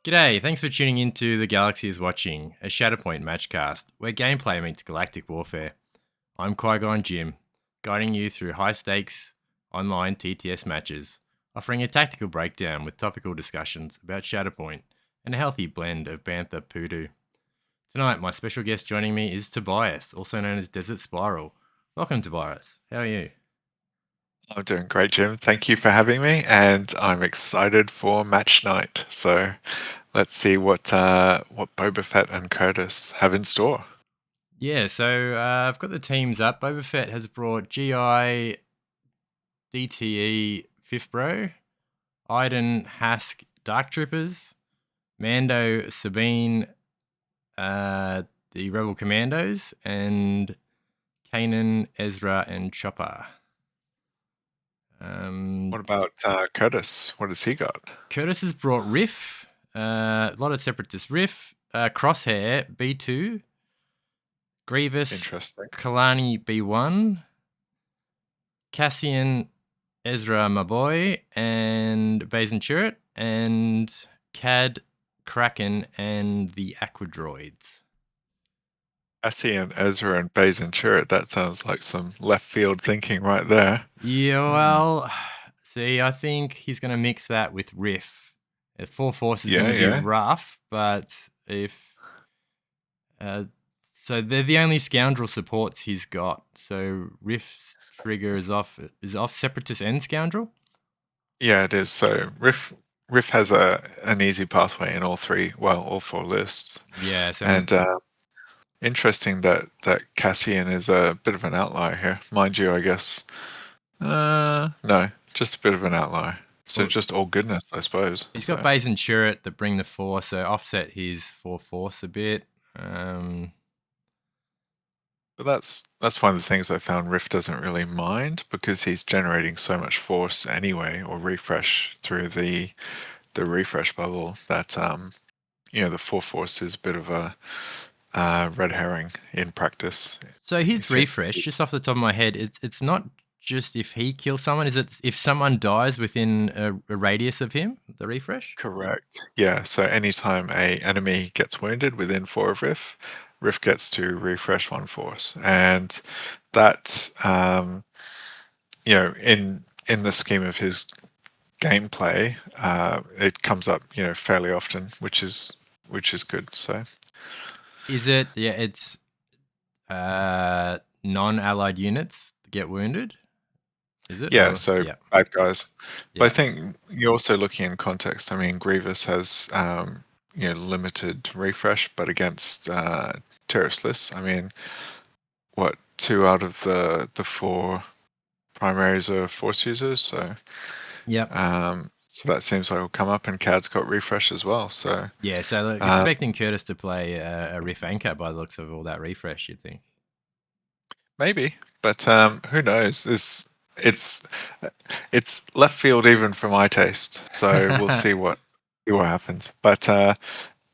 G'day, thanks for tuning into The Galaxy is Watching, a Shatterpoint matchcast, where gameplay meets galactic warfare. I'm Qui-Gon Jim, guiding you through high-stakes online TTS matches, offering a tactical breakdown with topical discussions about Shatterpoint and a healthy blend of Bantha poodoo. Tonight, my special guest joining me is Tobias, also known as Desert Spiral. Welcome, Tobias. How are you? I'm doing great, Jim. Thank you for having me, and I'm excited for match night. So let's see what Boba Fett and Curtis have in store. Yeah, so I've got the teams up. Boba Fett has brought GI DTE Fifth Bro, Iden Hask Dark Troopers, Mando Sabine the Rebel Commandos, and Kanan, Ezra, and Chopper. What about Curtis? What has he got? Curtis has brought Riff, a lot of separatists. Riff, Crosshair B2, Grievous, Interesting. Kalani B1, Cassian, Ezra my boy, and Bazin Chirrut, and Cad, Kraken, and the Aquadroids. Cassian, Ezra, and Bazin Chirrut. That sounds like some left field thinking right there. Yeah, well, see, I think he's going to mix that with Riff. Full Force is going to be Yeah. rough, but if so, they're the only scoundrel supports he's got. So Riff's trigger is off Separatist and Scoundrel. Yeah, it is. So Riff has an easy pathway in all four lists. Yeah, so And interesting that Cassian is a bit of an outlier here. Mind you, I guess. No, just a bit of an outlier. So well, just all goodness, I suppose. he's So, got Bazin Chirrut that bring the Force, so offset his Force a bit. but that's one of the things I found Riff doesn't really mind because he's generating so much force anyway, or refresh through the refresh bubble that the four force is a bit of a red herring in practice. So his see- refresh, just off the top of my head, it's not just if he kills someone. Is it if someone dies within a radius of him? The refresh. Correct. Yeah. So anytime a enemy gets wounded within 4 of Riff gets to refresh one force, and that in the scheme of his gameplay, it comes up fairly often, which is good. So Is it? Yeah, it's non-allied units get wounded. Is it? yeah, Or, so yeah. bad guys. But I Yeah. think you're also looking in context. I mean, Grievous has limited refresh, but against terrorist lists, I mean, what 2 out of the 4 primaries are force users, so Yep. so that seems like it'll come up, and Cad's got refresh as well. So Yeah. So look, expecting Curtis to play a Riff anchor by the looks of all that refresh, you'd think. maybe, but who knows? It's left field even for my taste. So we'll see what happens. But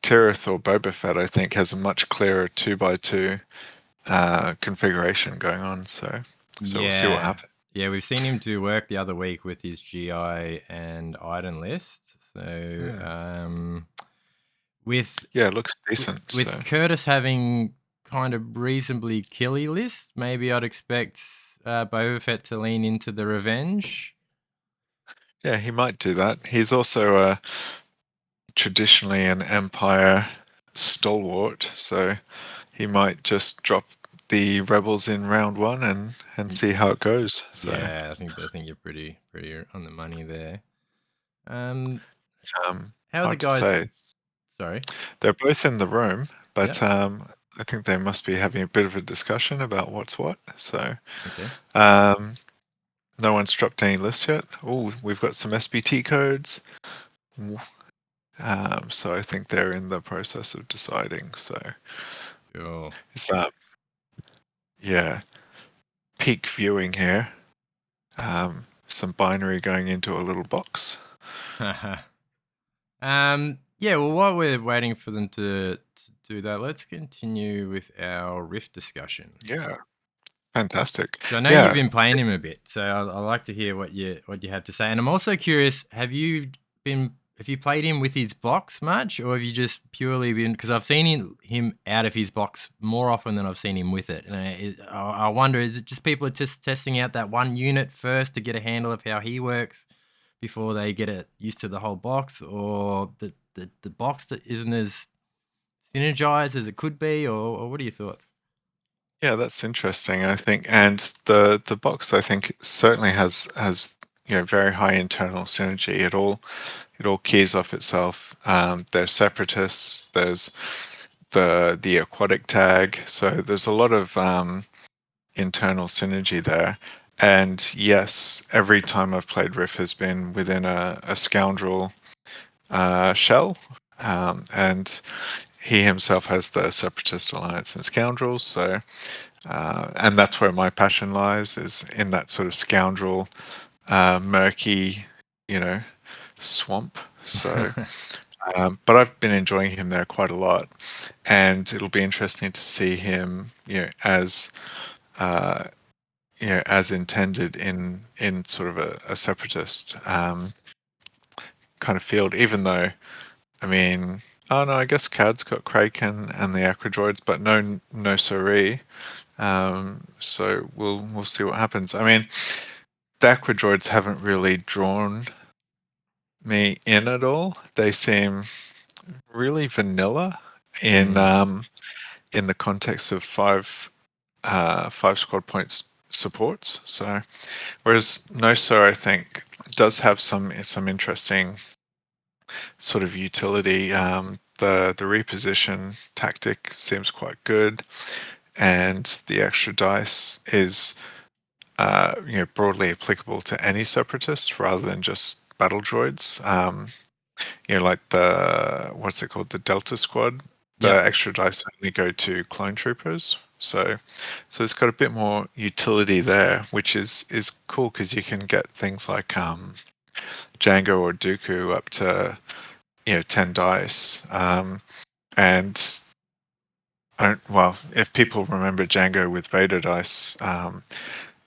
Tirith or Boba Fett, I think, has a much clearer 2x2 configuration going on. So we'll see what happens. Yeah, we've seen him do work the other week with his GI and Iden list. So with Yeah, it looks decent. with So. Curtis having kind of reasonably killy list, maybe I'd expect Boba Fett to lean into the revenge. Yeah, he might do that. He's also traditionally an Empire stalwart, so he might just drop the rebels in round 1 and see how it goes. So Yeah, I think you're pretty on the money there. it's How are the hard to guys? say. Sorry. They're both in the room, but Yep. I think they must be having a bit of a discussion about what's what. So Okay. no one's dropped any lists yet. Oh, we've got some SBT codes. So I think they're in the process of deciding. So Cool. it's yeah, peak viewing here. Some binary going into a little box. Yeah, well, while we're waiting for them to do that, let's continue with our Rift discussion. Yeah, fantastic. So I know you've been playing him a bit, so I'd like to hear what you have to say. And I'm also curious, have you been have you played him with his box much, or have you just purely been? Because I've seen him out of his box more often than I've seen him with it, and I wonder, is it just people are just testing out that one unit first to get a handle of how he works before they get it used to the whole box, or the box that isn't as synergized as it could be, or what are your thoughts? Yeah, that's interesting, I think. And the box, I think, certainly has very high internal synergy. It all keys off itself. There's separatists. There's the aquatic tag. So there's a lot of internal synergy there. And yes, every time I've played Riff has been within a scoundrel shell, and he himself has the Separatist Alliance and Scoundrels. So, and that's where my passion lies, is in that sort of scoundrel, murky, swamp. So, but I've been enjoying him there quite a lot, and it'll be interesting to see him, uh, as intended in sort of a separatist kind of field. Even though, I mean, oh no, I guess Cad's got Kraken and the Acrodroids, but no Siree. So we'll see what happens. I mean, the Acrodroids haven't really drawn me in at all. They seem really vanilla in the context of five squad points supports. So whereas Noso, I think, does have some interesting sort of utility. The reposition tactic seems quite good, and the extra dice is broadly applicable to any separatist rather than just battle droids. Like the what's it called, the Delta Squad. The Yep. extra dice only go to clone troopers. So it's got a bit more utility there, which is cool because you can get things like Django or Dooku up to 10 dice. And well, if people remember Django with Vader dice,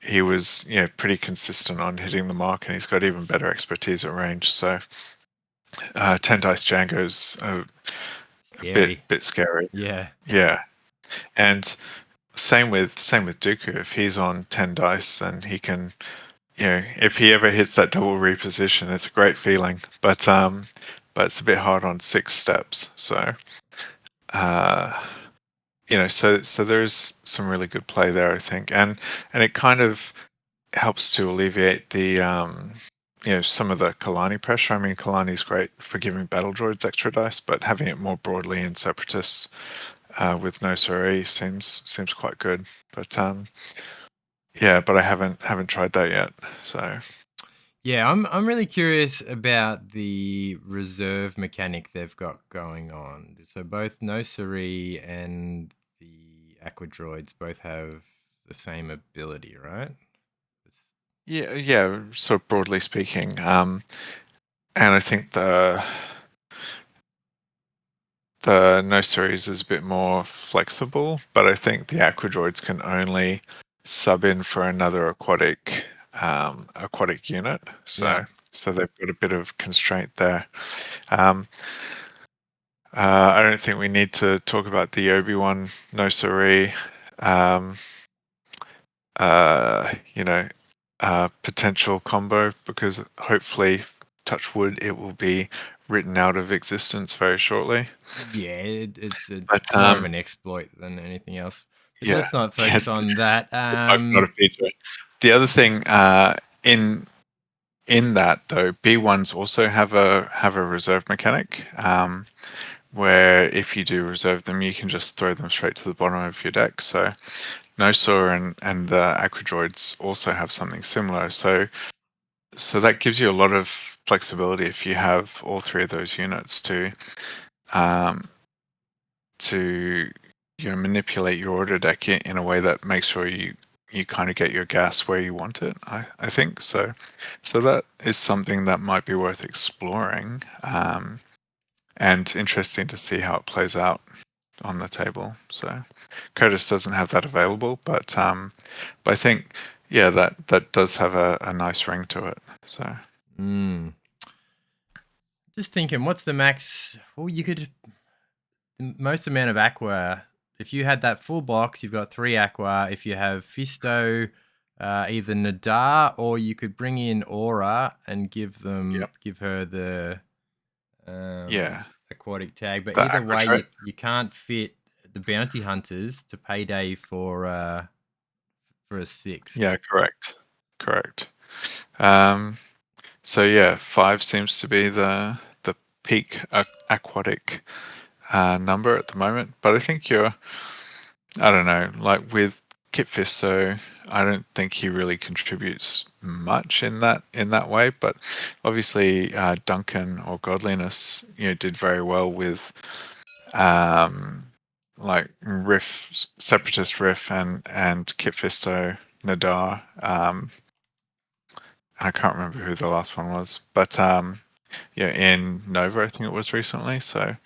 he was pretty consistent on hitting the mark, and he's got even better expertise at range. So 10 dice Django's a Scary. bit scary. Yeah. Yeah, and same with Dooku. If he's on 10 dice, then he can, if he ever hits that double reposition, it's a great feeling. But it's a bit hard on 6 steps. So so there's some really good play there, I think, and it kind of helps to alleviate the some of the Kalani pressure. I mean, Kalani's great for giving battle droids extra dice, but having it more broadly in separatists with no Suri seems quite good. But yeah, but I haven't tried that yet. So Yeah, I'm really curious about the reserve mechanic they've got going on. So both No Siri and the Aquadroids both have the same ability, right? yeah, so broadly speaking, and I think the No series is a bit more flexible, but I think the Aquadroids can only sub in for another aquatic unit. Yeah. So they've got a bit of constraint there. Um, I don't think we need to talk about the Obi-Wan No Siri, um, you know, potential combo, because hopefully, touch wood, it will be written out of existence very shortly. Yeah, it's But more of an exploit than anything else. But yeah, let's not yeah, focus on that. it's a bug, not a feature. The other thing, in that though, B1s also have a reserve mechanic, where if you do reserve them, you can just throw them straight to the bottom of your deck. So Nosaur and the Aquadroids also have something similar. So that gives you a lot of flexibility if you have all 3 of those units um, to manipulate your order deck in a way that makes sure you kind of get your gas where you want it. I think so. So that is something that might be worth exploring, and interesting to see how it plays out on the table. So Curtis doesn't have that available, but I think that does have a nice ring to it. So Mm. Just thinking, what's the max? Well, you could most amount of aqua. If you had that full box, you've got 3 aqua. If you have Fisto, either Nadar or you could bring in Aura and give her the Yeah. aquatic tag. But The either aqua way, trait. you can't fit the bounty hunters to payday for a 6th. Yeah, correct. So yeah, 5 seems to be the peak aquatic number at the moment. But I think I don't know, like with Kit Fisto, I don't think he really contributes much in that way. But obviously, Duncan or Godliness, did very well with like Riff, Separatist Riff, and Kit Fisto, Nadar. I can't remember who the last one was, but in Nova, I think it was recently. So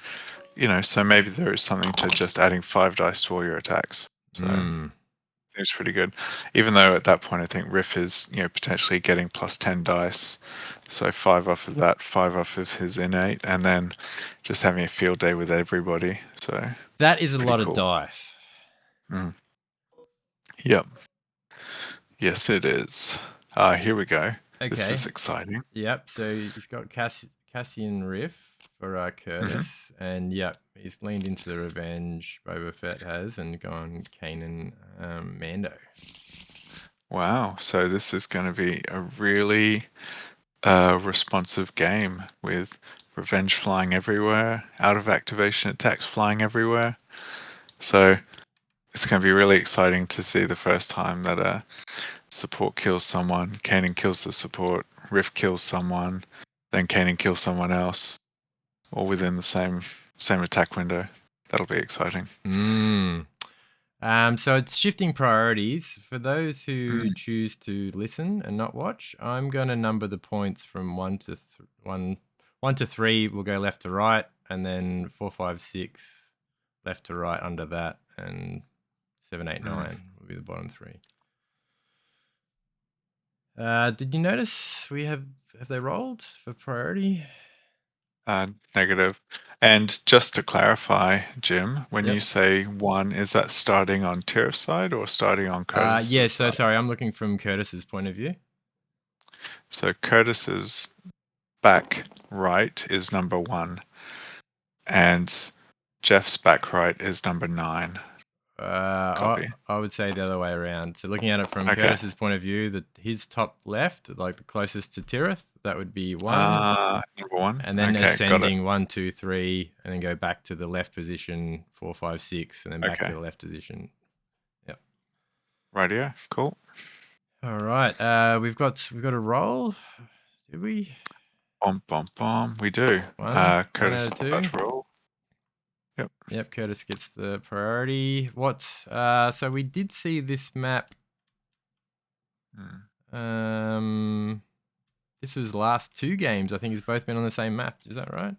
so maybe there is something to just adding 5 dice to all your attacks. So it was pretty good. Even though at that point, I think Riff is potentially getting plus 10 dice. So 5 off of that, 5 off of his innate, and then just having a field day with everybody. So that is a lot cool. of dice. Yep. Yes, it is. Here we go. Okay. This is exciting. Yep. So he's got Cassian Riff for Curtis, and yep, he's leaned into the revenge Boba Fett has, and gone Kanan Mando. Wow. So this is going to be a really responsive game with revenge flying everywhere, out of activation attacks flying everywhere. So it's going to be really exciting to see the first time that a support kills someone, Kanan kills the support, Riff kills someone, then Kanan kills someone else, all within the same attack window. That'll be exciting. So it's shifting priorities. For those who choose to listen and not watch, I'm going to number the points from 1 to 3 will go left to right, and then 4, 5, 6 left to right under that, and 7, 8, 9 will be the bottom 3. Did you notice we have they rolled for priority? Negative. And just to clarify, Jim, when you say 1, is that starting on Tyr's side or starting on Curtis's yeah, so side? sorry, I'm looking from Curtis's point of view. So Curtis's back right is number 1, and Jeff's back right is number 9. Copy. I would say the other way around. So looking at it from Curtis's point of view, that his top left, like the closest to Tirith, that would be 1. Number 1. And then ascending 1, 2, 3, and then go back to the left position, 4, 5, 6, and then back to the left position. Yep. Rightio. Cool. All right. We've got a roll. Did we? Bom. We do. Curtis got to roll. Yep. Curtis gets the priority. So we did see this map. This was last 2 games. I think it's both been on the same map. Is that right?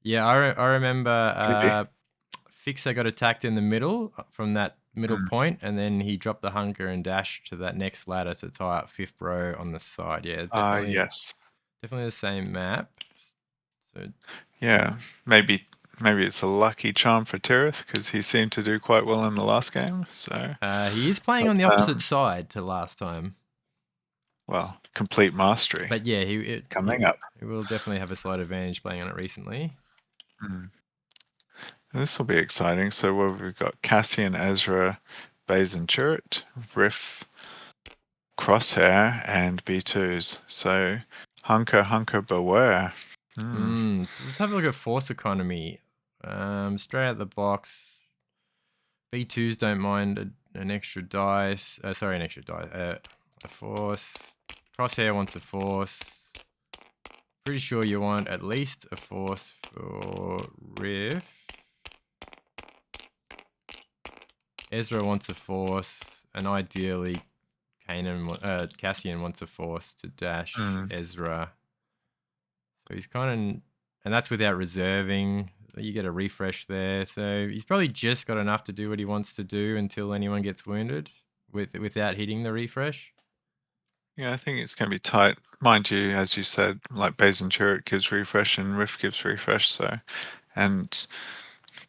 Yeah, I remember Fixer got attacked in the middle from that middle point, and then he dropped the hunker and dashed to that next ladder to tie up 5th row on the side. Yeah, definitely. Yes. Definitely the same map. So yeah, maybe it's a lucky charm for Tirith because he seemed to do quite well in the last game. So he is playing on the opposite side to last time. Well, complete mastery. But yeah, coming up. He will definitely have a slight advantage playing on it recently. This will be exciting. So we've got Cassian, Ezra, Baze and Chirrut, Riff, Crosshair, and B2s. So hunker beware. Let's have a look at force economy. Straight out the box. B2s don't mind an extra dice. An extra dice. A force. Crosshair wants a force. Pretty sure you want at least a force for Riff. Ezra wants a force, and ideally Cassian wants a force to dash Ezra. So he's kind of, and that's without reserving. You get a refresh there. So he's probably just got enough to do what he wants to do until anyone gets wounded without hitting the refresh. Yeah, I think it's going to be tight. Mind you, as you said, like Baze and Chirrut gives refresh and Riff gives refresh, so and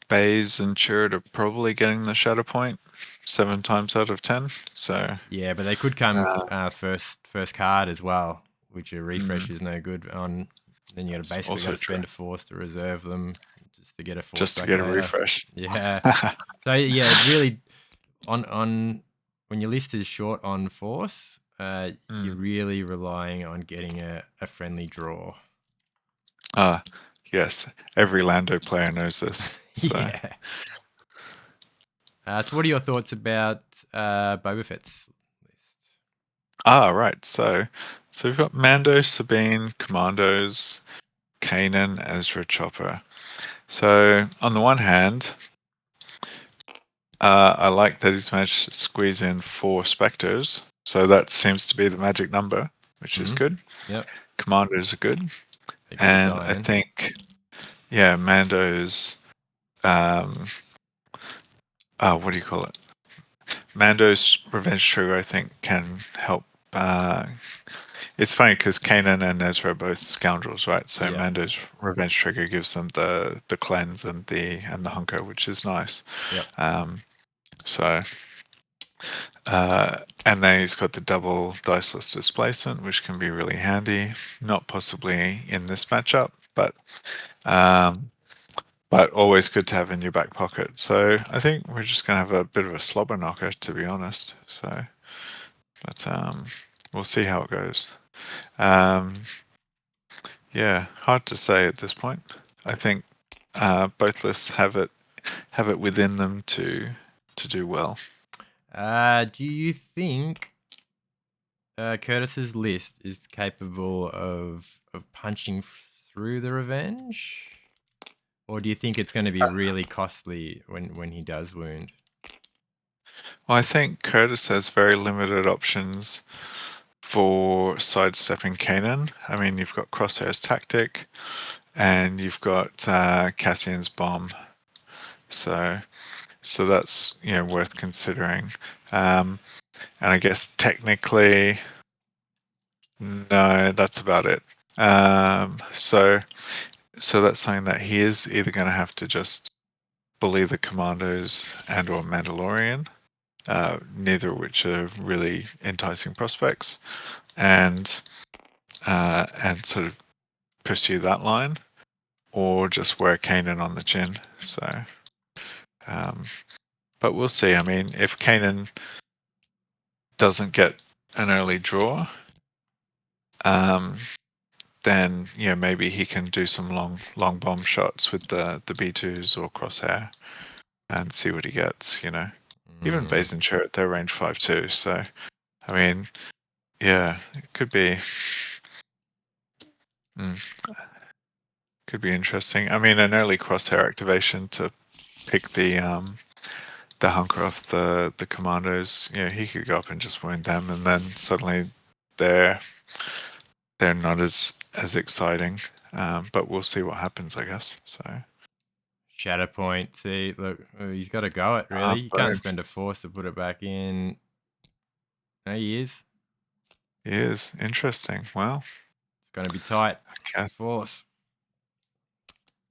Baze and Chirrut are probably getting the Shadow Point 7 times out of 10. So Yeah, but they could come uh, first card as well, which a refresh mm, is no good on. Then you got to it's basically got also to true. spend a force to reserve them just to get a force Just to back get a later. refresh. Yeah. So yeah, it really on when your list is short on force, you're Mm. really relying on getting a friendly draw. Ah, yes. Every Lando player knows this. So Yeah. So what are your thoughts about Boba Fett's list? right. So we've got Mando, Sabine, Commandos, Kanan, Ezra, Chopper. So on the one hand, I like that he's managed to squeeze in 4 Spectres. So that seems to be the magic number, which is good. Yep. Commandos are good. They're good at And I dying. think, yeah, Mando's, what do you call it? Mando's Revenge Trigger, I think, can help. It's funny because Kanan and Ezra are both scoundrels, right? So Yep. Mando's Revenge Trigger gives them the cleanse and the hunker, which is nice. Yep. So, and then he's got the double diceless displacement, which can be really handy. Not possibly in this matchup, but always good to have in your back pocket. So I think we're just gonna have a bit of a slobber knocker, to be honest. So, but we'll see how it goes. Yeah, hard to say at this point. I think both lists have it within them to do well. Do you think Curtis's list is capable of punching through the revenge, or do you think it's going to be really costly when he does wound? Well, I think Curtis has very limited options for sidestepping Kanan. I mean, you've got Crosshair's tactic, and you've got Cassian's bomb. So that's worth considering. And I guess technically, no, that's about it. So that's saying that he is either going to have to just bully the Commandos and or Mandalorian, neither of which are really enticing prospects, and sort of pursue that line, or just wear Kanan on the chin. So, but we'll see. I mean, if Kanan doesn't get an early draw, then maybe he can do some long bomb shots with the B2s or Crosshair and see what he gets. Even Baze and Chirrut, they're range 5 too. So I mean, yeah, it could be interesting. I mean, an early Crosshair activation to pick the hunker off the commandos. He could go up and just wound them, and then suddenly they're not as exciting. But we'll see what happens, I guess. So Shadow Point. See, look, he's got to go it really. You can't spend a force to put it back in. No, he is. He is interesting. Well, It's going to be tight. Force.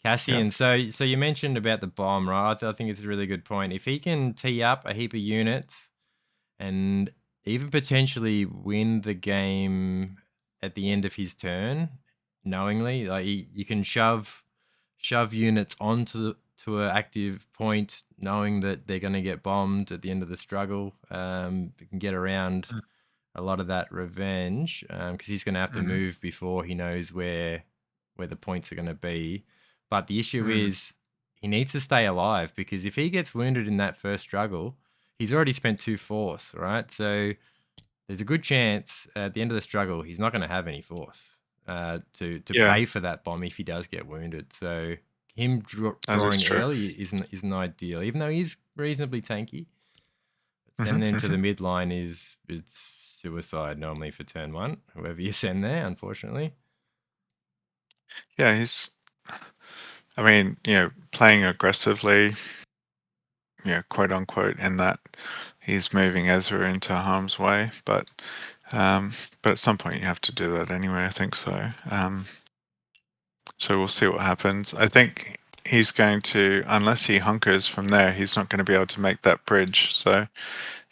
Cassian. Yep. So you mentioned about the bomb, right? I think it's a really good point. If he can tee up a heap of units and even potentially win the game at the end of his turn, knowingly, like you can shove units onto to an active point, knowing that they're going to get bombed at the end of the struggle. You can get around a lot of that revenge because he's going to have to move before he knows where the points are going to be. But the issue is he needs to stay alive, because if he gets wounded in that first struggle, he's already spent 2 force, right? So there's a good chance at the end of the struggle he's not going to have any force to pay for that bomb if he does get wounded. So him drawing early isn't ideal, even though he's reasonably tanky. Sending into the midline it's suicide normally for turn 1, whoever you send there, unfortunately. Yeah, he's. I mean, playing aggressively, quote unquote, in that he's moving Ezra into harm's way, but But at some point you have to do that anyway, I think so. So we'll see what happens. I think he's going to, unless he hunkers from there, he's not going to be able to make that bridge. So,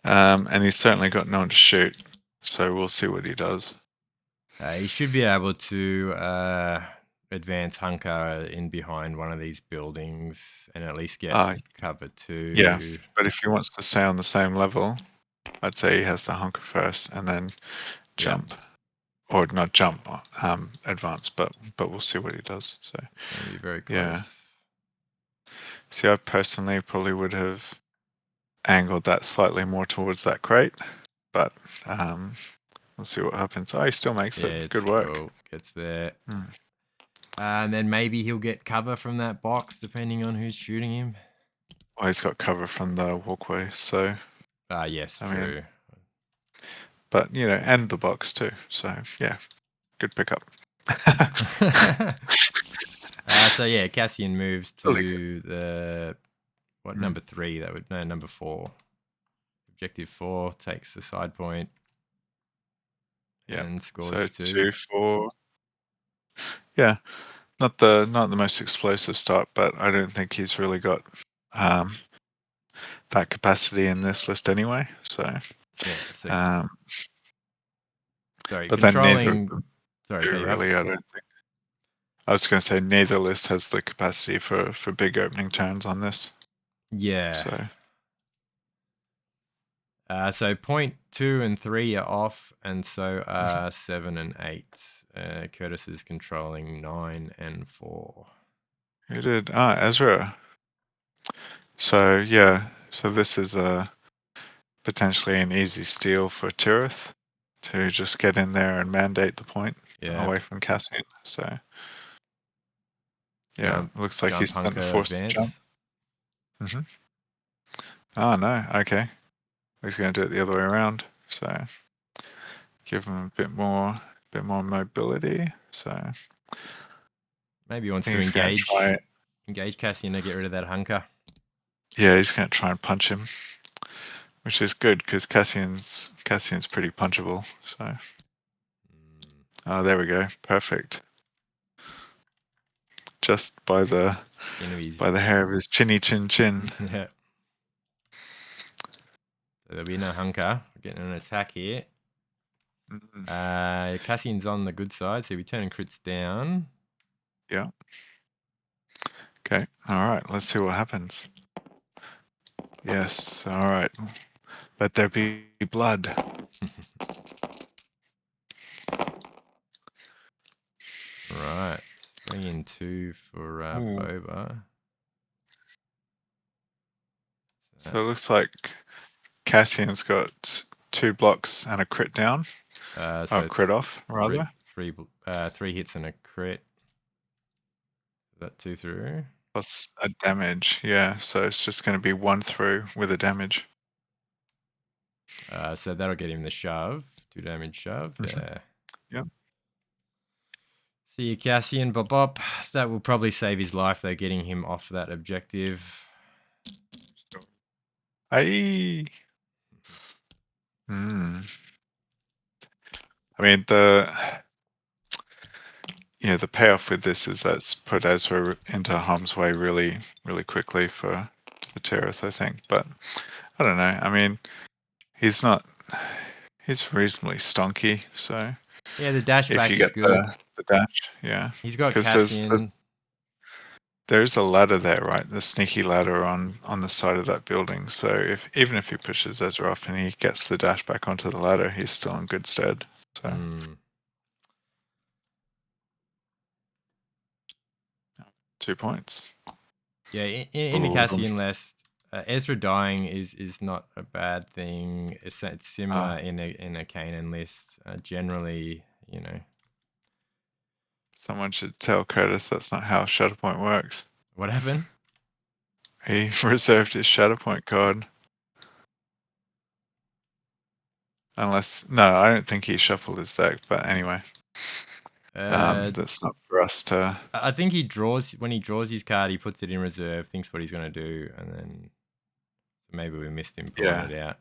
and he's certainly got no one to shoot. So we'll see what he does. He should be able to advance hunker in behind one of these buildings and at least get cover too. Yeah, but if he wants to stay on the same level, I'd say he has to hunker first and then jump. Or not jump, advance, but we'll see what he does. So It'll be very close. Yeah. See, I personally probably would have angled that slightly more towards that crate, but we'll see what happens. Oh, he still makes it. Good work. Cool. Gets there. And then maybe he'll get cover from that box, depending on who's shooting him. Well, he's got cover from the walkway, so. Yes, true. But, and the box too. So, yeah, good pickup. So, yeah, Cassian moves to the, number 3? Number 4. Objective 4 takes the side point. Yeah. And scores so 2. 2, 4. Yeah. Not the most explosive start, but I don't think he's really got that capacity in this list anyway. So, sorry, but controlling. Then sorry, really, I don't think. I was going to say neither list has the capacity for big opening turns on this. Yeah. So point 2 and 3 are off, and so 7 and 8. Curtis is controlling 9 and 4. Who did? Ezra. So yeah, so this is potentially an easy steal for Tirith to just get in there and mandate the point away from Cassian. So yeah, looks like he's spent the force to jump. Oh no, okay. He's going to do it the other way around. So give him a bit more mobility. So maybe he wants to engage Cassian to get rid of that hunker. Yeah, he's going to try and punch him, which is good because Cassian's pretty punchable. So, oh, there we go, perfect. Just by the hair of his chinny chin. Yeah. So there'll be no hunker. We're getting an attack here. Cassian's on the good side, so we turn crits down. Yeah. Okay. All right. Let's see what happens. Yes. All right. Let there be blood. Right. 3 and 2 for Boba. So it looks like Cassian's got 2 blocks and a crit down. Crit off, rather. 3 hits and a crit. Is that 2 through? Plus a damage, yeah. So it's just going to be 1 through with a damage. So that'll get him the shove. 2 damage shove. Yeah. Yep. See you, Cassian. Bop. That will probably save his life, though, getting him off that objective. Aye. I mean, the payoff with this is that's put Ezra into harm's way really, really quickly for Tirith, I think. But I don't know. I mean, he's reasonably stonky, so yeah, the dash back is good. The dash, yeah. He's got Cassian. There's a ladder there, right? The sneaky ladder on the side of that building. So even if he pushes Ezra off and he gets the dash back onto the ladder, he's still in good stead. So 2 points. Yeah, in the Cassian list, Ezra dying is not a bad thing. It's similar in a Kanan list. Generally, Someone should tell Curtis that's not how Shatterpoint works. What happened? He reserved his Shatterpoint card. No, I don't think he shuffled his deck, but anyway. That's not for us to... I think when he draws his card, he puts it in reserve, thinks what he's going to do, and then maybe we missed him pulling it out.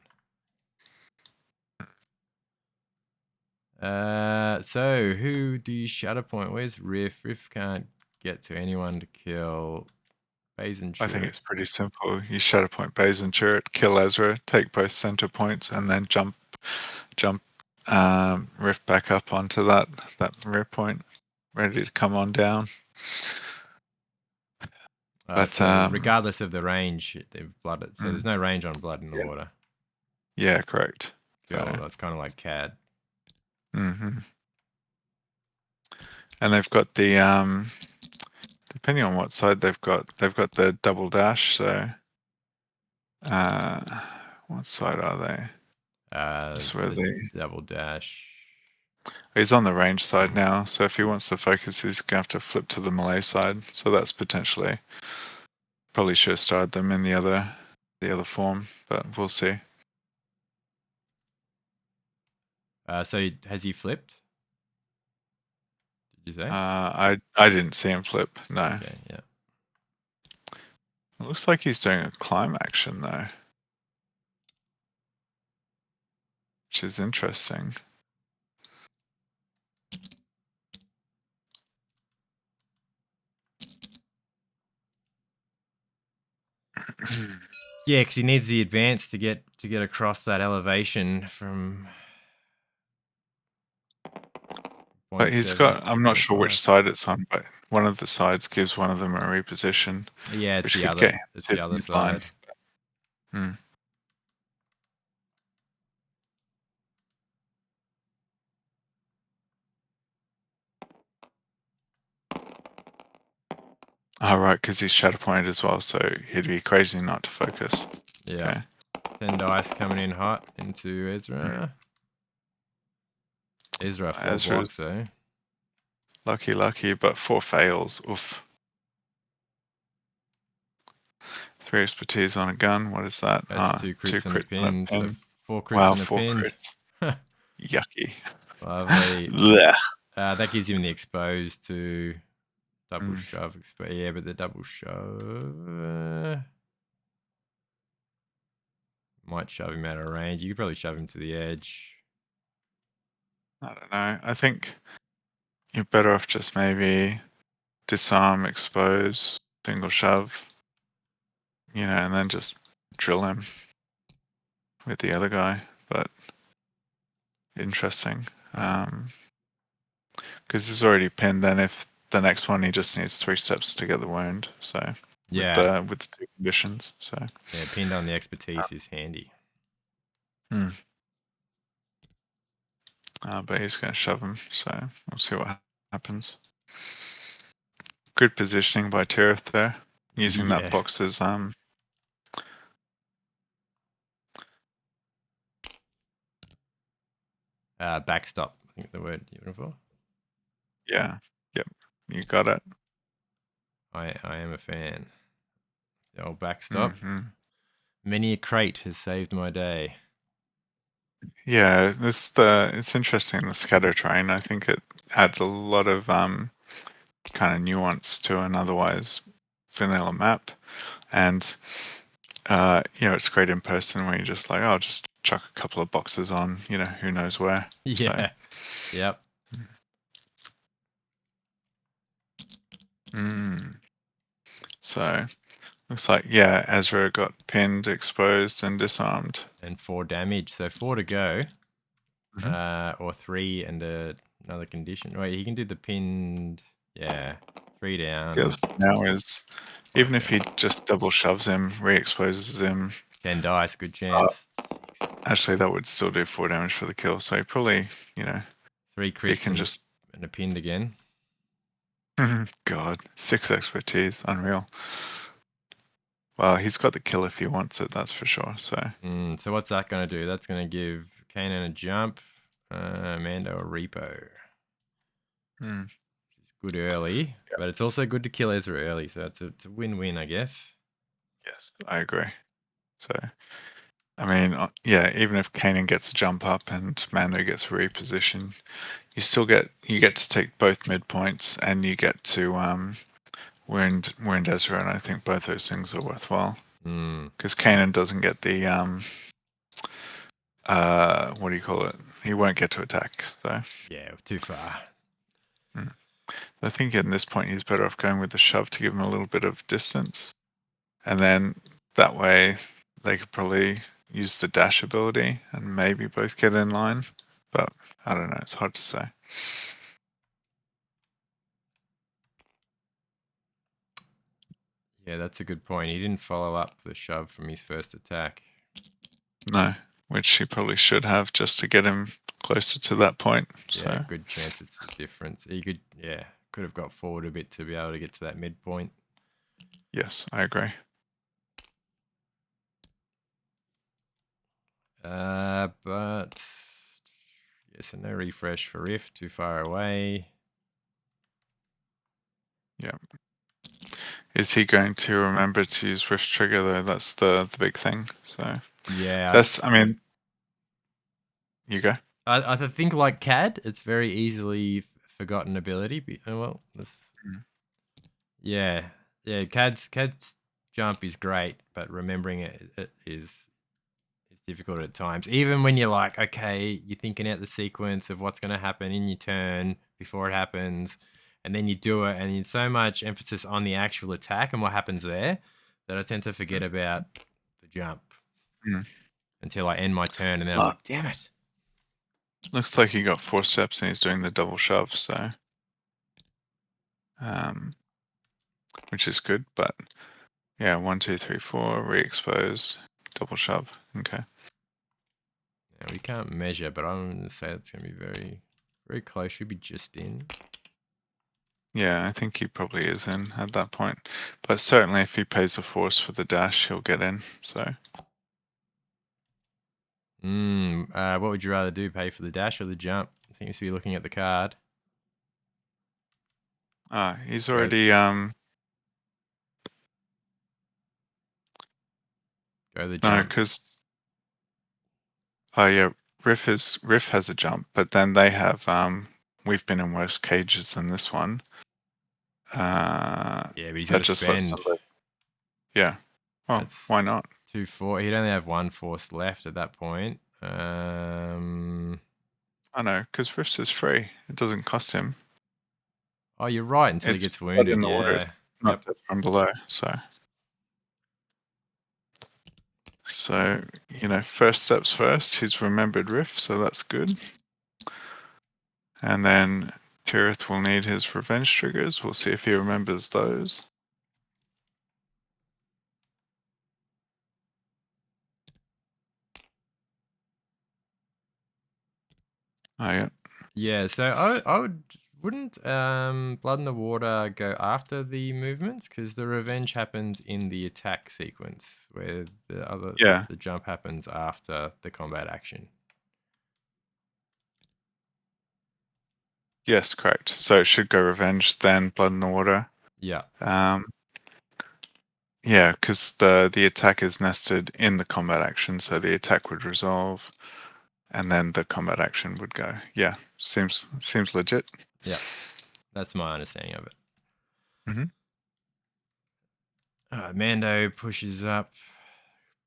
So who do you shatter point? Where's Riff? Riff can't get to anyone to kill. Baze and I think Chirrut. it's pretty simple. You shatter point Baze and Chirrut, kill Ezra, take both center points, and then jump Riff back up onto that rear point, ready to come on down. But So regardless of the range, they've blooded. So there's no range on blood in the yeah. water. Yeah, correct. Cool. So, That's kind of like CAD. and they've got the depending on what side they've got the double dash. So, what side are they? Just where the double dash. He's on the range side now, so if he wants to focus, he's going to have to flip to the melee side. So that's potentially, probably should have started them in the other form, but we'll see. So has he flipped? Did you say? I didn't see him flip. No. Okay, yeah. It looks like he's doing a climb action though, which is interesting. Yeah, because he needs the advance to get across that elevation from. But he's got, I'm not sure which side it's on, but one of the sides gives one of them a reposition. Yeah, it's which the could other. get It's the other midline. side. Oh, right, because he's shadow pointed as well, so he'd be crazy not to focus. Yeah. Okay. 10 dice coming in hot into Ezra. Ezra 4 blocks, though. Lucky, but 4 fails. Oof. 3 expertise on a gun. What is that? That's 2 crits and a pin. So 4 crits wow, and a 4 pin. crits. Yucky. Lovely. That gives him the exposed to double shove. Yeah, but the double shove might shove him out of range. You could probably shove him to the edge. I don't know. I think you're better off just maybe disarm, expose, single shove, and then just drill him with the other guy. But interesting. Because he's already pinned, then if the next one he just needs 3 steps to get the wound. So yeah, with the 2 conditions. So yeah, pinned on the expertise is handy. But he's going to shove him, so we'll see what happens. Good positioning by Tirith there, using that box as backstop. I think the word you're looking for. Yeah. Yep. You got it. I am a fan. The old backstop. Many a crate has saved my day. Yeah, it's interesting, the scatter terrain. I think it adds a lot of kind of nuance to an otherwise vanilla map. And it's great in person where you're just like, oh, just chuck a couple of boxes on, who knows where. Yeah. So. Yep. So looks like, yeah, Ezra got pinned, exposed, and disarmed. And 4 damage. So 4 to go. Or 3 and another condition. Wait, he can do the pinned. Yeah. 3 down. Yeah, now is, even if he just double shoves him, re-exposes him. 10 dice, good chance. Actually, that would still do 4 damage for the kill. So he probably, 3 crits he can and a pinned again. God, 6 expertise, unreal. Well, he's got the kill if he wants it, that's for sure. So, so what's that going to do? That's going to give Kanan a jump, Mando a repo. It's good early, but it's also good to kill Ezra early. So it's a win-win, I guess. Yes, I agree. So, I mean, yeah, even if Kanan gets a jump up and Mando gets a reposition, you still get to take both midpoints and you get to wound Ezra, and I think both those things are worthwhile. Because Kanan doesn't get the what do you call it? He won't get to attack. So Yeah, too far. I think at this point he's better off going with the shove to give him a little bit of distance, and then that way they could probably use the dash ability and maybe both get in line. But I don't know. It's hard to say. Yeah, that's a good point. He didn't follow up the shove from his first attack. No, which he probably should have just to get him closer to that point. So Yeah, good chance it's the difference. He could have got forward a bit to be able to get to that midpoint. yes, I agree. But yeah, so no refresh for Riff, too far away. Yeah. Is he going to remember to use Rift Trigger though? That's the big thing. So Yeah, that's, I mean, you go. I think like CAD, it's very easily forgotten ability. Well, yeah, CAD's jump is great, but remembering it is difficult at times. Even when you're like, okay, you're thinking out the sequence of what's going to happen in your turn before it happens, and then you do it, and there's so much emphasis on the actual attack and what happens there that I tend to forget about the jump until I end my turn, and then I'm like, damn it. Looks like he got 4 steps and he's doing the double shove, so which is good, but yeah, 1, 2, 3, 4, re-expose, double shove. Okay. Yeah, we can't measure, but I'm going to say it's going to be very, very close. Should be just in. Yeah, I think he probably is in at that point. But certainly if he pays the force for the dash, he'll get in. So what would you rather do? Pay for the dash or the jump? I think you should be looking at the card. he's already Go the no, jump. because yeah, Riff has a jump, but then they have we've been in worse cages than this one. Yeah, but he's got That to just lets spend. somebody. Yeah. Well, That's why not? 2 4. He'd only have 1 force left at that point. I know, because Riff's is free. It doesn't cost him. Oh, you're right. Until he It's gets blood wounded. in the orders, Yeah. not death from below. So, first steps first. He's remembered Riff, so that's good. And then Tirith will need his revenge triggers. We'll see if he remembers those. Oh yeah. Yeah. So wouldn't Blood in the Water go after the movements, because the revenge happens in the attack sequence, where the jump happens after the combat action. Yes, correct. So it should go revenge, then blood in the water. Yeah. Yeah, because the attack is nested in the combat action, so the attack would resolve, and then the combat action would go. Yeah, seems legit. Yeah. That's my understanding of it. Mando pushes up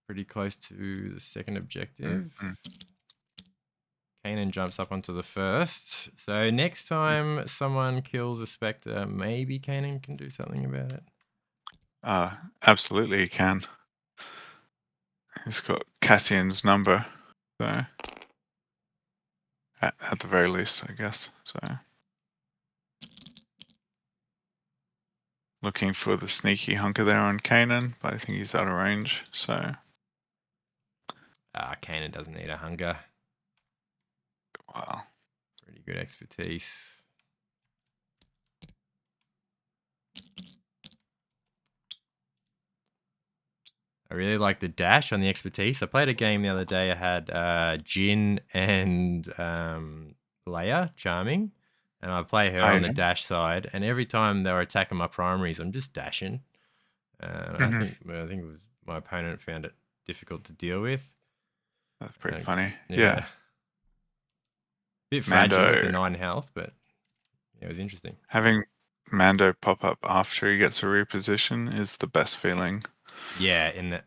pretty close to the second objective. Kanan jumps up onto the first. So next time someone kills a Spectre, maybe Kanan can do something about it. Absolutely he can. He's got Cassian's number, so at the very least, I guess. So looking for the sneaky hunker there on Kanan, but I think he's out of range. So Kanan doesn't need a hunger. wow, Pretty good expertise. I really like the dash on the expertise. I played a game the other day. I had Jin and Leia, Charming, and I play her on the dash side. And every time they were attacking my primaries, I'm just dashing. I think it was my opponent found it difficult to deal with. That's pretty funny. Yeah. Yeah. Bit fragile with the 9 health, but it was interesting. Having Mando pop up after he gets a reposition is the best feeling. Yeah, in that.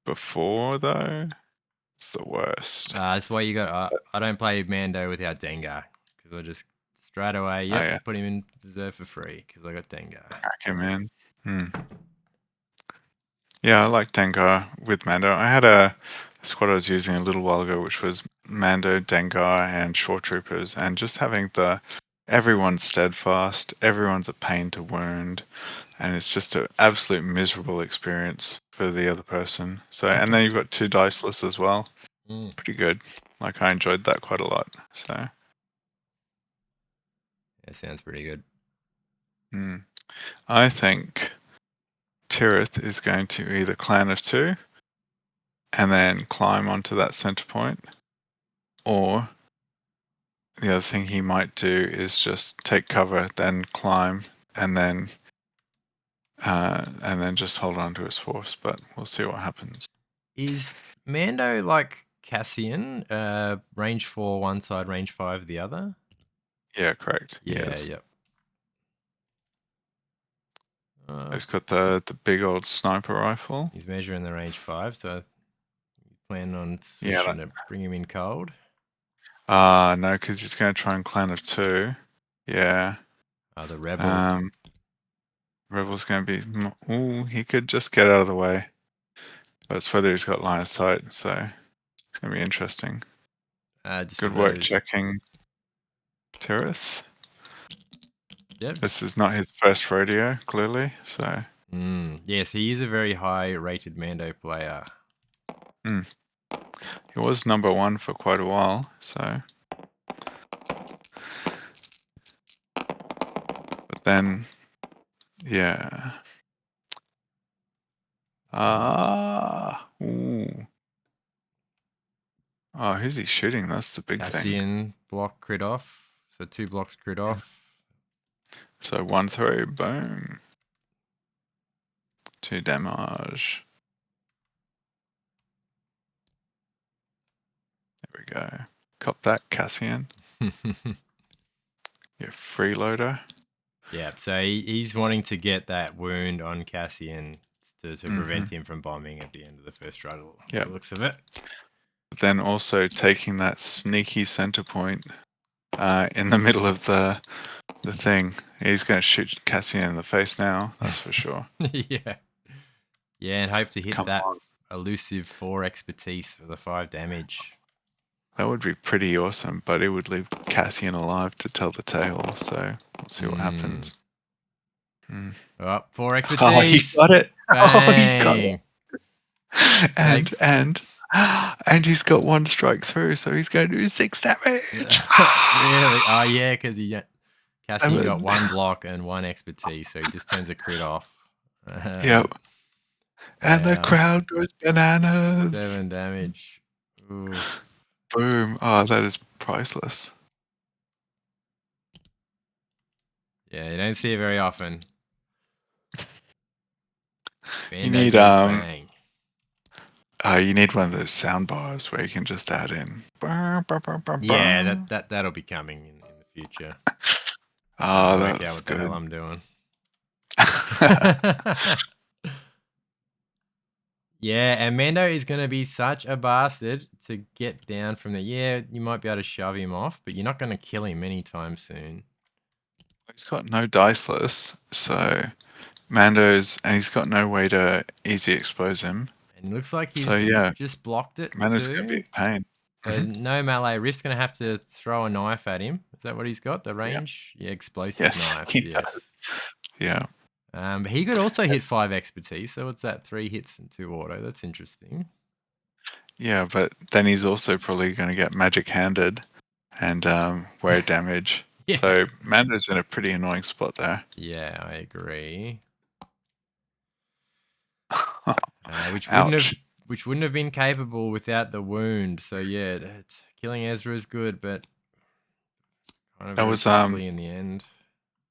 before though, it's the worst. That's why you got. I don't play Mando without Dengar because I just straight away. Yep, yeah. put him in reserve for free because I got Dengar. Crack him in. Yeah, I like Dengar with Mando. I had a squad I was using a little while ago, which was Mando, Dengar, and short troopers, and just having everyone's steadfast, everyone's a pain to wound, and it's just an absolute miserable experience for the other person. So, and then you've got 2 diceless as well. Pretty good. Like I enjoyed that quite a lot. So, That sounds pretty good. I think Tirith is going to either clan of 2 and then climb onto that center point, or the other thing he might do is just take cover, then climb, and then just hold on to his force. But we'll see what happens. Is Mando like Cassian? Range 4 one side, range 5 the other. Yeah, correct. Yeah, Yes. yep. He's got the big old sniper rifle. He's measuring the range 5, so you plan on Yeah, switching to bring him in cold. no, because he's going to try and clan of 2. Yeah. The rebel. Rebel's going to be. Ooh, he could just get out of the way. But it's whether he's got line of sight, so it's going to be interesting. Just Good work checking Tirith. Yep. This is not his first rodeo, clearly. So. Yes, he is a very high-rated Mando player. He was number 1 for quite a while, so. But then, yeah. Ooh. Oh, who's he shooting? That's the big thing. Cassian block crit off, so 2 blocks crit off. So 1 throw, boom. 2 damage. There we go. Cop that, Cassian. Your freeloader. Yeah, so he's wanting to get that wound on Cassian to prevent him from bombing at the end of the first struggle. Yeah, looks of it. But then also taking that sneaky center point in the middle of the thing. He's going to shoot Cassian in the face now. That's for sure. Yeah, and hope to hit Come that on. elusive 4 expertise for the 5 damage. That would be pretty awesome, but it would leave Cassian alive to tell the tale. So we'll see what happens. 4 expertise. Oh, he got it. Bang. Oh, he got it. And he's got 1 strike through, so he's going to do 6 damage. Really? Oh, yeah, because Cassian got 1 block and 1 expertise, so he just turns a crit off. Yep. And the crowd goes bananas. 7 damage. Ooh. Boom. Oh, that is priceless. Yeah, you don't see it very often. You need bang. You need one of those sound bars where you can just add in. Yeah, that'll be coming in the future. Oh, work that's out what good. the hell I'm doing. Yeah, and Mando is going to be such a bastard to get down from there. Yeah, you might be able to shove him off, but you're not going to kill him anytime soon. He's got no diceless, so and he's got no way to easy expose him. And it looks like he's just blocked it. Mando's going to be a pain. So no melee. Riff's going to have to throw a knife at him. Is that what he's got? The range? Yeah, explosive knife. Does. Yeah. But he could also hit 5 expertise. So what's that? 3 hits and 2 auto. That's interesting. Yeah, but then he's also probably going to get magic handed and wear damage. Yeah. So Mando's in a pretty annoying spot there. Yeah, I agree. Which wouldn't have been capable without the wound. So yeah, killing Ezra is good, but kind of that was costly in the end.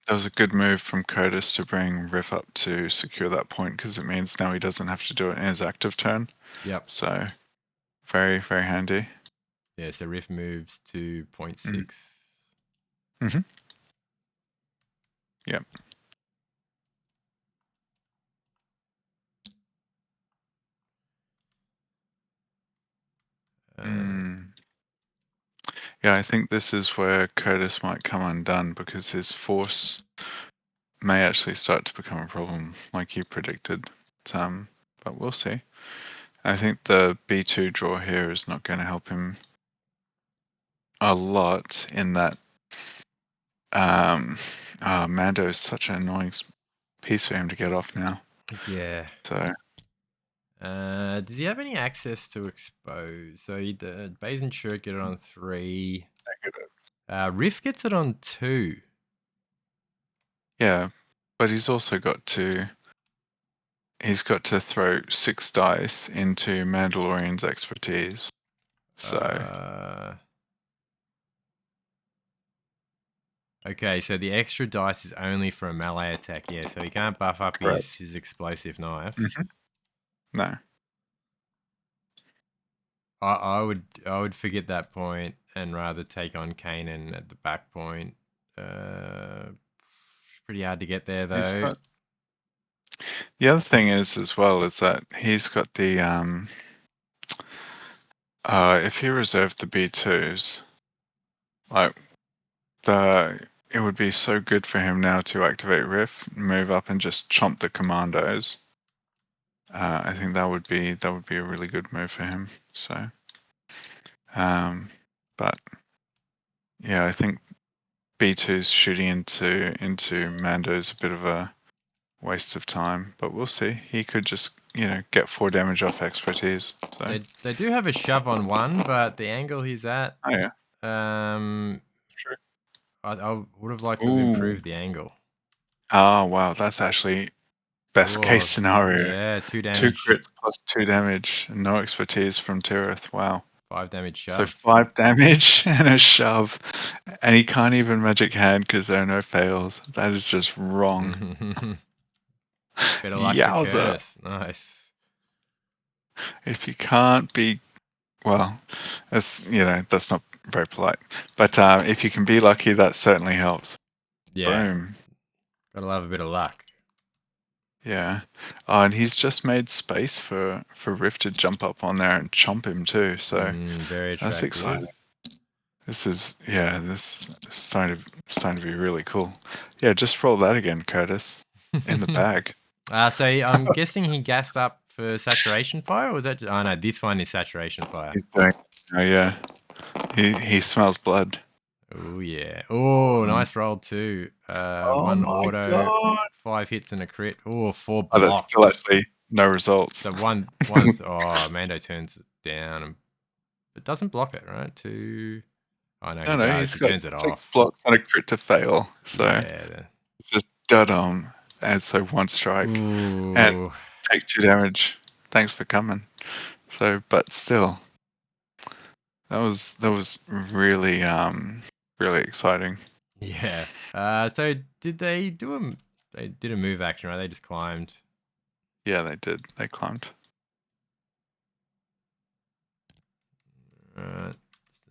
That was a good move from Curtis to bring Riff up to secure that point, because it means now he doesn't have to do it in his active turn. Yep. So very, very handy. Yeah, so Riff moves to 0.6. Yep. Yeah, I think this is where Curtis might come undone because his force may actually start to become a problem, like you predicted. But we'll see. I think the B2 draw here is not going to help him a lot in that. Mando is such an annoying piece for him to get off now. Yeah. So Does he have any access to expose? So the Baze and Shirt get it on 3. negative. Riff gets it on 2. Yeah, but he's also got to. He's got to throw 6 dice into Mandalorian's expertise. So okay, so the extra dice is only for a melee attack. Yeah, so he can't buff up his explosive knife. No. I would forget that point and rather take on Kanan at the back point. Pretty hard to get there though. The other thing is as well is that he's got the if he reserved the B2s, like it would be so good for him now to activate Riff, move up and just chomp the commandos. I think that would be a really good move for him. So but yeah, I think B2's shooting into Mando is a bit of a waste of time, but we'll see. He could just, get 4 damage off expertise. So. They do have a shove on 1, but the angle he's at. Oh yeah. True. I would have liked to have improved the angle. Oh wow, that's actually best case scenario. Yeah, 2 damage. 2 crits plus 2 damage, and no expertise from Tirith. Wow. 5 damage shove. So 5 damage and a shove, and he can't even magic hand because there are no fails. That is just wrong. Better luck for Curtis. Nice. If you can't be, well, that's not very polite. But if you can be lucky, that certainly helps. Yeah. Boom. Gotta love a bit of luck. Yeah. Oh, and he's just made space for Riff to jump up on there and chomp him too. So very attractive. That's exciting. This is starting to be really cool. Yeah, just roll that again, Curtis. In the bag. So I'm guessing he gassed up for saturation fire, or was that? Oh no, this one is saturation fire. He's doing. Oh yeah. He smells blood. Oh yeah. Oh, nice roll too. 1 auto, God. 5 hits and a crit. Oh, 4 blocks. Oh, that's still actually no results. So one. Mando turns it down, and it doesn't block it, right? 2. Oh no, no, he's got turns it 6 off. blocks and a crit to fail. So it's just dud on, and so 1 strike, and take 2 damage. Thanks for coming. So, but still, that was really really exciting. Yeah. So did they do a? They did a move action, right? They just climbed. Yeah, they did. They climbed. Alright.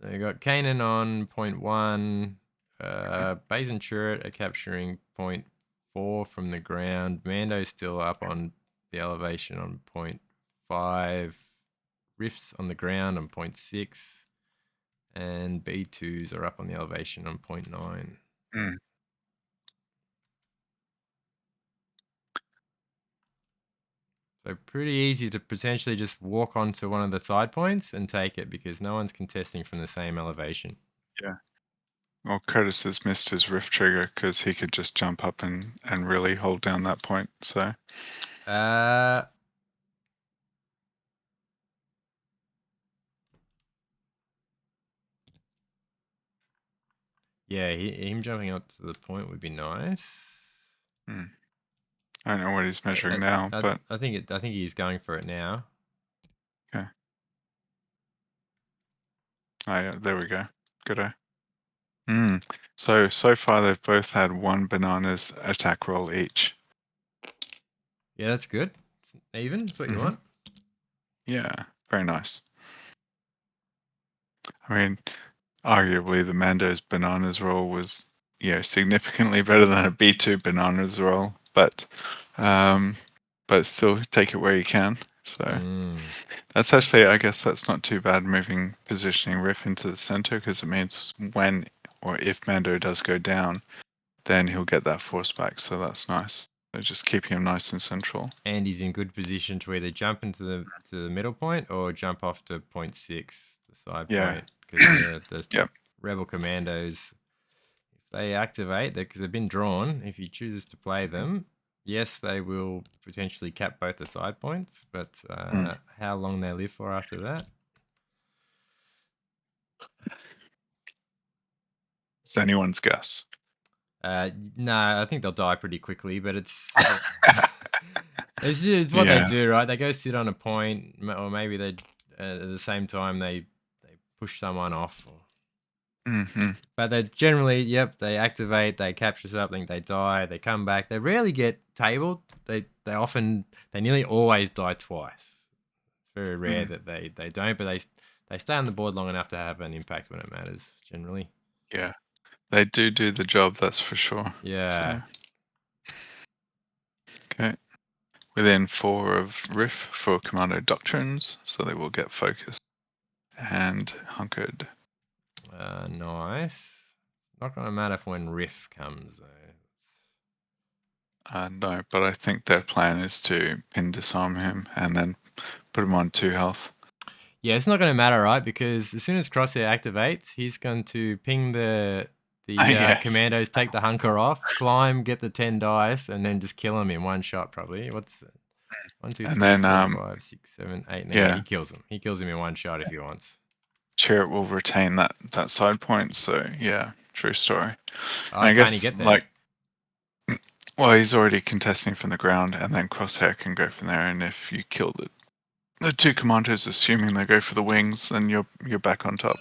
So you got Kanan on 0.1. Baze and Turret are capturing 0.4 from the ground. Mando's still up on the elevation on 0.5. Riff's on the ground on 0.6. And B2s are up on the elevation on 0.9. So pretty easy to potentially just walk onto one of the side points and take it because no one's contesting from the same elevation. Yeah. Well, Curtis has missed his Riff trigger because he could just jump up and really hold down that point. So. Yeah, him jumping up to the point would be nice. I don't know what he's measuring now, but I think he's going for it now. Okay. Oh yeah, there we go. Good. So far they've both had 1 bananas attack roll each. Yeah, that's good. Even, that's what you want. Yeah, very nice. I mean, arguably the Mando's bananas roll was significantly better than a B2 bananas roll, but still take it where you can. So Mm. that's actually, I guess that's not too bad, moving positioning Riff into the center, because it means when or if Mando does go down, then he'll get that force back. So that's nice. So just keeping him nice and central. And he's in good position to either jump into the middle point or jump off to point 6, the side Yeah. point, because the Yep. Rebel Commandos, if they activate, because they've been drawn, if he chooses to play them, yes, they will potentially cap both the side points, but how long they live for after that? It's anyone's guess. No, I think they'll die pretty quickly, but it's it's what they Yeah. do, right? They go sit on a point, or maybe they at the same time they push someone off. hmm But they generally, yep, they activate, they capture something, they die, they come back. They rarely get tabled. They nearly always die twice. It's very rare that they don't, but they stay on the board long enough to have an impact when it matters. Generally, Yeah. They do the job, that's for sure. yeah. So, okay. Within 4 of Riff for Commando Doctrines, so they will get focused and hunkered. Nice. Not gonna matter if when Riff comes though. No, but I think their plan is to pin disarm him and then put him on 2 health. Yeah, it's not going to matter, right? Because as soon as Crosshair activates, he's going to ping the Yes. commandos, take the hunker off, climb, get the 10 dice, and then just kill him in one shot, probably. What's it? 1, 2, And 3, then, 4, 5, 6, 7, 8, 9. yeah. He kills him. He kills him in one shot if he wants. Chariot will retain that side point, so yeah, true story. Oh, And I can't he guess, get there? like, well, he's already contesting from the ground, and then Crosshair can go from there, and if you kill the 2 commandos, assuming they go for the wings, then you're back on top.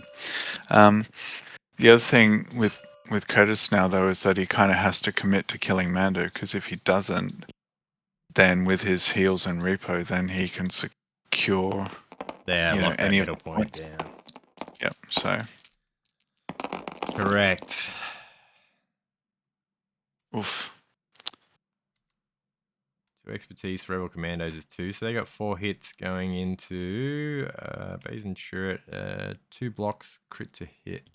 The other thing with Curtis now, though, is that he kind of has to commit to killing Mando, because if he doesn't, then with his heals and repo, then he can secure Lock that any of middle the point points. down. Yep. So, Correct. oof. 2 expertise for Rebel Commandos is 2. So they got 4 hits going into Baze and Turret. 2 blocks, crit to hit.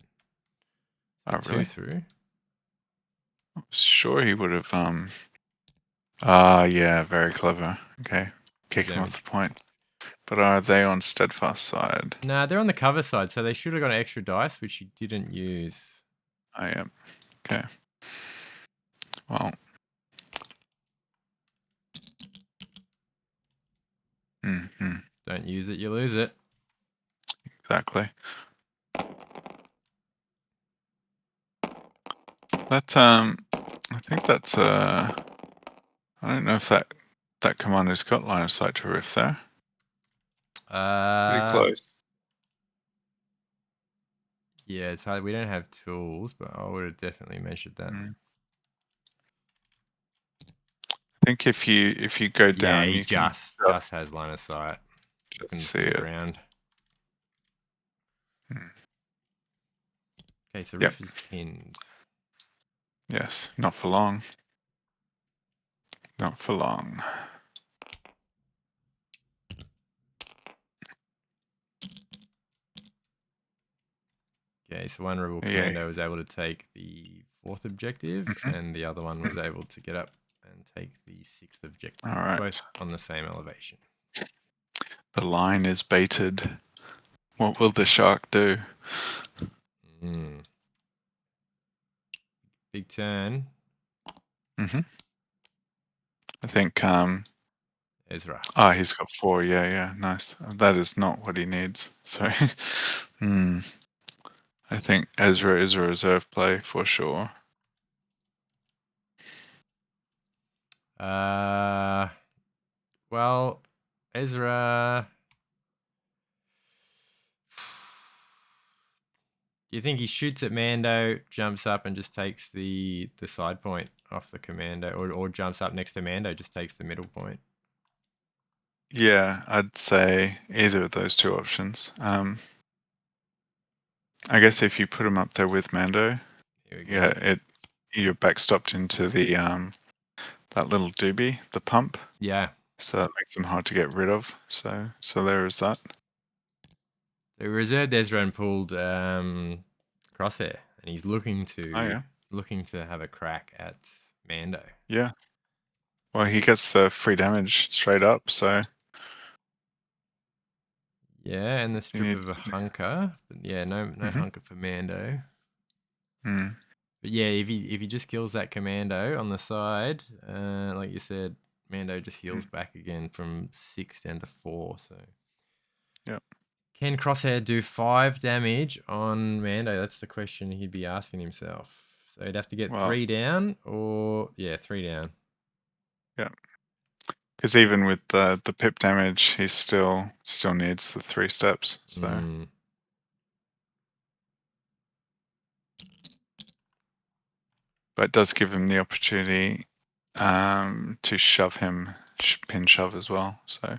Oh, 2 really? through. Sure, he would have. Yeah, very clever. Okay, kick him off the point. But are they on steadfast side? Nah, they're on the cover side, so they should have got an extra dice, which you didn't use. I am. Okay. Well. Don't use it, you lose it. Exactly. That's I think that's I don't know if that commander's got line of sight to Riff there. Pretty close. Yeah, it's hard. We don't have tools, but I would have definitely measured that. I think if you go down, he you can just has line of sight. just see it. Ground. Okay, so Riff is pinned. Yes, not for long. Not for long. Okay, so one Rebel Commando was able to take the 4th objective, and the other one was able to get up and take the 6th objective. All right. Both on the same elevation. The line is baited. What will the shark do? Big turn. I think Ezra. He's got 4. Yeah, nice. That is not what he needs. So I think Ezra is a reserve play for sure. Well, Ezra. Do you think he shoots at Mando, jumps up, and just takes the side point off the commando, or jumps up next to Mando, just takes the middle point? Yeah, I'd say either of those 2 options. I guess if you put him up there with Mando, you're backstopped into the that little doobie, the pump. Yeah. So that makes him hard to get rid of. So there is that. The reserved Ezra pulled Crosshair, and he's looking to have a crack at Mando. Yeah. Well, he gets the free damage straight up, so Yeah, and the strip needs of a to do- hunker. But yeah, no hunker for Mando. Mm. But yeah, if he just kills that commando on the side, like you said, Mando just heals back again from 6 down to 4. So Yep. can Crosshair do 5 damage on Mando? That's the question he'd be asking himself. So he'd have to get 3 down, or 3 down. Yeah. Because even with the pip damage, he still needs the 3 steps. So but it does give him the opportunity to shove him, pin shove as well. So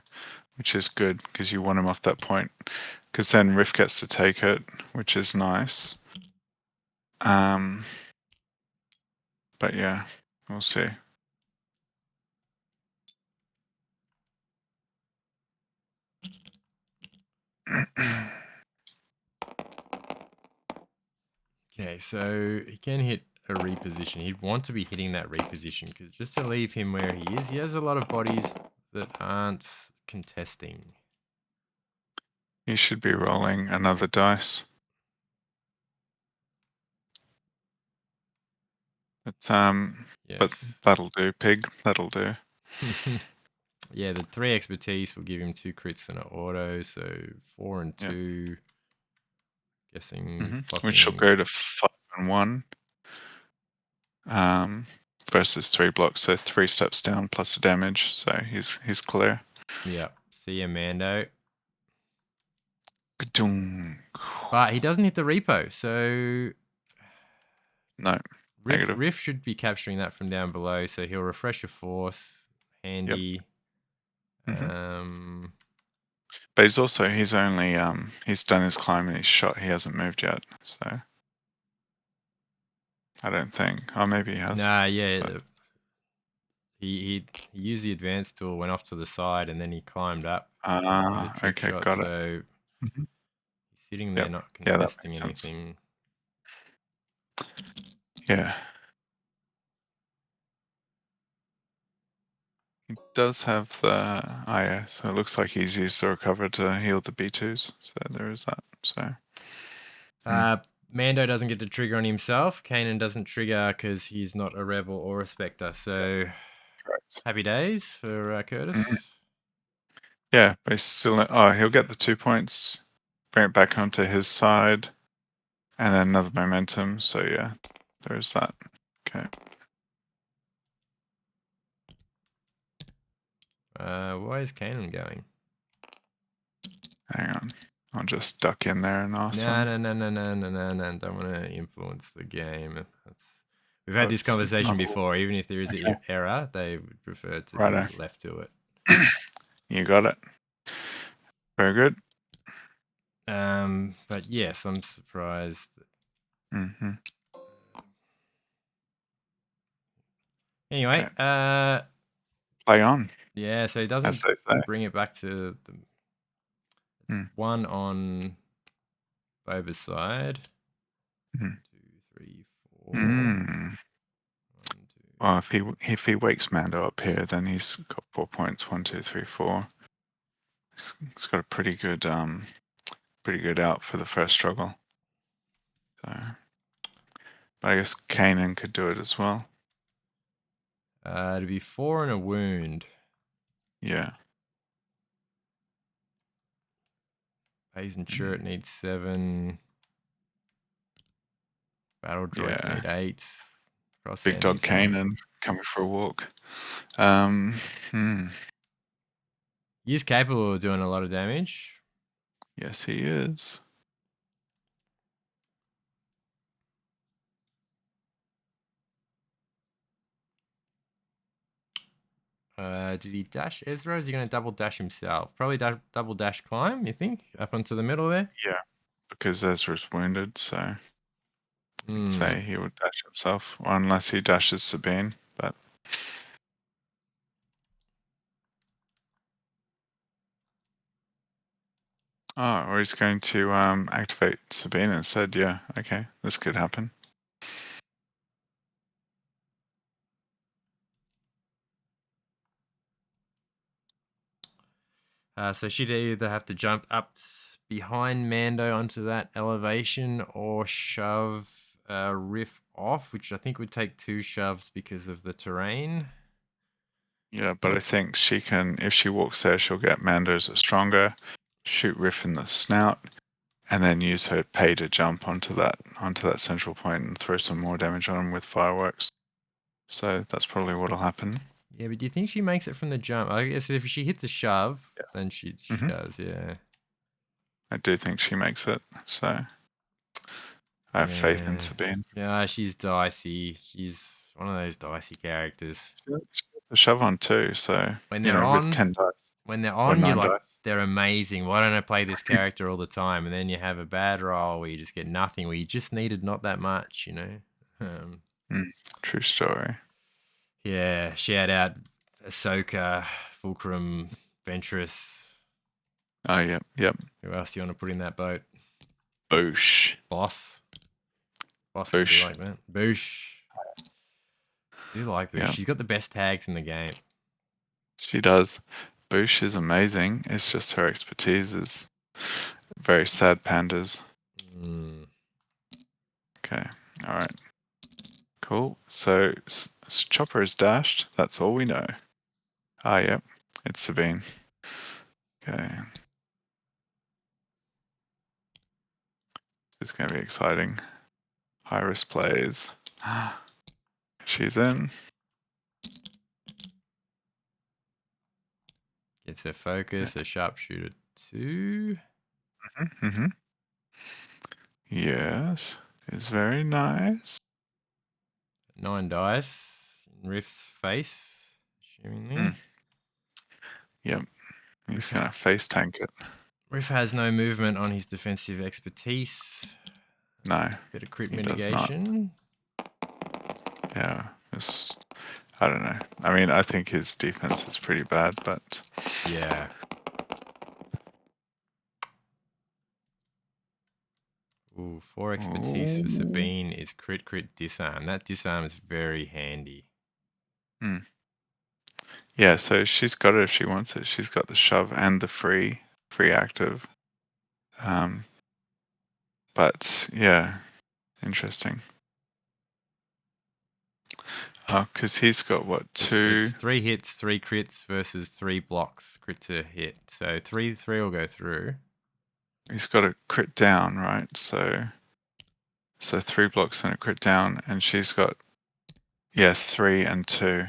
which is good because you want him off that point. Because then Riff gets to take it, which is nice. But yeah, we'll see. Okay, so he can hit a reposition. He'd want to be hitting that reposition because just to leave him where he is, he has a lot of bodies that aren't contesting. He should be rolling another dice. But that'll do, pig. That'll do. Yeah, the 3 expertise will give him 2 crits and an auto, so 4 and 2. Guessing which will go to 5 and 1. Versus 3 blocks, so 3 steps down plus a damage, so he's clear. Yeah. See ya, Mando. Ka-doom. But he doesn't hit the repo, so No. Negative. Riff should be capturing that from down below, so he'll refresh a force. Handy. But he's also he's only he's done his climb and he's shot. He hasn't moved yet, so I don't think. Oh, maybe he has. Nah, yeah. He used the advanced tool, went off to the side, and then he climbed up. Okay, shot, got so it. he's sitting there not contesting anything. Yeah. He does have the so it looks like he's used the recover to heal the B2s, so there is that. So Mando doesn't get to trigger on himself. Kanan doesn't trigger because he's not a rebel or a spectre. So happy days for Curtis. Yeah, but he's still he'll get the 2 points, bring it back onto his side, and then another momentum. So yeah, there's that. Okay. Why is Kanan going? Hang on. I'll just duck in there and ask them. No. Don't want to influence the game. We've had this conversation before. Even if there is an error, they would prefer to be left to it. You got it. Very good. But yes, I'm surprised. Anyway, play on. Yeah, so he doesn't bring it back to the 1 on Boba's side. 2, 3, 4. 1, 2. Well, if he wakes Mando up here, then he's got 4 points. 1, 2, 3, 4. He's got a pretty good out for the first struggle. So, but I guess Kanan could do it as well. It'd be 4 and a wound. Yeah. Pays and shirt needs 7. Battle droids need 8. Big dog Kanan coming for a walk. He's capable of doing a lot of damage. Yes, he is. Did he dash Ezra? Is he going to double dash himself? Probably double dash climb, you think? Up onto the middle there? Yeah, because Ezra's wounded, so I'd say he would dash himself, or unless he dashes Sabine, but Oh, or he's going to activate Sabine instead. Yeah, okay, this could happen. So she'd either have to jump up behind Mando onto that elevation or shove Riff off, which I think would take 2 shoves because of the terrain. Yeah, but I think she can, if she walks there, she'll get Mando's stronger, shoot Riff in the snout, and then use her pay to jump onto that central point and throw some more damage on him with fireworks. So that's probably what'll happen. Yeah, but do you think she makes it from the jump? I guess if she hits a shove, Yes. then she Mhm. does, yeah. I do think she makes it. So I have faith in Yeah. Sabine. Yeah, she's dicey. She's one of those dicey characters. She has a shove on too, so When you they're know, with on, 10 dice when they're or on, you're 9 like, dice. they're amazing. Why don't I play this character all the time? And then you have a bad roll where you just get nothing, where you just needed not that much, you know? True story. Yeah, shout out Ahsoka, Fulcrum, Ventress. Oh, yep. Who else do you want to put in that boat? Boosh. Boss. Boss would be Boosh. like that. Boosh. I do like Boosh. Yeah. She's got the best tags in the game. She does. Boosh is amazing. It's just her expertise is very sad pandas. Okay. All right. Cool. So Chopper is dashed. That's all we know. Ah, yep. It's Sabine. Okay. This is going to be exciting. High risk plays. She's in. Gets her focus, her sharpshooter 2. Mm-hmm. Yes. It's very nice. 9 dice in Riff's face, assumingly. Yep. He's going to face tank it. Riff has no movement on his defensive expertise. No. Bit of crit He does not. mitigation. Yeah. I don't know. I mean, I think his defense is pretty bad, but Yeah. Ooh, 4 expertise for Sabine is crit disarm. That disarm is very handy. Yeah, so she's got it if she wants it. She's got the shove and the free active. But yeah, interesting. Oh, because he's got what, 2? It's 3 hits, 3 crits versus 3 blocks, crit to hit. So 3 will go through. He's got a crit down, right? So 3 blocks and a crit down, and she's got 3 and 2.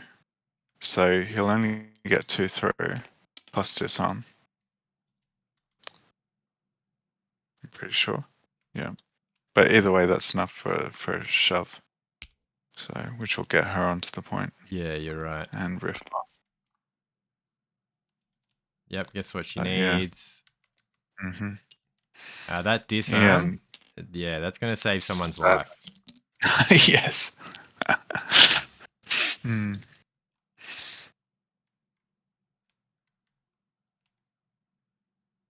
So he'll only get 2 through plus disarm. I'm pretty sure. Yeah. But either way, that's enough for a shove. So, which will get her onto the point. Yeah, you're right. And Riff off. Yep, guess what she Yeah. needs? Mm-hmm. That disarm, yeah, that's going to save someone's life. Yes.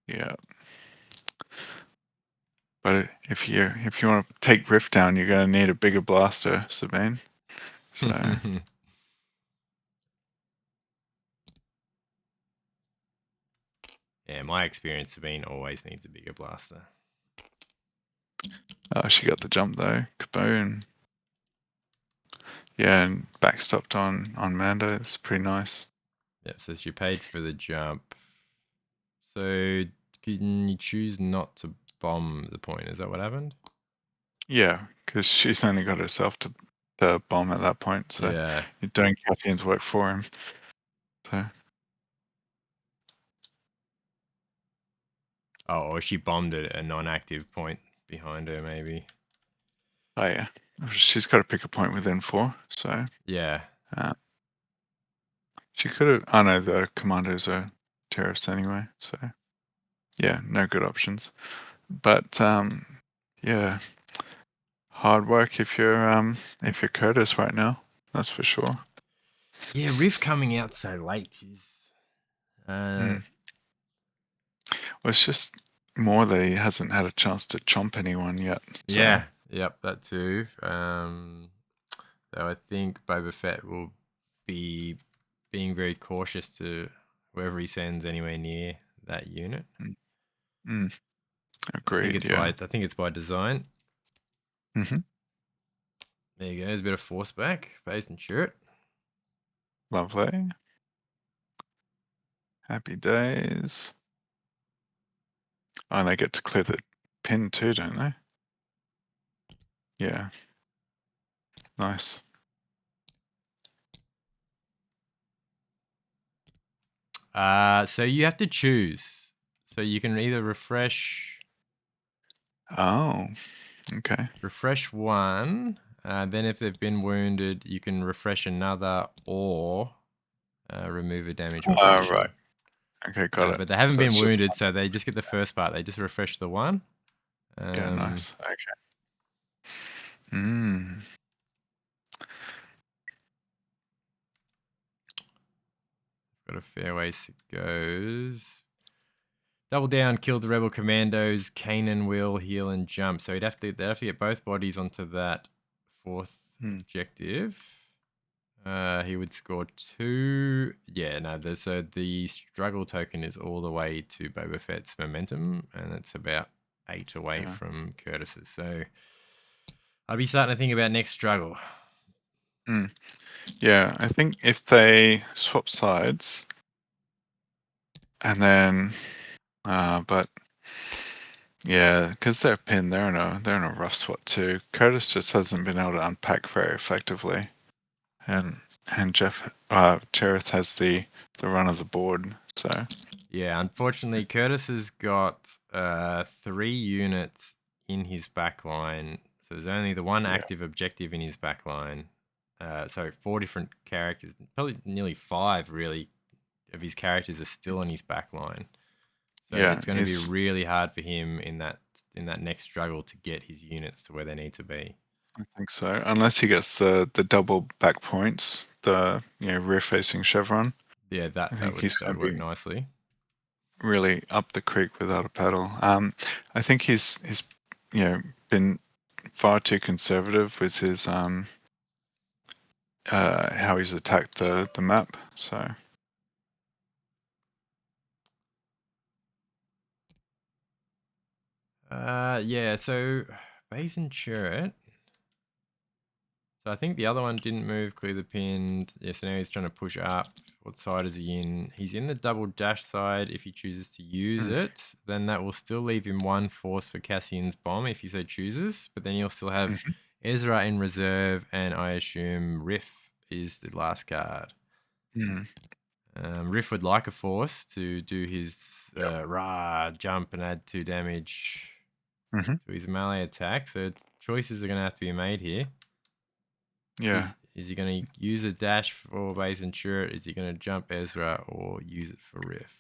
Yeah. But if you want to take Riff down, you're going to need a bigger blaster, Sabine. So yeah, my experience, Sabine always needs a bigger blaster. oh, she got the jump though. Kaboom. Yeah, and backstopped on Mando. It's pretty nice. Yep, so she paid for the jump. So can you choose not to bomb the point? Is that what happened? Yeah, because she's only got herself to bomb at that point. So yeah. you're doing Cassian's work for him. So. Oh, or she bombed at a non-active point behind her, maybe. Oh yeah, she's got to pick a point within 4. So yeah, she could have. Oh no, the commandos are terrorists anyway. So yeah, no good options. But yeah, hard work if you're Curtis right now. That's for sure. Yeah, Riff coming out so late is. Well, it's just more that he hasn't had a chance to chomp anyone yet. So. Yeah, yep, that too. Though I think Boba Fett will be being very cautious to whoever he sends anywhere near that unit. Agreed. I think it's by design. Mm-hmm. There you go. There's a bit of force back, base and shirt. Lovely. Happy days. Oh, and they get to clear the pin too, don't they? Yeah. Nice. So you have to choose. So you can either refresh. Oh, okay. Refresh one. Then if they've been wounded, you can refresh another or remove a damage or Oh, right. Okay, got it. But they haven't So been it's just wounded, one. so they just get the first part. They just refresh the one. Yeah, nice. Okay. Got a fair ways it goes. Double down, killed the rebel commandos. Kanan will heal and jump. So they'd have to get both bodies onto that fourth objective. He would score 2. Yeah, no. So the struggle token is all the way to Boba Fett's momentum, and it's about 8 away from Curtis's. So I'll be starting to think about next struggle. Yeah, I think if they swap sides, and then, but yeah, because they're pinned, they're in a rough spot too. Curtis just hasn't been able to unpack very effectively, and Cherith has the run of the board. So yeah, unfortunately, Curtis has got 3 units in his backline. So there's only the one active objective in his backline. So 4 different characters, probably nearly 5 really, of his characters are still in his backline. So it's going to be really hard for him in that next struggle to get his units to where they need to be. I think so, unless he gets the double back points, the rear facing chevron. Yeah, that would work nicely. Really up the creek without a paddle. I think he's been far too conservative with his how he's attacked the map. So yeah, so base and turret. So I think the other one didn't move, clear the pin. Yeah, so now he's trying to push up. What side is he in? He's in the double dash side. If he chooses to use it, then that will still leave him 1 force for Cassian's bomb if he so chooses. But then he'll still have Ezra in reserve, and I assume Riff is the last card. Riff would like a force to do his jump and add 2 damage to his melee attack. So choices are going to have to be made here. Yeah. Is he going to use a dash for base and turret? Is he going to jump Ezra or use it for Riff?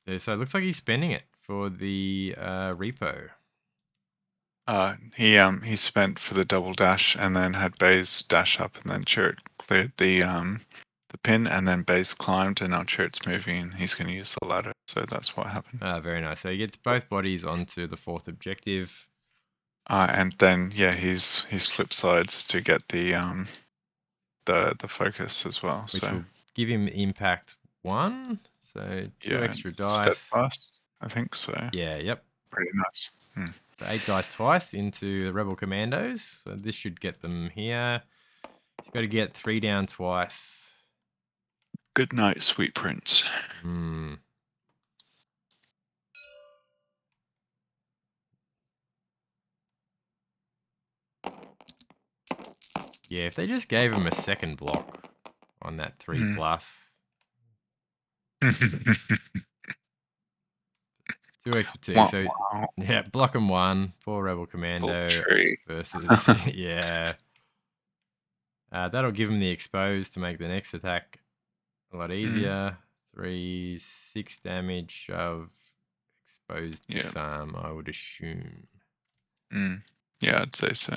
Yeah, so it looks like he's spending it for the repo. He spent for the double dash and then had Baze dash up and then Chirrut cleared the pin and then Baze climbed and now Chirrut's moving and he's going to use the ladder. So that's what happened. Very nice. So he gets both bodies onto the 4th objective. And then he's flip sides to get the focus as well. Which will give him impact 1. So 2 extra dice. Steadfast, I think so. Yeah, yep. Pretty nice. So 8 dice twice into the Rebel Commandos. So this should get them here. He's got to get 3 down twice. Good night, sweet prince. Yeah, if they just gave him a second block on that 3+. 2x for 2. So yeah, block him 1. Poor Rebel Commando versus yeah. That'll give him the expose to make the next attack a lot easier. 3, 6 damage of exposed disarm, I would assume. Yeah, I'd say so.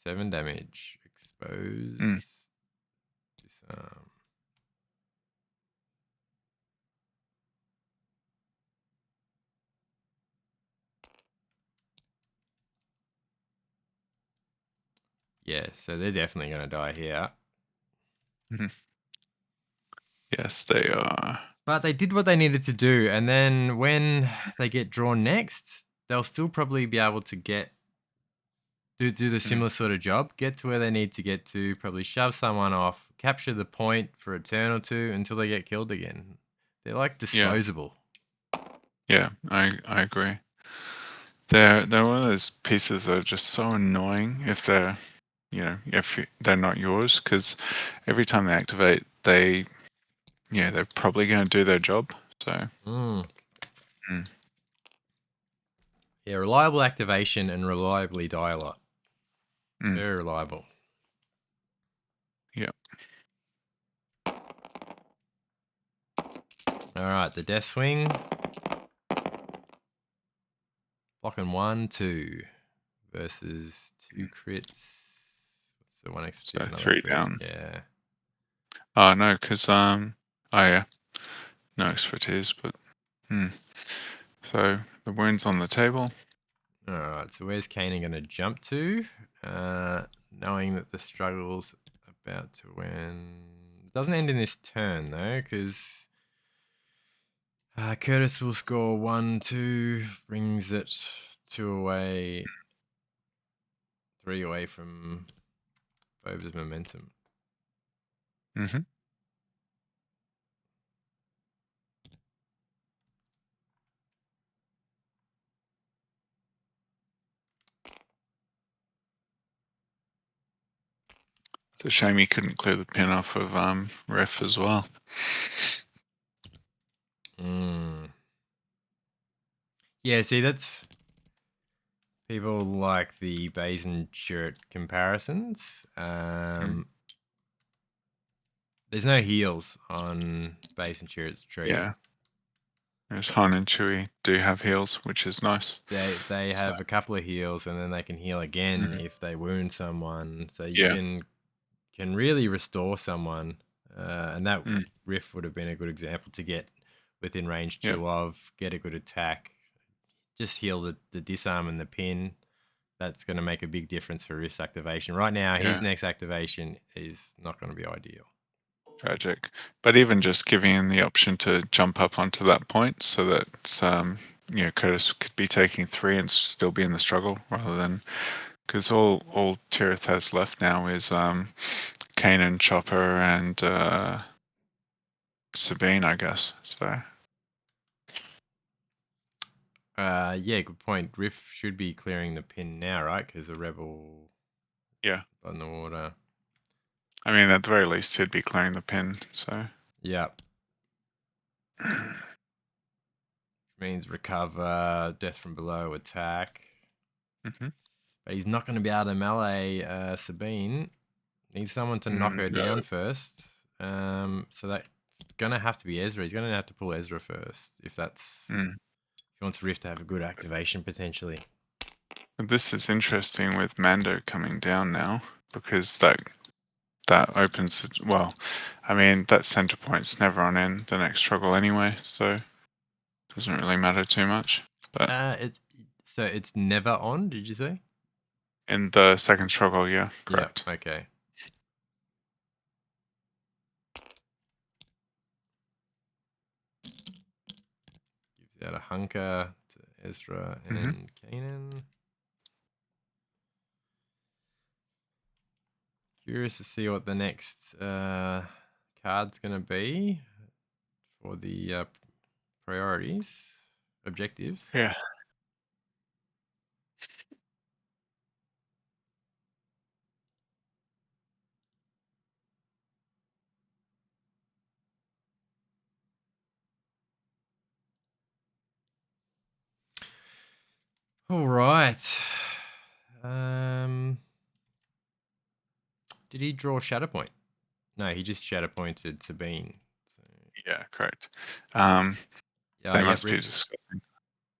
7 damage exposed disarm. Yeah, so they're definitely going to die here. Yes, they are. But they did what they needed to do, and then when they get drawn next, they'll still probably be able to do the similar sort of job, get to where they need to get to, probably shove someone off, capture the point for a turn or two until they get killed again. They're like disposable. Yeah, I agree. They're one of those pieces that are just so annoying if they're they're not yours, because every time they activate, they're probably going to do their job. So yeah, reliable activation and reliably die a lot. Very reliable. Yeah. All right, the death swing. Blocking 1, 2 versus 2 crits. What's the 1 expertise? So 3 down. Yeah. Oh no, because yeah, no expertise, but so the wound's on the table. All right, so where's Kanan going to jump to? Knowing that the struggle's about to end. It doesn't end in this turn though, because Curtis will score 1, 2, brings it 2 away, 3 away from Boba's momentum. It's a shame he couldn't clear the pin off of Riff as well. Yeah, see, that's people like the Baze and shirt comparisons. There's no heals on Baze and Shirt's tree. Yeah. Whereas Han and Chewie do have heals, which is nice. They have a couple of heals, and then they can heal again if they wound someone. So you can really restore someone. And that Riff would have been a good example to get within range 2 of, get a good attack, just heal the disarm and the pin. That's going to make a big difference for Riff's activation. Right now, his next activation is not going to be ideal. Tragic. But even just giving him the option to jump up onto that point so that Curtis could be taking 3 and still be in the struggle, rather than, because all Tirith has left now is Kanan, Chopper, and Sabine, I guess. So yeah, good point. Riff should be clearing the pin now, right? Because a rebel on the water. I mean, at the very least, he'd be clearing the pin. So yeah. Means recover, death from below, attack. But he's not going to be able to melee Sabine. Needs someone to knock her down first. So that's going to have to be Ezra. He's going to have to pull Ezra first if that's if he wants Riff to have a good activation potentially. This is interesting with Mando coming down now, because that opens, well, I mean, that center point's never on in the next struggle anyway, so it doesn't really matter too much. But so it's never on, did you say? In the second struggle, yeah, correct. Yeah, okay. Gives out a hunker to Ezra and Kanan. Curious to see what the next card's going to be for the priorities, objectives. Yeah. All right. did he draw Shadow Point? No, he just Shadow Pointed Sabine. Yeah, correct. Yeah, They must be Riff discussing.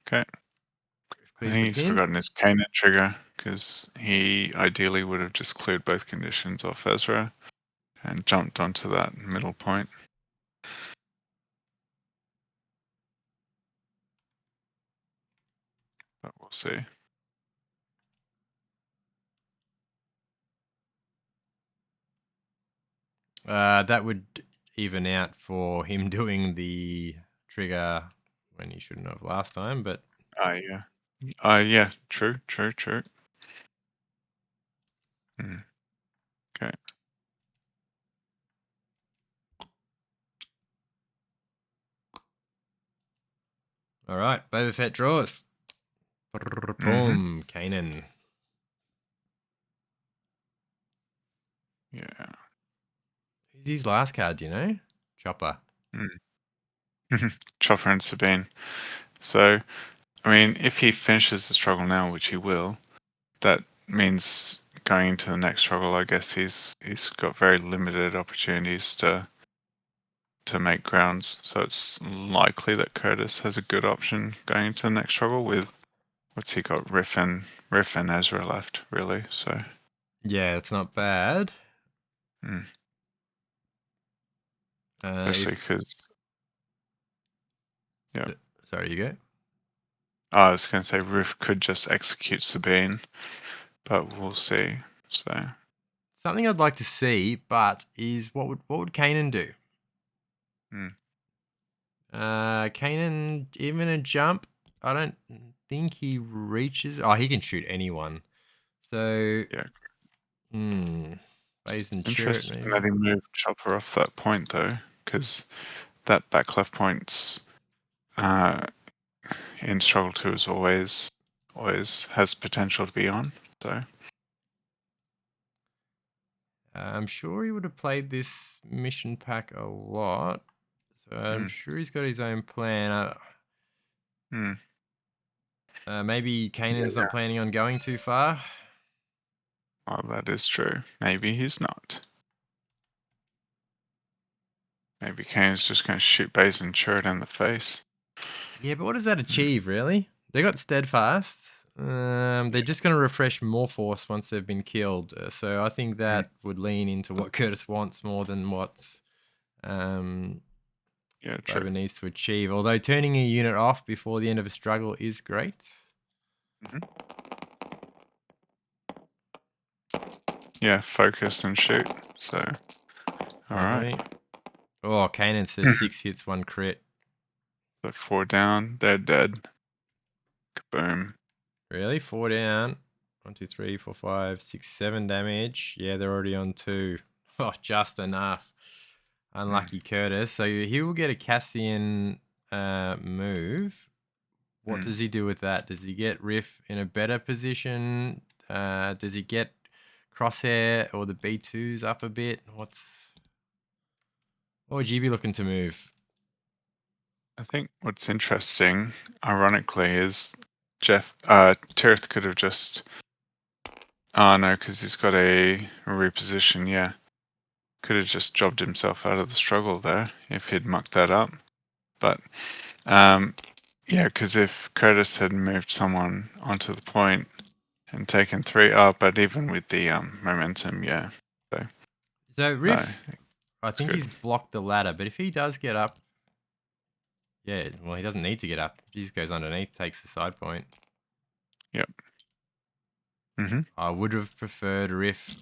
Okay. I clears think the he's pin. forgotten his Kanan trigger because he ideally would have just cleared both conditions off Ezra and jumped onto that middle point. But we'll see. That would even out for him doing the trigger when he shouldn't have last time, but Yeah. Yeah, true. Okay. all right. Boba Fett draws. Boom, Kanan. Yeah. Who's his last card, do you know? Chopper. Chopper and Sabine. So, I mean, if he finishes the struggle now, which he will, that means going into the next struggle, I guess he's got very limited opportunities to make grounds. So it's likely that Curtis has a good option going into the next struggle with what's he got? Riff and Ezra left, really. So Yeah, it's not bad. mm, especially If because yeah. sorry, you go. I was going to say Riff could just execute Sabine, but we'll see. So Something I'd like to see, but is what would Kanan do? mm, Kanan, even a jump, I don't think he reaches. Oh, he can shoot anyone. So, yeah, Base and Chirrut, interesting maybe. that he moved Chopper off that point though, because that back left point's uh, in struggle two is always has potential to be on. So I'm sure he would have played this mission pack a lot. So I'm sure he's got his own plan. mm, Maybe Kanan's yeah. not planning on going too far. Well, that is true. Maybe he's not. Maybe Kane's just going to shoot Baze and Chirrut in the face. Yeah, but what does that achieve, really? They got steadfast. They're just going to refresh more force once they've been killed. So I think that would lean into what Curtis wants more than what Yeah, true. Boba needs to achieve. Although turning a unit off before the end of a struggle is great. Yeah, focus and shoot. So, all right. Oh, Kanan says 6 hits, 1 crit. So 4 down, they're dead. Boom. Really? 4 down. 1, 2, 3, 4, 5, 6, 7 damage. Yeah, they're already on 2. Oh, just enough. Unlucky Curtis. So he will get a Cassian move. What does he do with that? Does he get Riff in a better position? Does he get Crosshair or the B2s up a bit? What would you be looking to move? I think what's interesting, ironically, is Tirith could have just. Oh no, because he's got a reposition. Yeah, could have just jobbed himself out of the struggle there if he'd mucked that up. But yeah, because if Curtis had moved someone onto the point and taken 3 up, but even with the momentum, yeah. So No, Riff, I it's think good. he's blocked the ladder, but if he does get up, yeah, well, he doesn't need to get up. He just goes underneath, takes the side point. Yep. I would have preferred Riff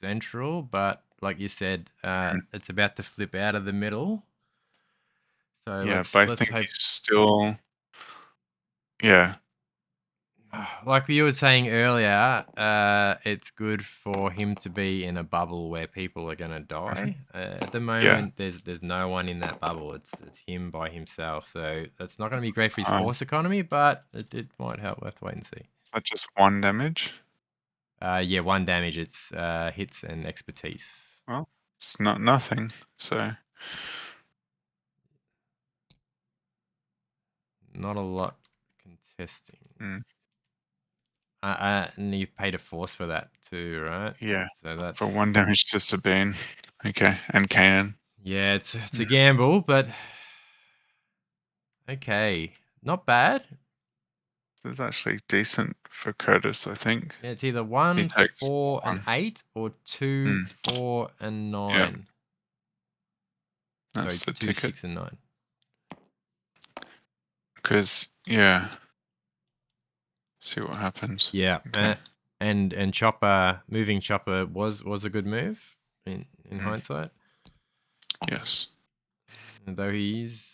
central, but like you said, it's about to flip out of the middle. So Yeah, but I let's think hope. he's still. Yeah. Like you were saying earlier, it's good for him to be in a bubble where people are going to die. At the Yeah. moment, there's no one in that bubble. It's him by himself. So that's not going to be great for his Is force economy, but it might help. We'll have to wait and see. that just 1 damage? Yeah, 1 damage. It's hits and expertise. Well, it's not nothing. So Not a lot contesting. And you paid a force for that too, right? Yeah, So that's for 1 damage to Sabine. Okay, and Kanan. yeah, it's a gamble, but okay, not bad. This is actually decent for Curtis, I think. Yeah, it's either He 1, takes 4, and 1. 8, or 2, Mm, 4, and yeah, 9. Sorry, that's the 2, ticket. 6, and 9. Because, yeah, see what happens. Yeah, Okay. and Chopper moving Chopper was a good move in Mm, hindsight, yes. though he's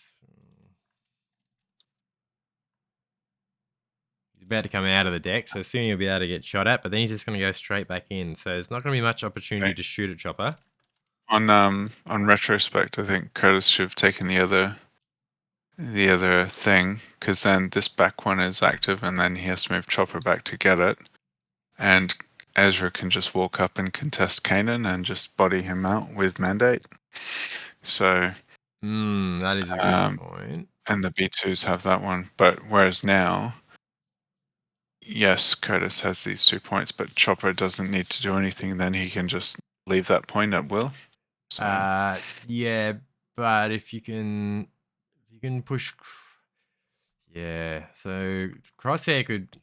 about to come out of the deck, so soon he'll be able to get shot at. But then he's just going to go straight back in, so there's not going to be much opportunity Okay. to shoot at Chopper. On retrospect, I think Curtis should have taken the other thing, because then this back one is active, and then he has to move Chopper back to get it, and Ezra can just walk up and contest Kanan and just body him out with Mandate. So, That is a good point. and the B2s have that one, but whereas now, yes, Curtis has these 2 points, but Chopper doesn't need to do anything. Then he can just leave that point at will. So Yeah, but if you can push, yeah. So Crosshair could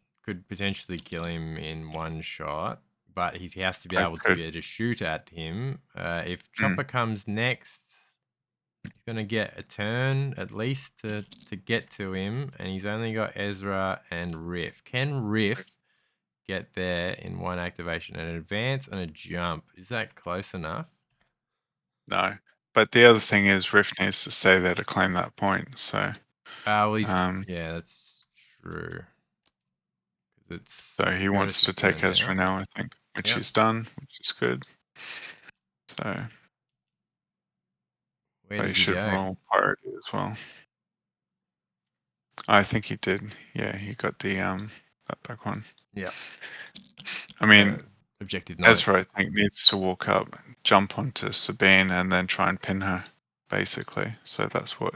potentially kill him in one shot, but he has to be I able could. to shoot at him. If Mm, Chopper comes next, he's gonna get a turn at least to get to him, and he's only got Ezra and Riff. Can Riff get there in one activation? An advance and a jump. Is that close enough? no. But the other thing is, Riff needs to stay there to claim that point. So, Well, he's um, yeah, that's true. 'Cause it's so he wants Curtis's to take turn Ezra now. now, I think, which Yep. he's done, which is good. So, Where but he does he should go? roll priority as well. I think he did. Yeah, he got the that back one. Yeah. I mean, Objective 9. Ezra, I think, needs to walk up, jump onto Sabine, and then try and pin her, basically. So that's what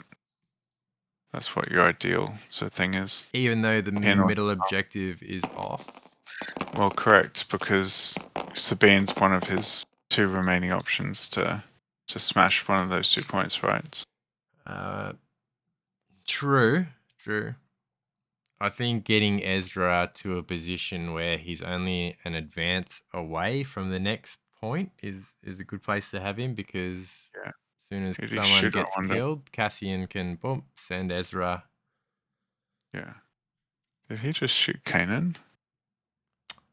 your ideal sort of thing is. Even though the Pin or middle objective is off. well, correct, because Sabine's one of his 2 remaining options to smash one of those 2 points, right? True. True. I think getting Ezra to a position where he's only an advance away from the next point is a good place to have him, because Yeah. as soon as Who did he someone shoot, I gets wonder? killed, Cassian can boom send Ezra. Yeah. Did he just shoot Kanan?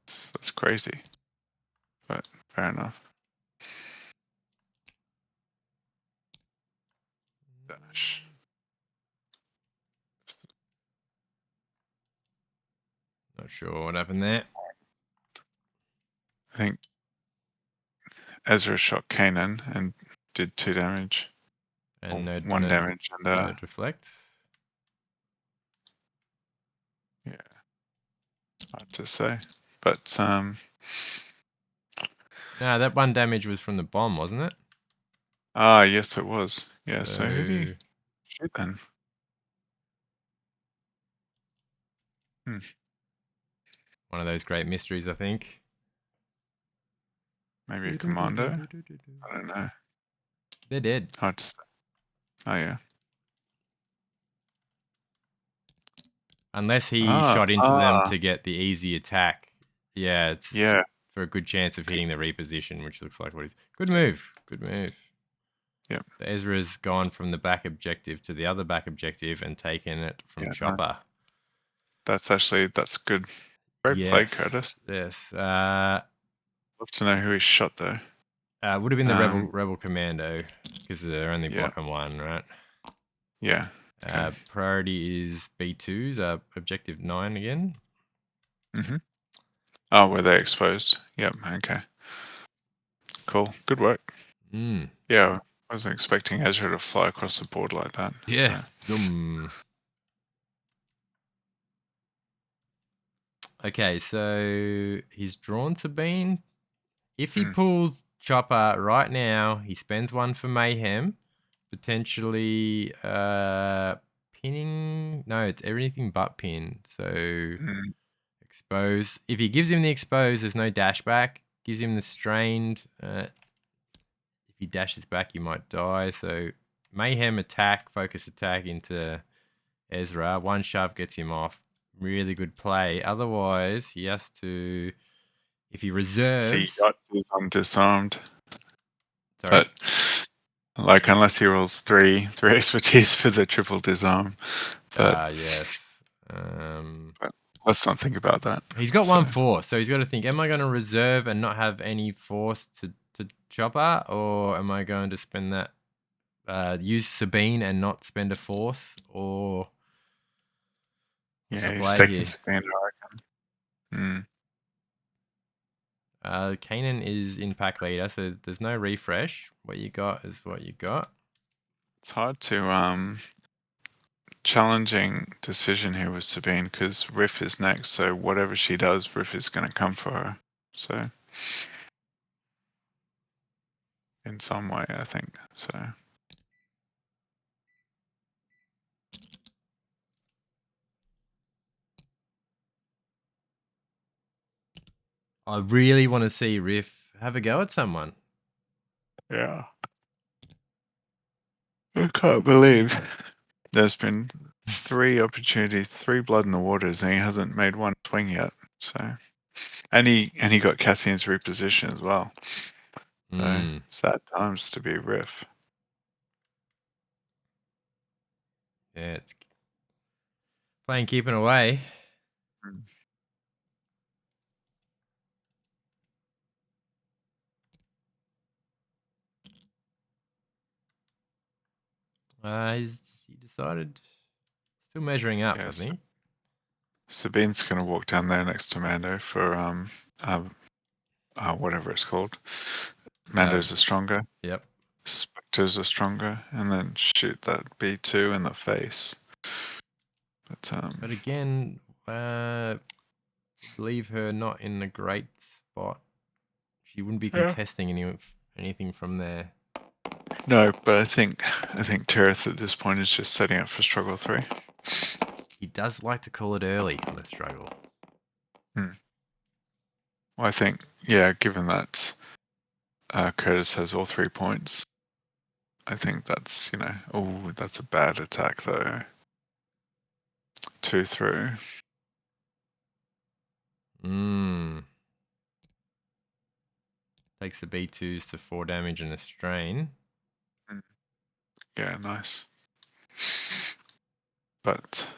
That's crazy. But fair enough. Dash. Not sure what happened there. I think Ezra shot Kanan and did 2 damage. And Or no 1 damage, and no deflect. yeah, hard to say. But No, that 1 damage was from the bomb, wasn't it? yes, it was. Yeah. So who did he So shoot then? Hmm. one of those great mysteries, I think. Maybe a commando. I don't know. They're dead. Hard to say. Oh yeah. Unless he shot into them to get the easy attack. Yeah, it's Yeah. for a good chance of hitting the reposition, which looks like what he's. Good move. Good move. Yep. So Ezra's gone from the back objective to the other back objective and taken it from Yeah, Chopper. nice. That's good. Great play, Yes. Curtis. Yes. Love to know who he shot though. Would have been the rebel commando, because they're only Yeah. blocking 1, right? Yeah. Okay. Priority is B2s, objective 9 again. Mm-hmm. Oh, were they exposed? Yep. Okay. Cool. Good work. Yeah, I wasn't expecting Ezra to fly across the board like that. Yeah. But Zoom. Okay, so he's drawn Sabine. If he pulls Chopper right now, he spends 1 for mayhem, potentially pinning. No, it's everything but pin. So mm, Expose. If he gives him the expose, there's no dash back. Gives him the strained. If he dashes back, he might die. So mayhem attack, focus attack into Ezra. One shove gets him off. Really good play. Otherwise, he has to. If he reserves. So you got this disarmed. Sorry? But like, unless he rolls three expertise for the triple disarm. But yes. but let's not think about that. He's got 1 force, so he's got to think: am I going to reserve and not have any force to chopper, or am I going to spend that? Use Sabine and not spend a force, or yeah, he's taking Sabine, I reckon. Kanan is in pack leader, so there's no refresh. What you got is what you got. It's hard to challenging decision here with Sabine because Riff is next, so whatever she does, Riff is going to come for her. So in some way, I think so. I really want to see Riff have a go at someone. Yeah. I can't believe there's been 3 opportunities, 3 blood in the waters, and he hasn't made one swing yet. So, and he got Cassian's reposition as well. So sad times to be Riff. Yeah, it's playing keeping away. He decided still measuring up, hasn't he? Sabine's gonna walk down there next to Mando for whatever it's called. Mandos are stronger. Yep. Spectres are stronger, and then shoot that B2 in the face. But again, leave her not in a great spot. She wouldn't be contesting anything from there. No, but I think Tirith at this point is just setting up for struggle 3. He does like to call it early on a struggle. Well, I think, yeah, given that Curtis has all 3 points, I think that's, that's a bad attack though. 2 through. Takes the B2s to 4 damage and a strain. Yeah, nice. But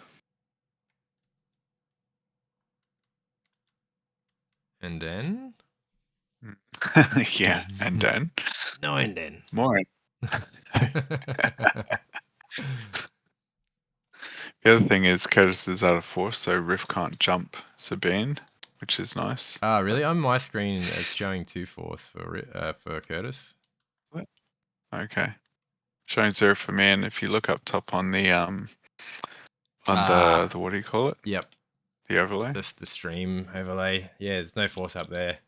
and then yeah, and then no, and then more. The other thing is Curtis is out of force, so Riff can't jump Sabine, which is nice. Ah, really? On my screen, it's showing 2 force for Curtis. Okay, showing 0 for me. And if you look up top on the the what do you call it? Yep. The overlay. The stream overlay. Yeah, there's no force up there.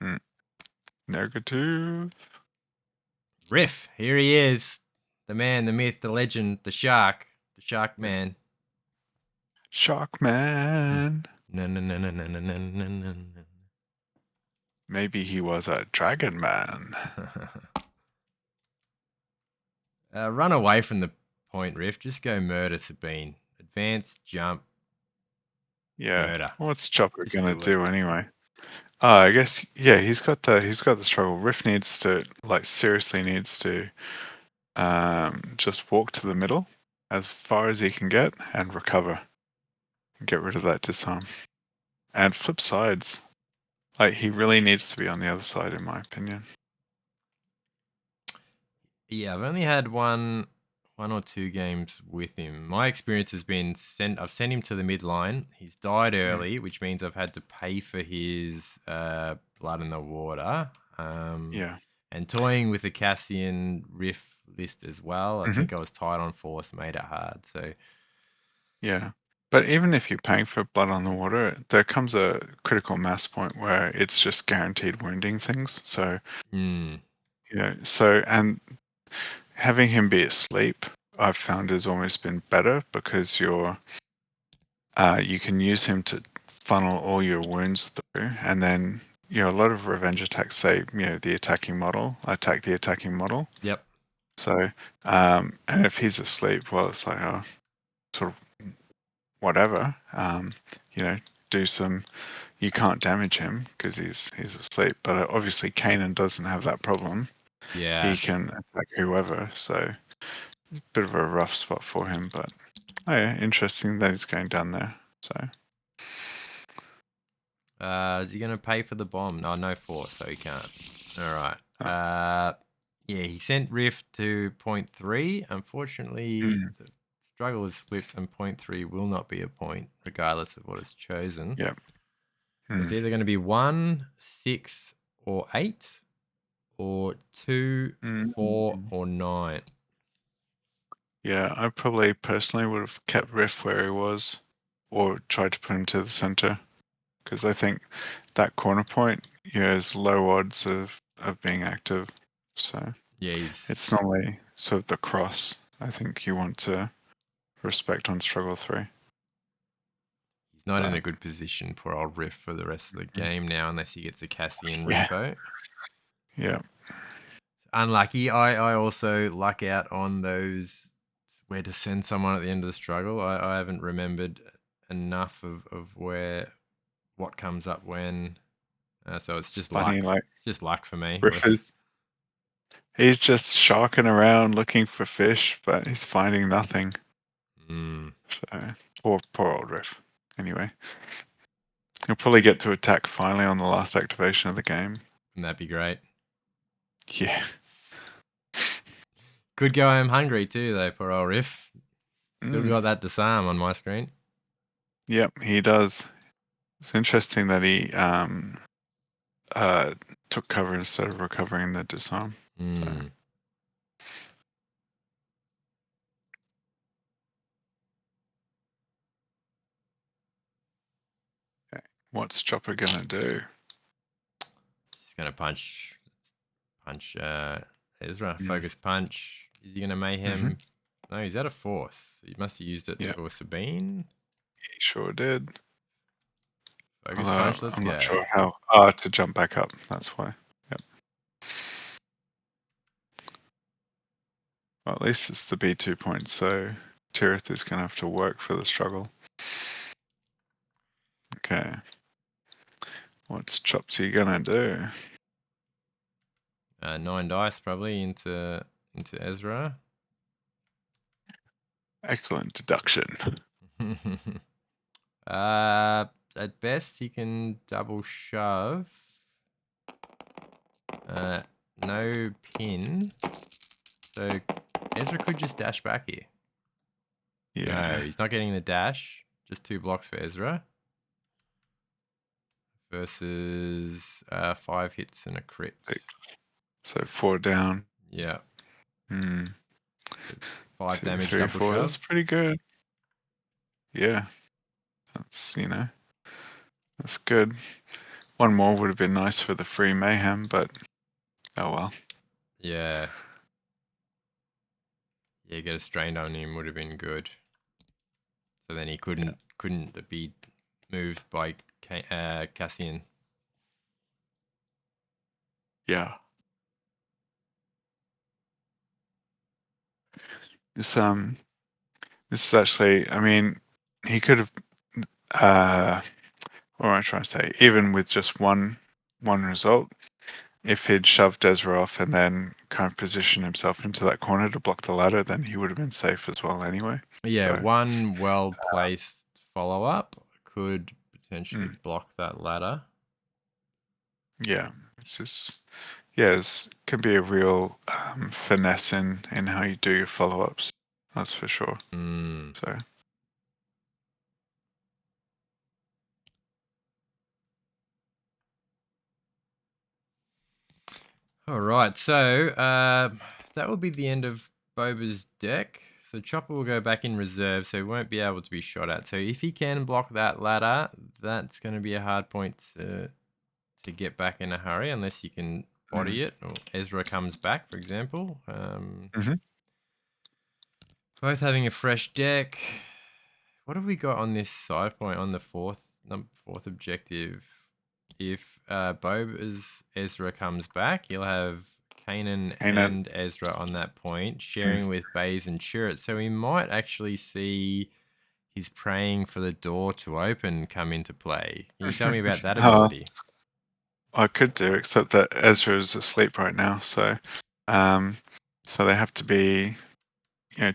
Yep. Negative. Riff, here he is. The man, the myth, the legend, the shark man. Shark man. No. Maybe he was a dragon man. Run away from the point, Riff. Just go murder Sabine. Advance, jump. Yeah. Murder. What's Chopper gonna do anyway? I guess he's got the struggle. Riff needs to seriously needs to just walk to the middle as far as he can get and recover. And get rid of that disarm. And flip sides. Like, he really needs to be on the other side, in my opinion. Yeah, I've only had one or 2 games with him. My experience has been I've sent him to the midline. He's died early, which means I've had to pay for his blood in the water. And toying with the Cassian Riff list as well. I think I was tight on force, made it hard. So yeah. But even if you're paying for blood on the water, there comes a critical mass point where it's just guaranteed wounding things. So, and having him be asleep, I've found has almost been better because you're you can use him to funnel all your wounds through, and then a lot of revenge attacks say the attacking model attack the attacking model. Yep. So and if he's asleep, well, it's like sort of whatever. Do some. You can't damage him because he's asleep. But obviously, Kanan doesn't have that problem. Yeah. He can attack whoever. So it's a bit of a rough spot for him. But yeah, interesting that he's going down there. So. Is he going to pay for the bomb? No force, so he can't. All right. Yeah, he sent Riff to point 3. Unfortunately, the struggle is flipped, and point 3 will not be a point, regardless of what is chosen. Yeah. It's either going to be 1, 6, or 8, or 2, 4, or 9. Yeah, I probably personally would have kept Riff where he was, or tried to put him to the center, because I think that corner point has low odds of being active. So Yeah, it's normally sort of the cross. I think you want to respect on struggle 3. he's not in a good position, poor old Riff, for the rest of the game now, unless he gets a Cassian Yeah. repo. Yeah. Unlucky. I also luck out on those where to send someone at the end of the struggle. I haven't remembered enough of what comes up when. So it's just funny, luck. It's just luck for me. Riff he's just sharking around looking for fish, but he's finding nothing. So poor old Riff. Anyway, he'll probably get to attack finally on the last activation of the game. Wouldn't that be great? Yeah. Could go home hungry too, though, poor old Riff. Still got that disarm on my screen. Yep, he does. It's interesting that he took cover instead of recovering the disarm. So. Okay. What's Chopper gonna do? He's gonna punch Ezra. Focus punch. Is he gonna mayhem? No, he's out of force. He must have used it for Sabine. He sure did. Focus punch, let's I'm go. not sure how. To jump back up. That's why. Yep. Well, at least it's the B2 point, so Tirith is gonna have to work for the struggle. Okay. What's Chopsy gonna do? 9 dice probably into Ezra. Excellent deduction. At best, he can double shove. No pin. So Ezra could just dash back here. Yeah. No, he's not getting the dash. Just 2 blocks for Ezra. Versus 5 hits and a crit. 6. So 4 down. Yeah. 5 damage 3, double 4. shove. That's pretty good. Yeah. That's that's good. One more would have been nice for the free mayhem, but oh well. Yeah. Yeah, get a strain on him would have been good. So then he couldn't be moved by Cassian. Yeah. This is actually, I mean, he could have what am I trying to say? Even with just one result, if he'd shoved Ezra off and then kind of positioned himself into that corner to block the ladder, then he would have been safe as well anyway. Yeah, So, one well-placed follow-up could potentially block that ladder. Yeah, it's just it can be a real finesse in how you do your follow-ups. That's for sure. So. All right, so that will be the end of Boba's deck. So Chopper will go back in reserve, so he won't be able to be shot at. So if he can block that ladder, that's going to be a hard point to get back in a hurry, unless you can body it, or Ezra comes back, for example. Both having a fresh deck. what have we got on this side point on the fourth objective? If Boba's Ezra comes back, you'll have Kanan Kanan. and Ezra on that point, Mm. sharing with Baze and Chirrut. So we might actually see his praying for the door to open come into play. Can you tell me about that ability? I could do, except that Ezra's asleep right now, so so they have to be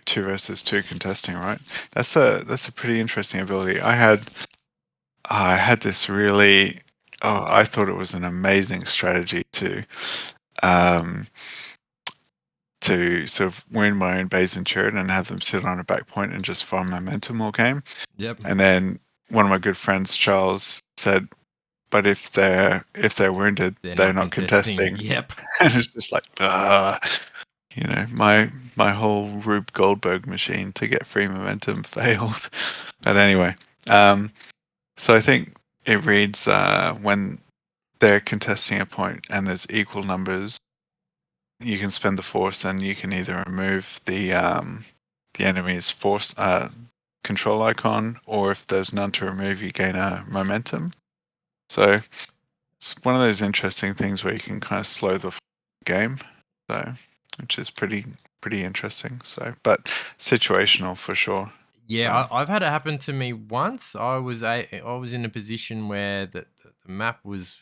2 versus 2 contesting, right? That's a pretty interesting ability. I had this really I thought it was an amazing strategy um to sort of win my own base and Chirrut and have them sit on a back point and just farm momentum all game. Yep. And then one of my good friends, Charles, said, "But if they're wounded, they're not contesting." Yep. And it's just like, my whole Rube Goldberg machine to get free momentum failed. But anyway, so I think it reads when they're contesting a point and there's equal numbers, you can spend the force and you can either remove the enemy's force control icon, or if there's none to remove, you gain a momentum. So it's one of those interesting things where you can kind of slow the game, so which is pretty interesting. So, but situational for sure. Yeah, So, I've had it happen to me once. I was in a position where the map was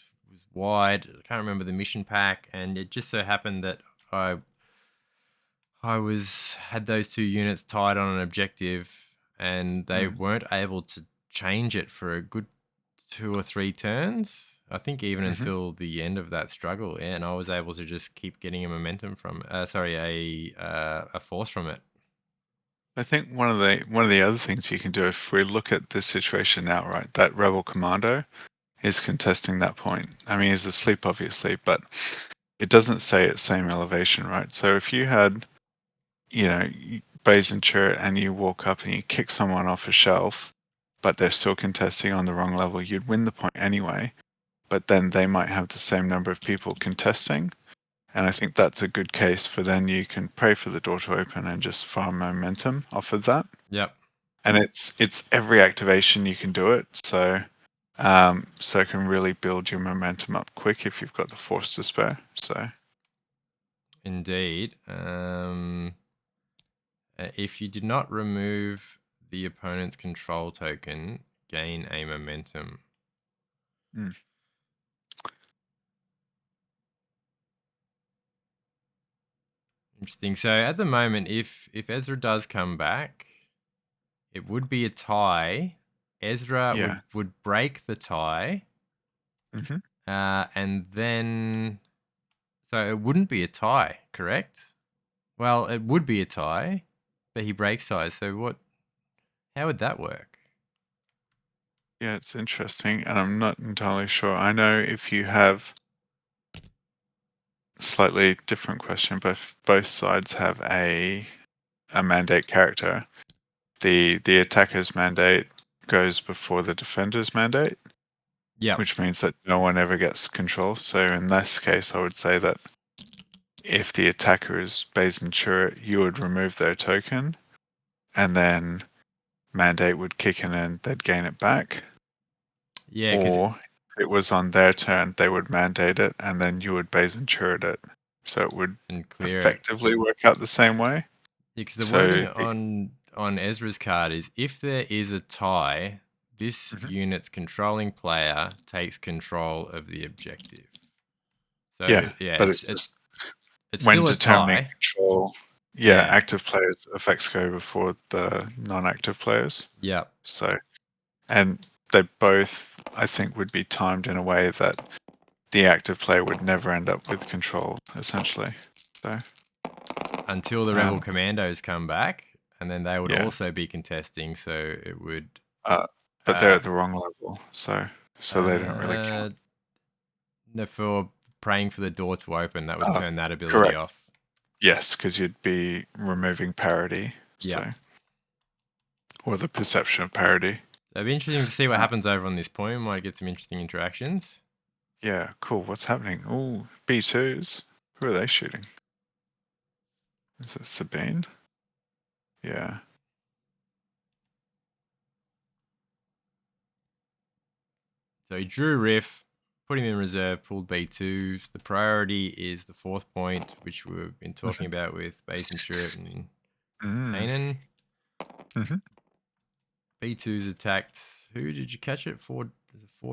wide. I can't remember the mission pack, and it just so happened that I had those two units tied on an objective, and they weren't able to change it for a good 2 or 3 turns. I think even until the end of that struggle, yeah, and I was able to just keep getting a momentum from, a force from it. I think one of the other things you can do, if we look at this situation now, right, that rebel commando is contesting that point. I mean, he's asleep obviously, but it doesn't say it's same elevation, right? So if you had, Baze and Chirrut and you walk up and you kick someone off a shelf, but they're still contesting on the wrong level, you'd win the point anyway. But then they might have the same number of people contesting. And I think that's a good case for then you can pray for the door to open and just farm momentum off of that. Yep. And it's every activation you can do it. So so it can really build your momentum up quick if you've got the force to spare. So Indeed. If you did not remove the opponent's control token, gain a momentum. mm, Interesting. So at the moment, if Ezra does come back, it would be a tie. Ezra yeah. would break the tie, hmm and then so it wouldn't be a tie, correct? Well, it would be a tie, but he breaks ties. So what? How would that work? Yeah, it's interesting, and I'm not entirely sure. I know if you have slightly different question, but if both sides have a mandate character, the attacker's mandate goes before the defender's mandate, Yep. which means that no one ever gets control. So in this case, I would say that if the attacker is Baze and Chirrut, you would remove their token, and then mandate would kick in and they'd gain it back. Yeah, because Or if it was on their turn, they would mandate it, and then you would Baze and Chirrut it. So it would and clear it. effectively work out the same way. Because the So wording on Ezra's card is if there is a tie, this Mhm. unit's controlling player takes control of the objective. So Yeah, yeah, but it's just it's when still a determining tie. control, yeah, Yeah. active players effects go before the non-active players. Yep. So, and they both, I think, would be timed in a way that the active player would never end up with control, essentially. So, Until the Rebel Commandos come back, and then they would yeah, also be contesting. So it would. but they're Uh, at the wrong level, so they don't really count. no, for praying for the door to open, that would Uh, turn that ability correct. off. Yes, because you'd be removing parity, Yep. so or the perception of parity. So it'd be interesting to see what happens over on this point. We might get some interesting interactions. Yeah, cool. What's happening? Oh, B2s. Who are they shooting? Is it Sabine? Yeah. So he drew Riff, put him in reserve, pulled B2. The priority is the 4th point, which we've been talking about with base and chirp and Kanan. Mm-hmm. B2's attacked. Who did you catch it? 4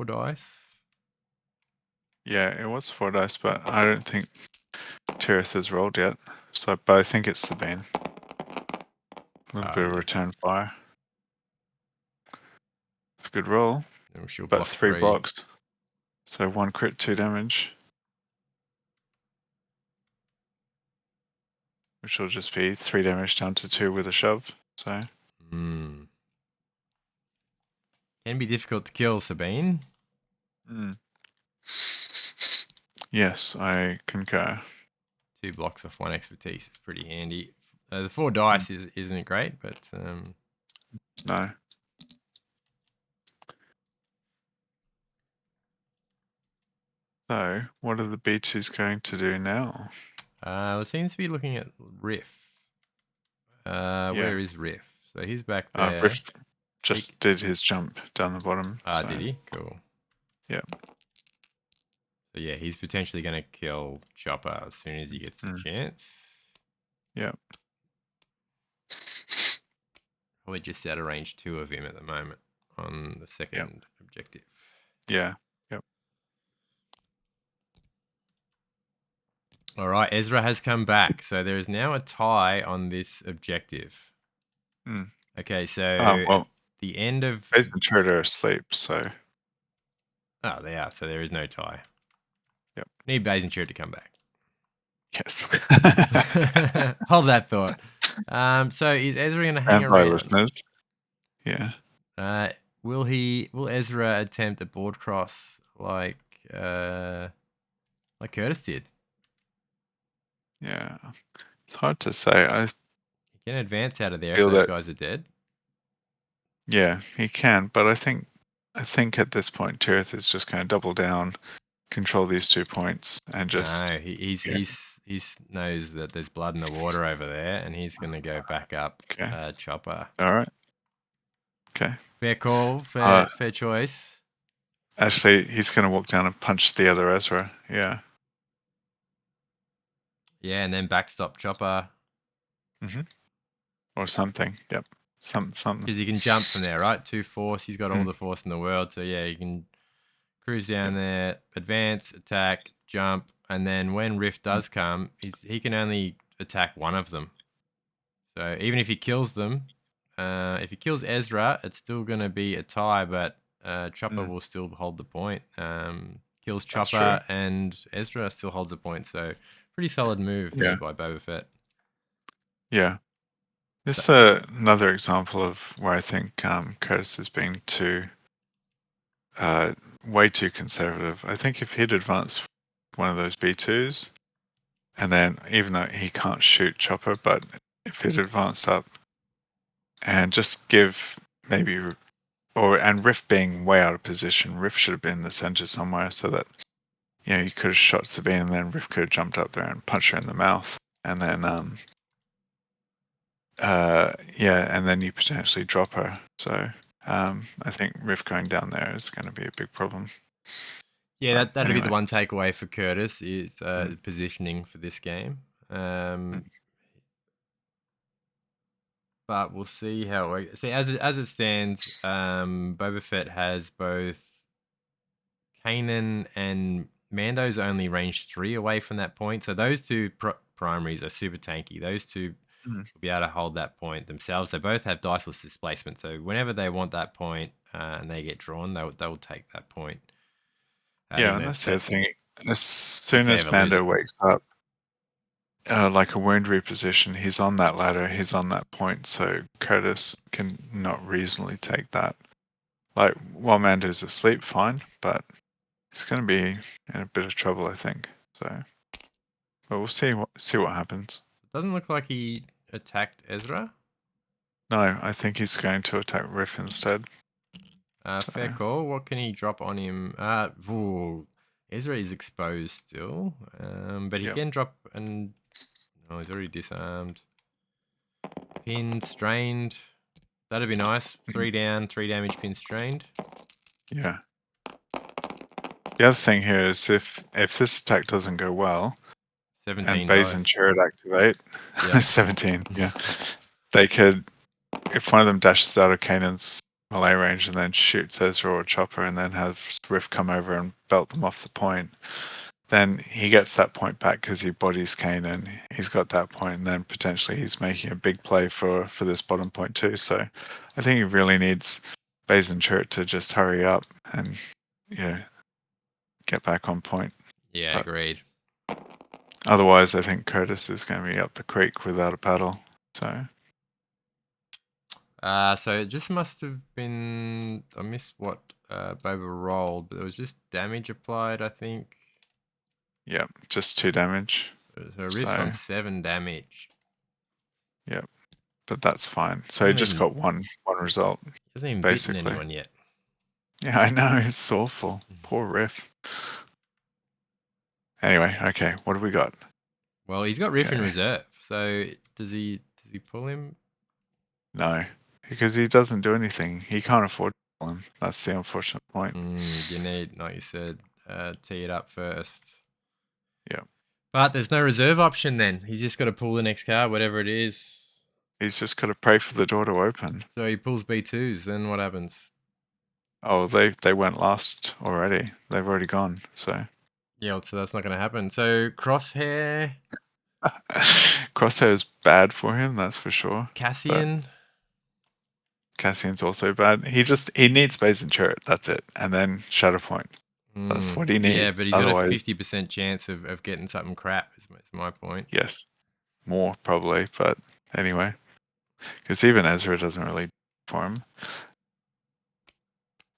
dice? Yeah, it was 4 dice, but I don't think Tirith has rolled yet. But I think it's Sabine. A little bit of Yeah. return fire. It's a good roll. She'll But block 3 blocks. So 1 crit, 2 damage. Which will just be 3 damage down to 2 with a shove. So. Can be difficult to kill, Sabine. Yes, I concur. 2 blocks off 1 expertise is pretty handy. The 4 dice isn't great, but no. So, what are the B2s going to do now? it seems to be looking at Riff. Where is Riff? So he's back there. Riff just did his jump down the bottom. Did he? Cool. Yeah. So yeah, he's potentially going to kill Chopper as soon as he gets the chance. Yeah. Probably just out of range 2 of him at the moment on the second objective. Yeah. Yep. All right, Ezra has come back. So there is now a tie on this objective. Okay, so the end of... Base and turret are asleep, so... Oh, they are. So there is no tie. Yep. Need Base and Turret to come back. Yes. Hold that thought. So is Ezra going to hang Stand by, around? listeners. Yeah. Will Ezra attempt a board cross like Curtis did? Yeah. It's hard to say. He can advance out of there if feel those that- guys are dead. Yeah, he can, but I think at this point Tirith is just going to double down, control these 2 points, and just... No, he knows that there's blood in the water over there, and he's going to go back up Chopper. All right. Okay. Fair call, fair choice. Actually, he's going to walk down and punch the other Ezra. Yeah. Yeah, and then backstop Chopper. Or something. Yep. Something. Because he can jump from there, right? 2 force. He's got all the force in the world. So yeah, he can cruise down there, advance, attack, jump, and then when Riff does come, he can only attack one of them. So even if he kills them, if he kills Ezra, it's still going to be a tie, but Chopper will still hold the point. Kills Chopper and Ezra still holds a point. So pretty solid move by Boba Fett. Yeah. This is another example of where I think Curtis is being way too conservative. I think if he'd advanced one of those B2s, and then even though he can't shoot Chopper, but if he'd advanced up and just give maybe... and Riff being way out of position, Riff should have been in the center somewhere so that, you could have shot Sabine and then Riff could have jumped up there and punched her in the mouth. And then, and then you potentially drop her. So I think Riff going down there is going to be a big problem. Yeah, that'd be the one takeaway for Curtis is positioning for this game. But we'll see how it works. See, as it stands, Boba Fett has both Kanan and Mando's only range 3 away from that point. So those 2 primaries are super tanky. Those 2 will be able to hold that point themselves. They both have diceless displacement. So whenever they want that point and they get drawn, they'll take that point. And that's the other thing. As soon as Mando wakes up, like a wound reposition, he's on that ladder, he's on that point, so Curtis can not reasonably take that. Like, while Mando's asleep, fine, but he's going to be in a bit of trouble, I think. So, but we'll see what happens. It doesn't look like he attacked Ezra. No, I think he's going to attack Riff instead. Fair call. What can he drop on him? Ezra is exposed still, but he can drop and... Oh, he's already disarmed. Pinned, strained. That'd be nice. 3 down, 3 damage, pinned, strained. Yeah. The other thing here is if this attack doesn't go well, 17 and Baze dice. and Chirrut activate, Yep. 17, yeah. They could, if one of them dashes out of Kanan's melee range and then shoots Ezra or Chopper and then has Riff come over and belt them off the point, then he gets that point back because he bodies Kanan. He's got that point, and then potentially he's making a big play for this bottom point too. So I think he really needs Baze and Chirrut to just hurry up and get back on point. Yeah, But agreed. otherwise, I think Curtis is going to be up the creek without a paddle. So So it just must have been. I missed what Boba rolled, but it was just damage applied, I think. yeah, just 2 damage. So Riff's on 7 damage. Yep, but that's fine. So he just got one result. He hasn't even basically bitten anyone yet. Yeah, I know, it's awful. Poor Riff. Anyway, okay, what do we got? Well, he's got Riff in Okay. reserve. So does he pull him? No, because he doesn't do anything. He can't afford to pull him. That's the unfortunate point. You need, like you said, tee it up first. Yeah. But there's no reserve option then. He's just got to pull the next card, whatever it is. He's just got to pray for the door to open. So he pulls B2s, then what happens? Oh, they went last already. They've already gone, so. Yeah, so that's not going to happen. So Crosshair. Crosshair's bad for him, that's for sure. Cassian. Cassian's also bad. He needs Baze and Chirrut, that's it. And then Shatterpoint. That's what he needs. Yeah, but he's got a 50% chance of getting something crap, is my point. Yes. More, probably, but anyway. Because even Ezra doesn't really for him.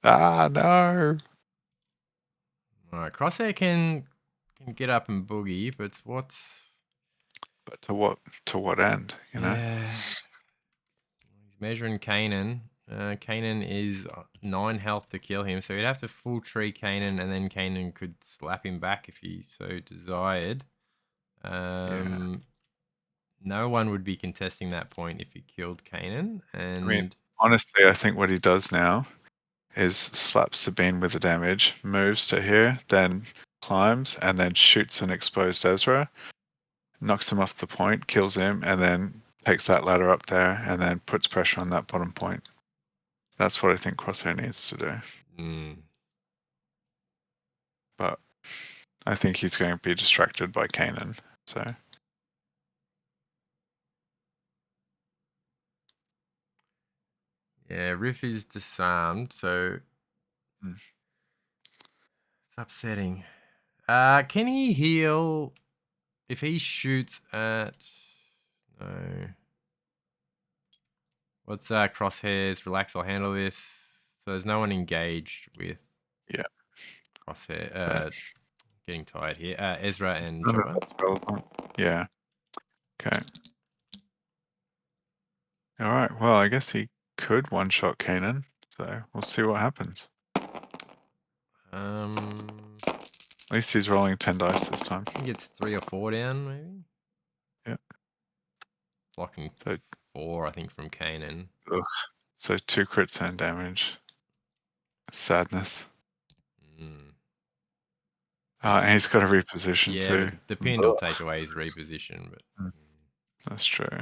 Ah, no. Alright, Crosshair can get up and boogie, but what's... But to what end, you know? Yeah. He's measuring Kanan. Kanan is 9 health to kill him, so he'd have to full tree Kanan, and then Kanan could slap him back if he so desired. No one would be contesting that point if he killed Kanan. And I mean, honestly, I think what he does now is slaps Sabine with the damage, moves to here, then climbs, and then shoots an exposed Ezra, knocks him off the point, kills him, and then takes that ladder up there, and then puts pressure on that bottom point. That's what I think Crosshair needs to do. But I think he's going to be distracted by Kanan, so... Yeah, Riff is disarmed, so it's upsetting. Can he heal if he shoots at... No. What's Crosshairs? Relax, I'll handle this. So there's no one engaged with Crosshair. Getting tired here. Ezra and Chopper. That's relevant. Yeah. Okay. Alright, well, I guess he could one-shot Kanan, so we'll see what happens. At least he's rolling 10 dice this time. He gets 3 or 4 down, maybe? Yeah. Blocking 4, I think, from Kanan. Ugh. So 2 crits and damage. Sadness. And he's got a reposition too. The pin will take away his reposition, but... That's true.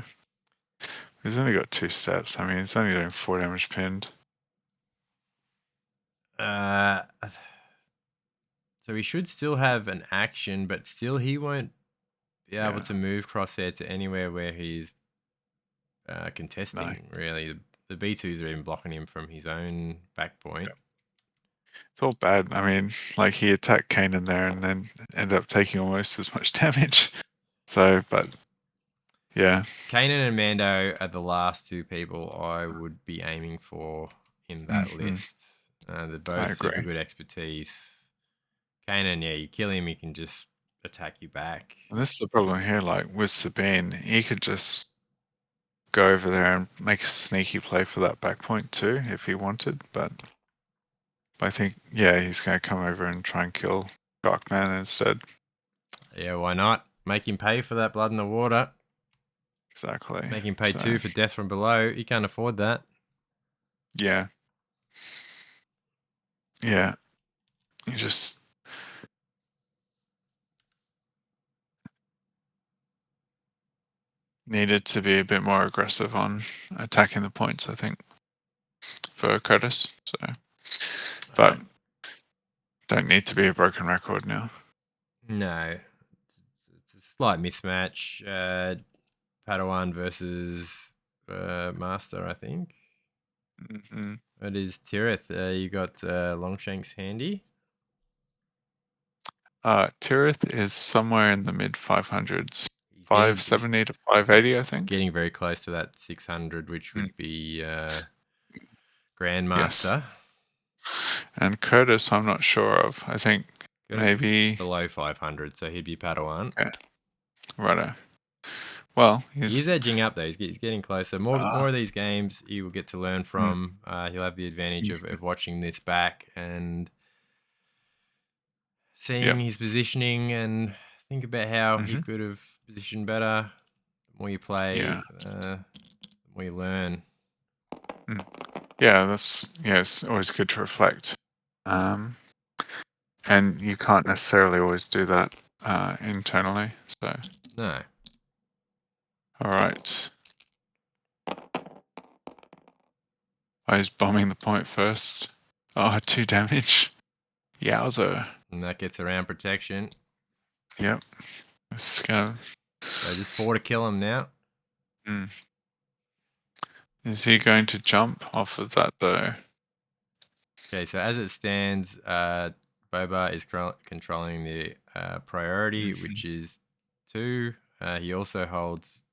He's only got 2 steps. I mean, he's only doing 4 damage pinned. So he should still have an action, but still he won't be able to move Crosshair to anywhere where he's contesting, really. The B2s are even blocking him from his own back point. Yeah. It's all bad. I mean, like, he attacked Kanan there and then ended up taking almost as much damage. So, but... Yeah. Kanan and Mando are the last 2 people I would be aiming for in that list. They're both super good expertise. Kanan, yeah, you kill him, he can just attack you back. And this is the problem here, like, with Sabine, he could just go over there and make a sneaky play for that back point too, if he wanted, but I think, yeah, he's going to come over and try and kill Darkman instead. Yeah, why not? Make him pay for that blood in the water. Exactly. Make him pay 2 for death from below. He can't afford that. Yeah. Yeah. You just... needed to be a bit more aggressive on attacking the points, I think, for Curtis. So, but don't need to be a broken record now. No. It's a slight mismatch. Padawan versus Master, I think. Mm-hmm. It is Tirith. You got Longshanks handy. Tirith is somewhere in the mid 500s, He's 570 to 580, I think. getting very close to that 600, which would be Yes. Grandmaster. And Curtis, I'm not sure of. I think Curtis maybe below 500, so he'd be Padawan. Okay. Righto. Well, He's edging up though. He's getting closer. More of these games he will get to learn from. He'll have the advantage of watching this back and seeing his positioning and think about how he could have positioned better. The more you play, the more you learn. Yeah, it's always good to reflect. And you can't necessarily always do that internally. So No. all right. I was bombing the point first. Oh, 2 damage. Yowza. And that gets around protection. Yep. Let's go. So just 4 to kill him now. Is he going to jump off of that though? Okay, so as it stands, Boba is controlling the priority, which is 2. He also holds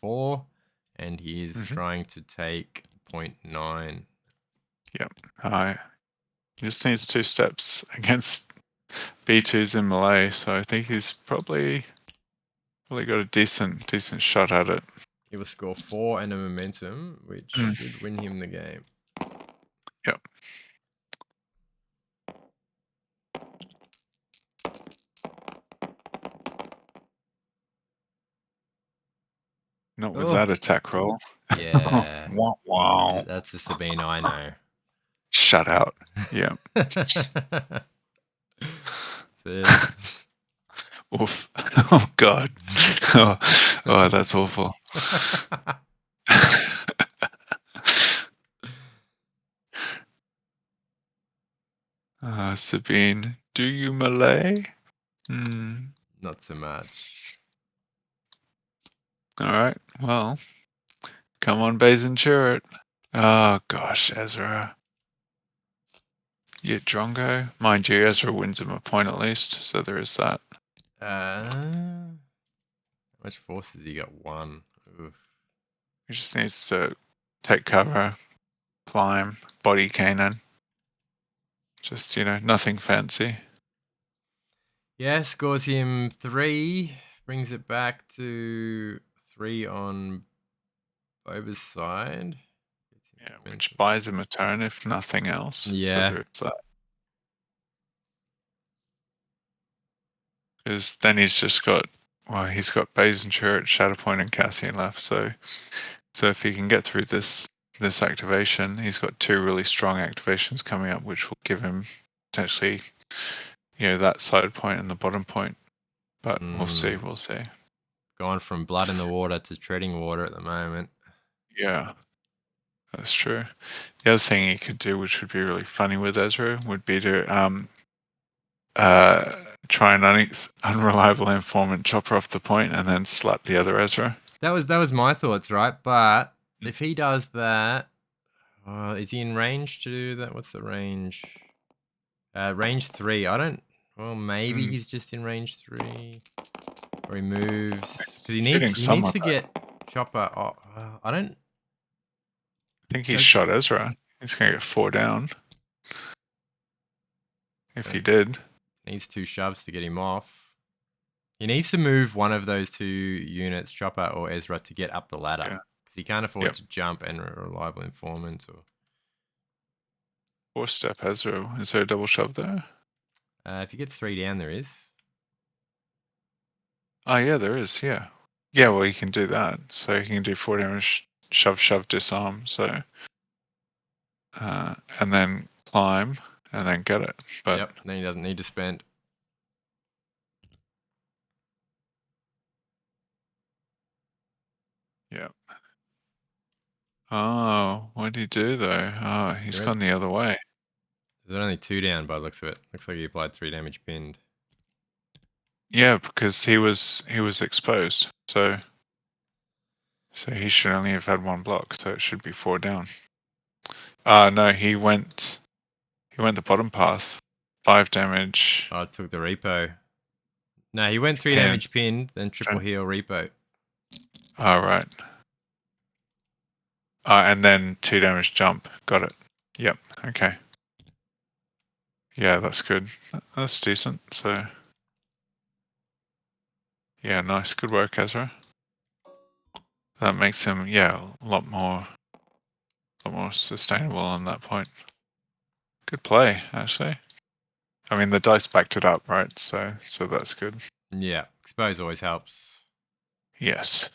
4, and he is trying to take 0.9. Yep. He just needs 2 steps against B2s in Malay, so I think he's probably got a decent shot at it. He will score 4 and a momentum, which should win him the game. Yep. Not with that attack roll. Yeah. Wow. That's the Sabine I know. Shut out. Yeah. Oof. Oh, God. Oh, that's awful. Sabine, do you Malay? Not so much. All right. Well, come on, Bazin Chirrut. Oh, gosh, Ezra. Yeah, Drongo. Mind you, Ezra wins him a point at least, so there is that. How much force has he got? 1. Oof. He just needs to take cover, climb, body Kanan. Just, nothing fancy. Yeah, scores him 3. Brings it back to 3 on Boba's side. Yeah, which buys him a turn if nothing else. Yeah. So there's that. Because then he's got Bazin Chirrut, Shatterpoint, and Cassian left. So if he can get through this activation, he's got 2 really strong activations coming up, which will give him potentially, that side point and the bottom point. But we'll see. Gone from blood in the water to treading water at the moment. Yeah, that's true. The other thing he could do, which would be really funny with Ezra, would be to try an unreliable informant, chop her off the point, and then slap the other Ezra. That was my thoughts, right? But if he does that, is he in range to do that? What's the range? Range 3. Well, maybe he's just in range 3, or he moves because he needs to get Chopper. I think he shot Ezra. He's gonna get 4 down. If he did. Needs 2 shoves to get him off. He needs to move one of those 2 units, Chopper or Ezra, to get up the ladder. Because he can't afford to jump and reliable informant. Or 4-step Ezra. Is there a double shove there? If he gets 3 down, there is. Oh, yeah, there is, yeah. Yeah, well, you can do that. So you can do 4 damage, shove, disarm. So, and then climb, and then get it. But yep, then he doesn't need to spend. Oh, what did he do though? Oh, he's There gone the other way. There's only 2 down by the looks of it. Looks like he applied 3 damage pinned. Yeah, because he was exposed. So he should only have had 1 block, so it should be 4 down. No, he went the bottom path. 5 damage. Oh, it took the repo. No, he went 3 Pin. damage pinned, then triple heal repo. Oh, right. And then 2 damage jump. Got it. Yep. Okay. Yeah, that's good. That's decent. So, yeah, nice. Good work, Ezra. That makes him, a lot more sustainable on that point. Good play, actually. I mean, the dice backed it up, right? So that's good. Yeah, expose always helps. Yes.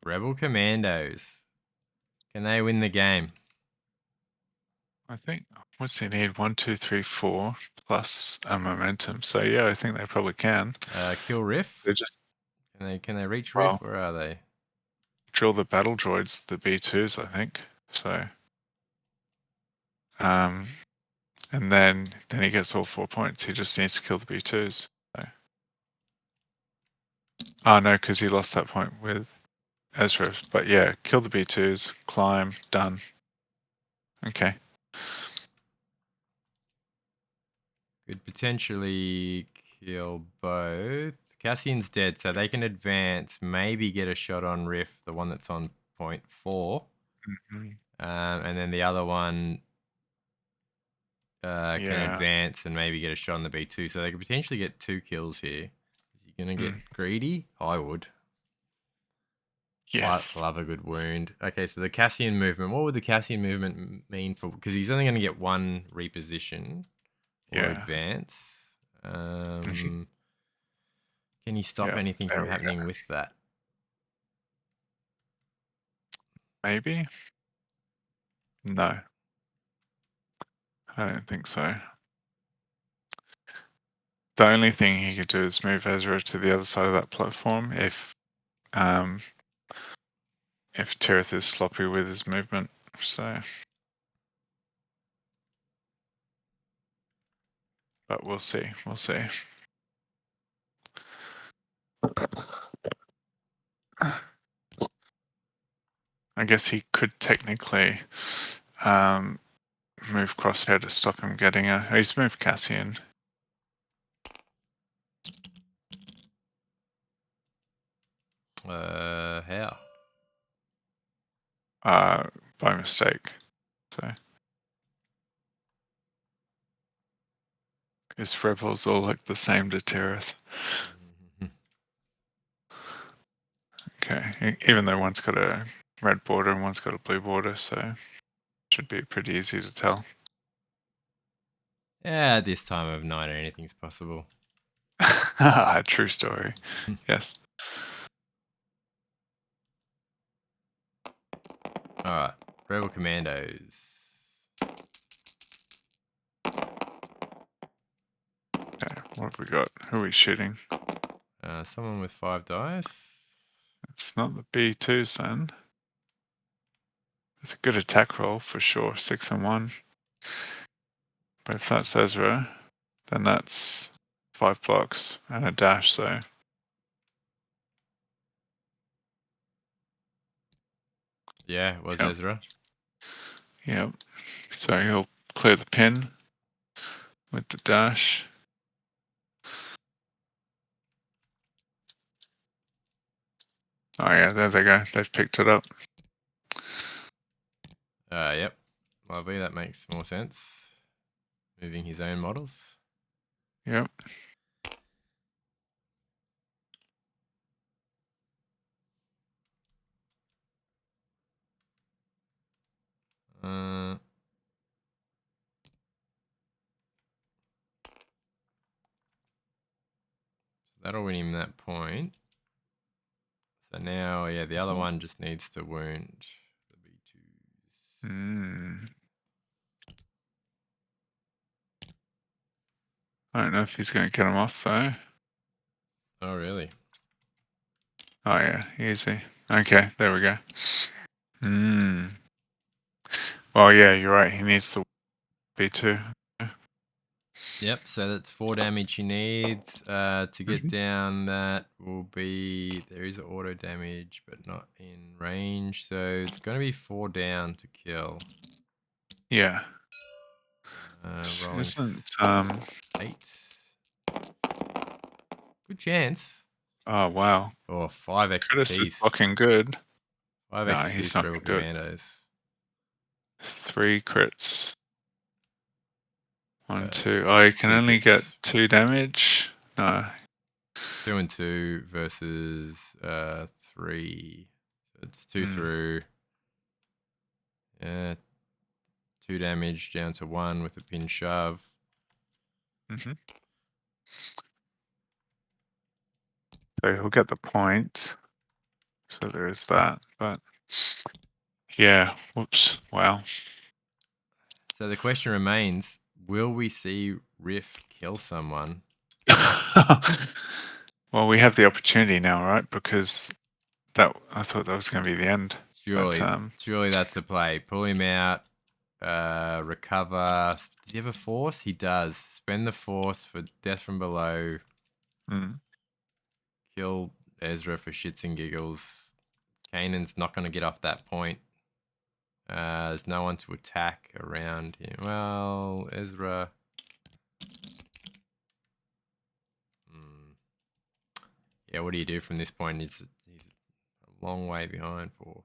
Rebel Commandos. Can they win the game? I think, what's he need? 1, 2, 3, 4 plus a momentum. So yeah, I think they probably can. Kill Riff? They just Can they reach Well, Riff? Where are they? drill the battle droids, the B2s, I think. So, and then he gets all 4 points. He just needs to kill the B2s. So. Oh no, because he lost that point with Ezra. But yeah, kill the B2s, climb, done. Okay. Could potentially kill both. Cassian's dead, so they can advance, maybe get a shot on Riff, the one that's on point 4. Mm-hmm. And then the other one can advance and maybe get a shot on the B2. So they could potentially get 2 kills here. Is he going to get greedy? I would. Yes. Love a good wound. Okay, so the Cassian movement. What would the Cassian movement mean for? Because he's only going to get 1 reposition or advance. Can you stop anything from happening with that? Maybe? No. I don't think so. The only thing he could do is move Ezra to the other side of that platform if Tirith is sloppy with his movement. So, but we'll see. We'll see. I guess he could technically move Crosshair to stop him getting a. He's moved Cassian. How? By mistake. So, his rebels all look the same to Tirith. Okay, even though one's got a red border and one's got a blue border, so should be pretty easy to tell. Yeah, at this time of night, anything's possible. True story. Yes. All right, Rebel Commandos. Okay, what have we got? Who are we shooting? Someone with 5 dice. It's not the B2s then. It's a good attack roll for sure, 6 and 1. But if that's Ezra, then that's 5 blocks and a dash, so. Yeah, it was Ezra. Yep. So he'll clear the pin with the dash. Oh yeah, there they go. They've picked it up. Yep. Lovely, that makes more sense. Moving his own models. Yep. That'll win him that point. So now, yeah, the other one just needs to wound the B2s. I don't know if he's going to get him off though. Oh, really? Oh yeah, easy. Okay, there we go. Well, yeah, you're right. He needs the B2. Yep, so that's 4 damage he needs. To get down, that will be... There is auto damage, but not in range. So it's going to be 4 down to kill. Yeah. Rolling Isn't 8. Good chance. Oh wow. Oh, 5 Curtis is expertise. blocking good. 5 No, expertise he's for not Rebel gonna do it. Commandos. 3 crits. 1, 2. Oh, you can 2 only get crits. 2 damage. No. 2 and 2 versus 3. So it's 2 through. Yeah. 2 damage down to 1 with a pin shove. So he'll get the point. So there is that. But yeah, whoops. Wow. So the question remains, will we see Riff kill someone? Well, we have the opportunity now, right? Because I thought that was going to be the end. Surely that's the play. Pull him out, recover. Does he have a force? He does. Spend the force for death from below. Kill Ezra for shits and giggles. Kanan's not going to get off that point. There's no one to attack around him. Well, Ezra... Yeah, what do you do from this point? He's a long way behind for...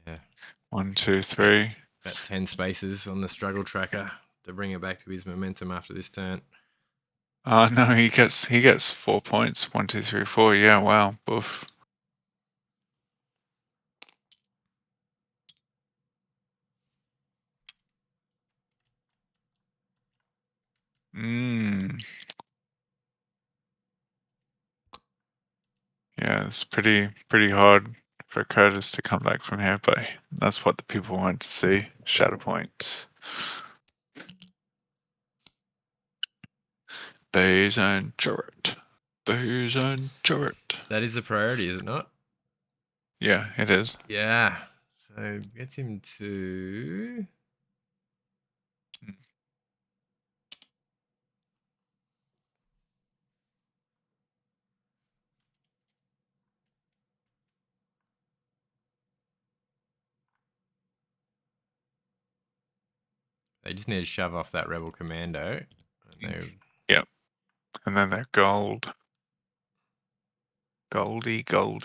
Yeah. 1, 2, 3. About 10 spaces on the struggle tracker to bring it back to his momentum after this turn. Oh no, he gets 4 points. 1, 2, 3, 4. Yeah, wow. Boof. Yeah, it's pretty hard for Curtis to come back from here, but that's what the people want to see. Shatterpoint. Bays and turret. Bays and turret. That is a priority, is it not? Yeah, it is. Yeah. So get him to... They just need to shove off that Rebel Commando. Yep. And then they're gold. Goldie. So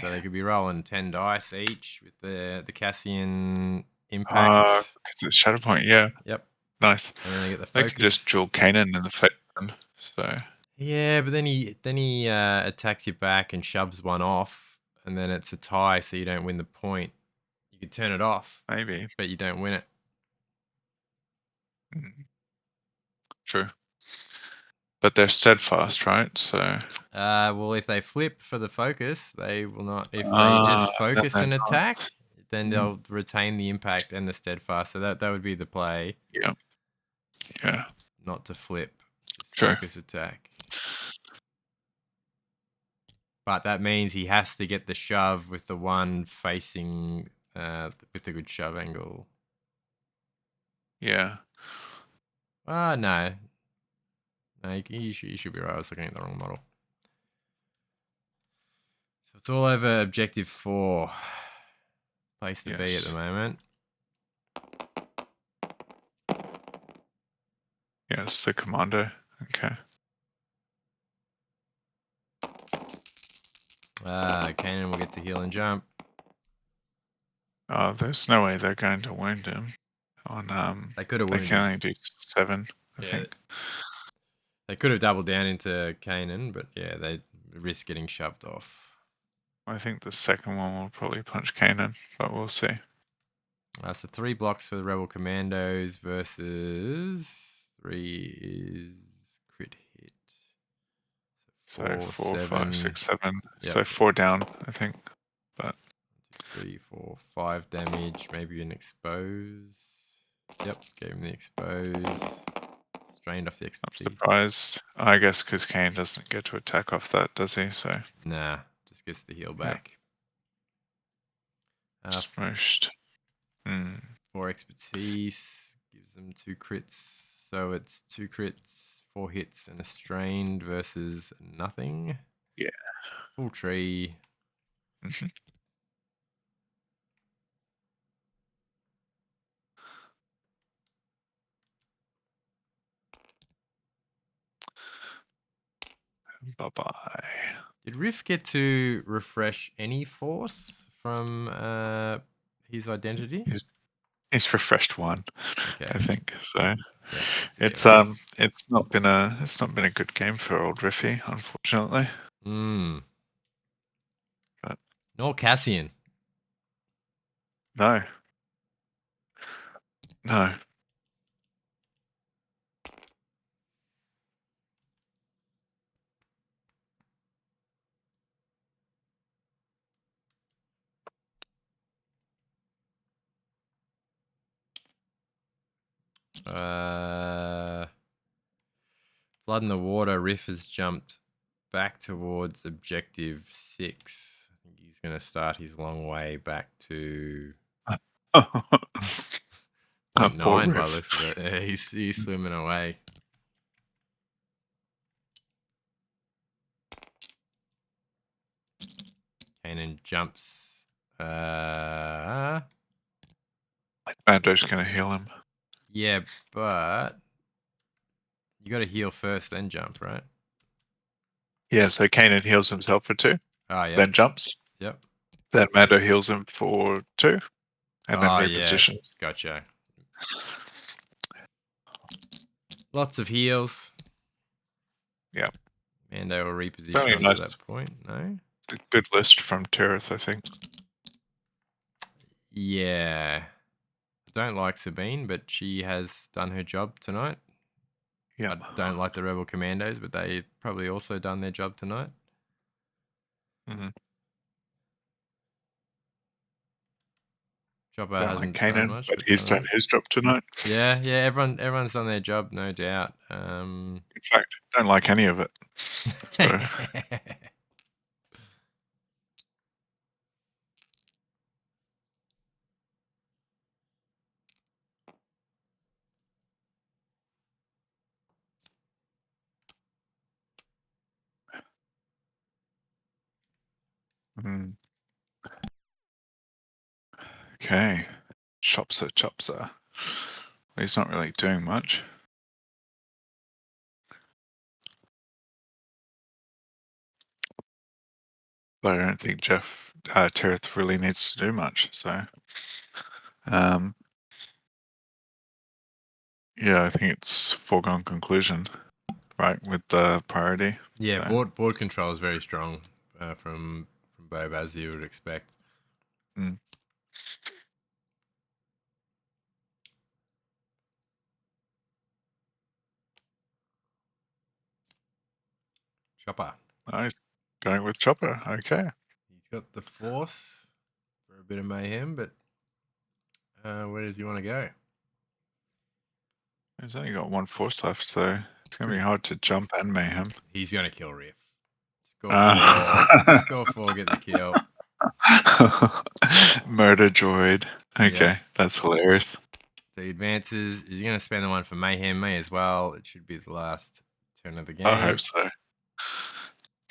they could be rolling 10 dice each with the Cassian impact. Because it's Shatterpoint, yeah. Yep. Nice. And then they get the They focus. could just dual Kanan in the face. So Yeah, but then he attacks you back and shoves one off, and then it's a tie, so you don't win the point. You could turn it off, maybe. but you don't win it. True. But they're steadfast, right? So well, if they flip for the focus, they will not. If they just focus and attack, then they'll retain the impact and the steadfast. So that would be the play. Yeah. Yeah. Not to flip, just True. focus attack. But that means he has to get the shove with the one facing with a good shove angle. Yeah. No. No, you should be right. I was looking at the wrong model. So it's all over objective 4. Place to be at the moment. Yes, the commando. Okay. Kanan will get to heal and jump. Oh, there's no way they're going to wound him. They could have wounded. They can only do 7, I think. They could have doubled down into Kanan, but yeah, they risk getting shoved off. I think the second one will probably punch Kanan, but we'll see. So 3 blocks for the Rebel Commandos versus 3 is crit hit. So So 4, 4, 5, 7. 6, 7. Yep. So 4 down, I think. But 3, 4, 5 damage. Maybe an expose. Yep, gave him the expose. Strained off the I'm expertise. surprised. I guess because Kane doesn't get to attack off that, does he? So Nah, just gets the heal back. smushed. 4 expertise. Gives them 2 crits. So it's 2 crits, 4 hits, and a strained versus nothing. Yeah. Full tree. Mhm. Bye-bye. Did Riff get to refresh any force from his identity? He's refreshed one, Okay. I think. So Yeah, that's a go. it's not been a good game for old Riffy, unfortunately. But Nor Cassian. no. No. Blood in the Water. Riff has jumped back towards objective 6. I think he's going to start his long way back to point Poor 9 by the Riff. looks of it. Yeah, he's swimming away. Kanan jumps. Mando's gonna heal him. Yeah, but you got to heal first, then jump, right? Yeah, so Kanan heals himself for 2, Yeah. then jumps. Yep. Then Mando heals him for 2, and then Yeah. repositions. Gotcha. Lots of heals. Yeah. Mando will reposition Very onto nice. that point. No? A good list from Tirith, I think. Yeah. I don't like Sabine, but she has done her job tonight. Yeah. I don't like the Rebel Commandos, but they probably also done their job tonight. Mm-hmm. Chopper Don't like hasn't done Kanan, much, but he's done tonight. his job tonight. Yeah, everyone's done their job, no doubt. In fact, don't like any of it. So okay. Chopsa. He's not really doing much. But I don't think Tirith really needs to do much. So, yeah, I think it's foregone conclusion, right, with the priority. Yeah, So, board control is very strong from Boba, as you would expect. Chopper. Nice. Going with Chopper. Okay. He's got the Force for a bit of mayhem, but where does he want to go? He's only got 1 force left, so it's going to be hard to jump and mayhem. He's going to kill Riff. Score 4, get the kill. Murder droid. Okay, Yeah. that's hilarious. So he advances. He's going to spend the one for mayhem. May as well. It should be the last turn of the game. I hope so.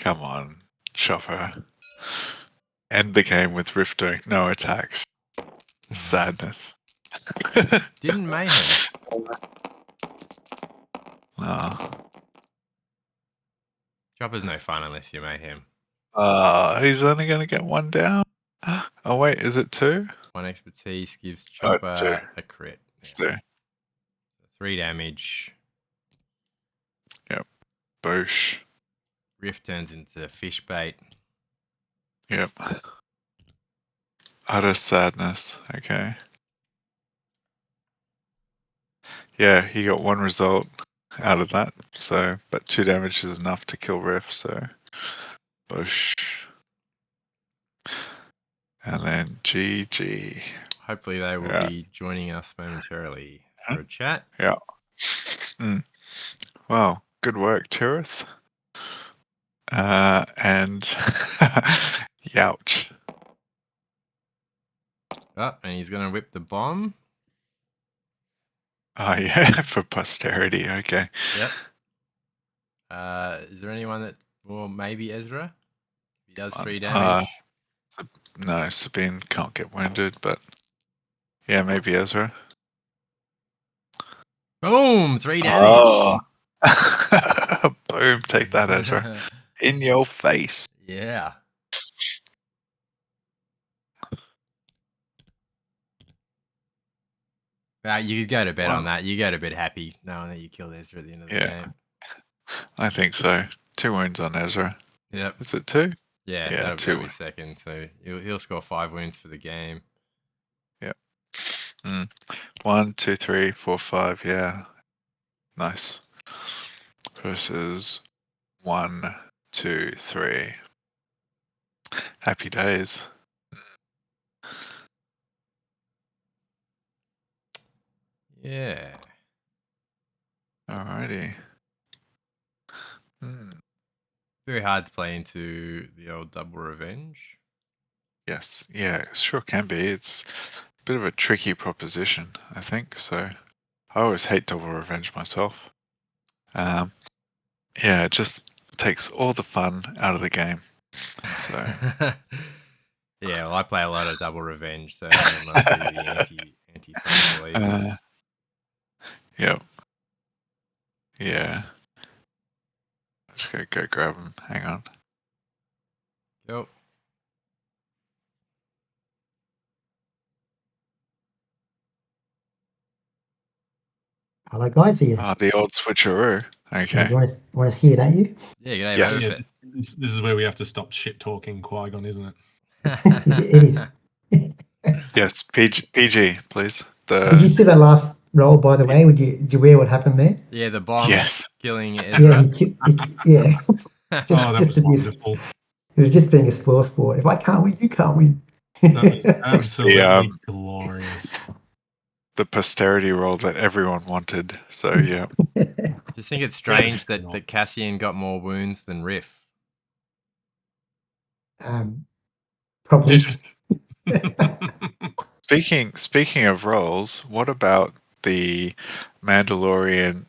Come on, Chopper. End the game with Rift doing no attacks. Sadness. Didn't mayhem. Oh. Chopper's no fun unless you mayhem. He's only going to get 1 down. Oh, wait, is it 2? 1 expertise gives Oh, it's Chopper 2. a crit. It's 2. 3 damage. Yep. Boosh. Riff turns into fish bait. Yep. Utter sadness. Okay. Yeah, he got 1 result. out of that. So, but 2 damage is enough to kill Riff. So, Bush, and then GG. Hopefully they will be joining us momentarily for a chat. Yeah. Wow, good work, Tirith. And youch. Oh, and he's going to whip the bomb. Oh, yeah, for posterity. Okay. Yep. Is there anyone that... Well, maybe Ezra? He does 3 damage. No, Sabine can't get wounded, but... Yeah, maybe Ezra. Boom! 3 damage! Oh. Boom, take that, Ezra. In your face. Yeah. You could go to bed on that. You go to bed happy knowing that you killed Ezra at the end of the game. I think so. 2 wounds on Ezra. Yep. Is it 2? Yeah, that'll be second. So he'll score 5 wounds for the game. Yep. 1, 2, 3, 4, 5. Yeah. Nice. Versus 1, 2, 3. Happy days. Yeah. Alrighty. Very hard to play into the old double revenge. Yes. Yeah, it sure can be. It's a bit of a tricky proposition, I think. So I always hate double revenge myself. Yeah, it just takes all the fun out of the game. So yeah, well, I play a lot of double revenge, so I must be the anti-fun police. Yep. Yeah. I'm just gonna go grab him. Hang on. Yep. Hello, guys. Here. The old switcheroo. Okay. You want us here, don't you? Yeah, g'day, yes. Boba Fett. This is where we have to stop shit talking Qui-Gon, isn't it? It is. Yes, PG, please. Did you see that last roll, by the way? Did you wear what happened there? Yeah, the bomb killing Yeah, Ezra. that was wonderful. It was just being a spoil sport. If I can't win, you can't win. That was absolutely glorious. The posterity roll that everyone wanted. So, yeah. Just think it's strange that Cassian got more wounds than Riff. Probably. Speaking of rolls, what about the Mandalorian,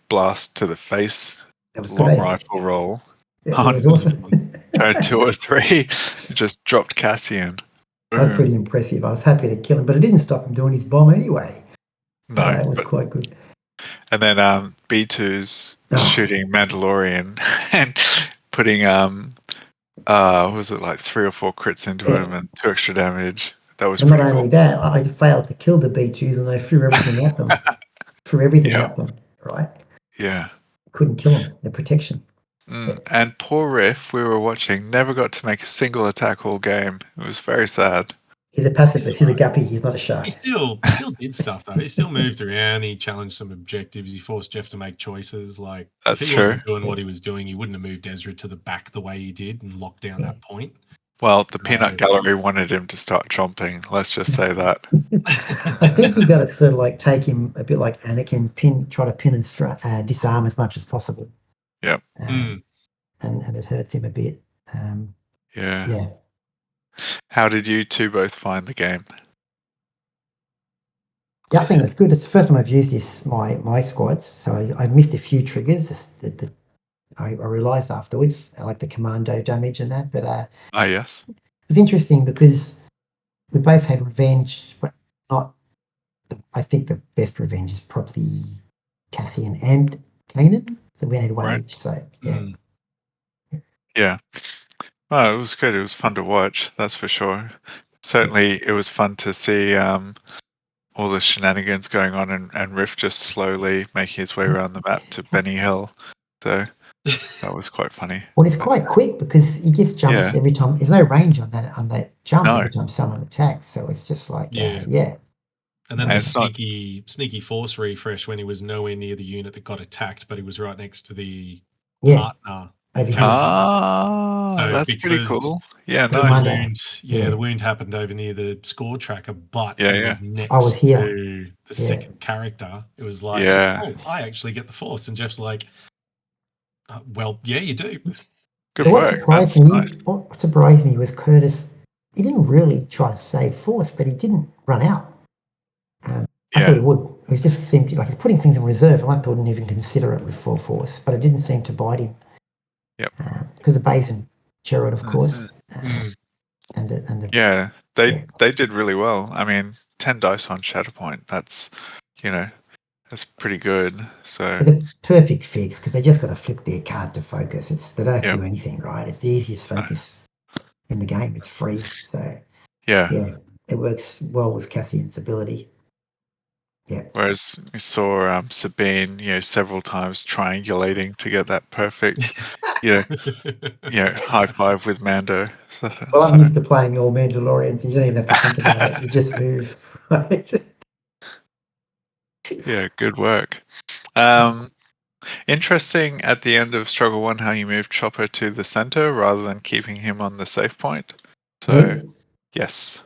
blast to the face long rifle roll? That was awesome. Turn 2 or 3, just dropped Cassian. That was pretty impressive. I was happy to kill him, but it didn't stop him doing his bomb anyway. No, that was quite good. And then B2's shooting Mandalorian and putting was it like 3 or 4 crits into him and 2 extra damage. That was and pretty not cool. only that, I failed to kill the B2s and I threw everything at them. At them, right? Yeah. Couldn't kill them. The protection. And poor Riff, we were watching, never got to make a single attack all game. It was very sad. He's a pacifist. He's a guppy. He's not a shark. He still did stuff though. He still moved around. He challenged some objectives. He forced Jeff to make choices. Like that's if he true. wasn't doing what he was doing, he wouldn't have moved Ezra to the back the way he did and locked down that point. Well, the peanut gallery wanted him to start chomping. Let's just say that. I think you got to sort of like take him a bit like Anakin, try to pin and disarm as much as possible. Yep. And it hurts him a bit. Yeah. How did you two both find the game? Yeah, I think it's good. It's the first time I've used this my squads, so I missed a few triggers that I realised afterwards, like the commando damage and that. But yes, it was interesting because we both had revenge, but not. I think the best revenge is probably Cassian and Kanan. So we had one each. So yeah. Yeah. Oh, it was good. It was fun to watch. That's for sure. Certainly, it was fun to see all the shenanigans going on and Riff just slowly making his way around the map to Benny Hill. So that was quite funny. Well, it's quite quick because he just jumps every time. There's no range on that jump every time someone attacks. So it's just like, And then And the it's not- sneaky force refresh when he was nowhere near the unit that got attacked, but he was right next to the Yeah, partner. over here. Ah, So that's pretty because cool. Yeah, Because nice. Mando- wound, Yeah. the wound happened over near the score tracker, but Yeah, he yeah. was next I was here. to the Yeah. second character. It was like, Yeah. oh, I actually get the force, and Jeff's like, well, yeah, you do. Good So what work. surprised That's me, nice. what surprised me was Curtis. He didn't really try to save force, but he didn't run out. I thought he Yeah. would. It just seemed like he's putting things in reserve, and I thought he didn't even consider it with full force, but it didn't seem to bite him. Yep. Because of Baze and Gerard, of course, Mm. and the Yeah, Yeah. they did really well. I mean, 10 dice on Shatterpoint. That's, that's pretty good. So the perfect fix because they just got to flip their card to focus. They don't have to Yeah. do anything, right? It's the easiest focus in the game. It's free, so yeah. yeah, it works well with Cassian's ability. Yeah. Whereas we saw Sabine, several times triangulating to get that perfect, high five with Mando. So, Well, I'm used to playing all Mandalorians. You don't even have to think about it. You just move. Right? yeah, good work. Interesting at the end of Struggle 1 how you moved Chopper to the center rather than keeping him on the safe point. So, Yeah, yes.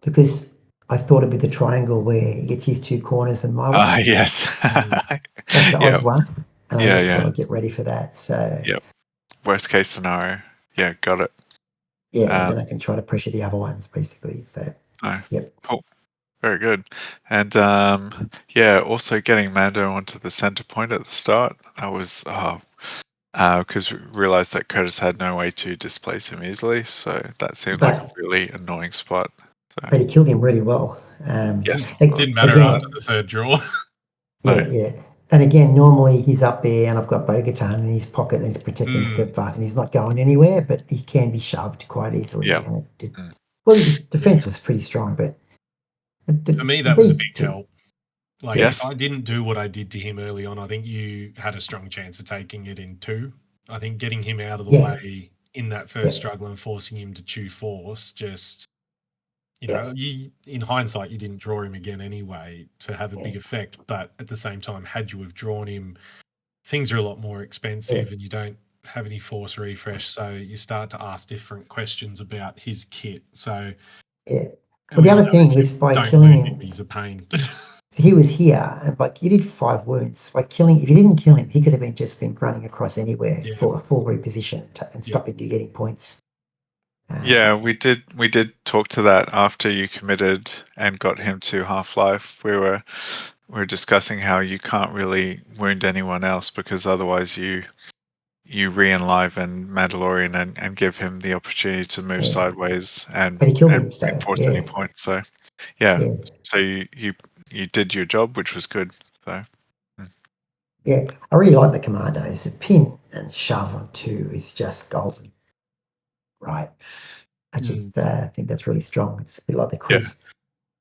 because I thought it'd be the triangle where he gets his two corners and my one. Yes. That's the Yeah. odds one. And Yeah, I just yeah. thought I'd get ready for that. So Yep. Worst case scenario. Yeah, got it. yeah, then I can try to pressure the other ones basically. So No. Yep. Cool. Very good. And also getting Mando onto the center point at the start, that was because we realized that Curtis had no way to displace him easily, so that seemed like a really annoying spot. So, but he killed him really well. yes. Didn't matter Again- after the third draw. Yeah, No. yeah. And again, normally he's up there and I've got Bo-Katan in his pocket and he's protecting Mm. Steadfast and he's not going anywhere, but he can be shoved quite easily. Yeah. And it did. Mm. Well, his defense was pretty strong, but For me, that was a big help. Like, Yes. if I didn't do what I did to him early on, I think you had a strong chance of taking it in 2. I think getting him out of the Yeah. way in that first struggle and forcing him to chew force just, in hindsight, you didn't draw him again anyway to have a big effect. But at the same time, had you have drawn him, things are a lot more expensive and you don't have any force refresh. So you start to ask different questions about his kit. So yeah. Well, the other thing was by killing him, he's a pain. he was here and like you did 5 wounds. By killing, if you didn't kill him, he could have just been running across anywhere for a full reposition and stopping you getting points. Yeah, we did talk to that after you committed and got him to Half-Life. We were discussing how you can't really wound anyone else because otherwise you re-enliven Mandalorian and give him the opportunity to move sideways and But he killed him, so, reinforce any point. So so you did your job, which was good. So yeah, I really like the commandos. The pin and shove on 2 is just golden. Right. I just think that's really strong. It's a bit like the quiz.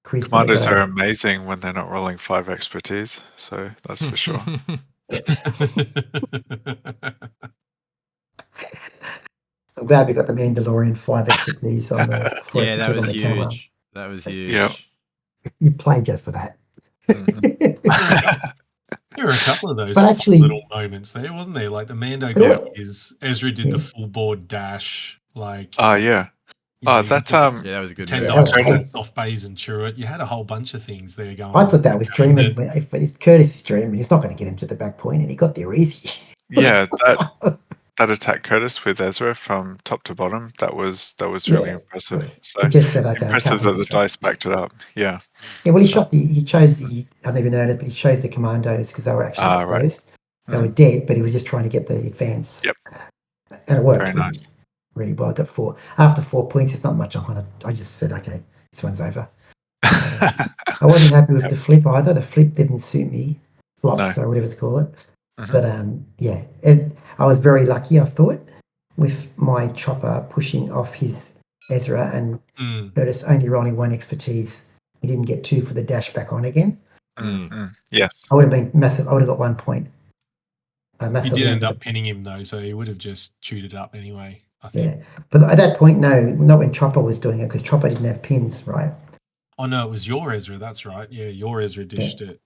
Commandos are amazing when they're not rolling 5 expertise, so that's for sure. I'm glad we got the Mandalorian 5 expertise on the Yeah, that was on the camera. huge. That was huge. Yeah. You play just for that. There were a couple of those But actually- little moments there, wasn't there? Like the Mando is Ezra did the full board dash, like yeah. Yeah, that was a good 10 move. was dice great. off bays and Chirrut. You had a whole bunch of things there going. I thought that was dreaming. And But it's Curtis is dreaming. He's not going to get him to the back point, and he got there easy. Yeah, that attack Curtis with Ezra from top to bottom, that was really impressive. So He just said, okay, impressive that the dice backed it up. Yeah. Yeah, well, he chose I don't even know it, but he chose the commandos because they were actually exposed. Right. They were dead, but he was just trying to get the advance. Yep. And it worked. Very nice. Really well. I got 4. After 4 points, it's not much I just said, okay, this one's over. I wasn't happy with the flip either. The flip didn't suit me. Flops or whatever to call it. Mhm. But I was very lucky, I thought, with my chopper pushing off his Ezra and Curtis only rolling 1 expertise. He didn't get 2 for the dash back on again. Yes. I would have been massive. I would have got 1 point. you did end up pinning him though, so he would have just chewed it up anyway. I think. Yeah, but at that point, no, not when Chopper was doing it because Chopper didn't have pins, right? Oh no, it was your Ezra. That's right. Yeah, your Ezra dished it.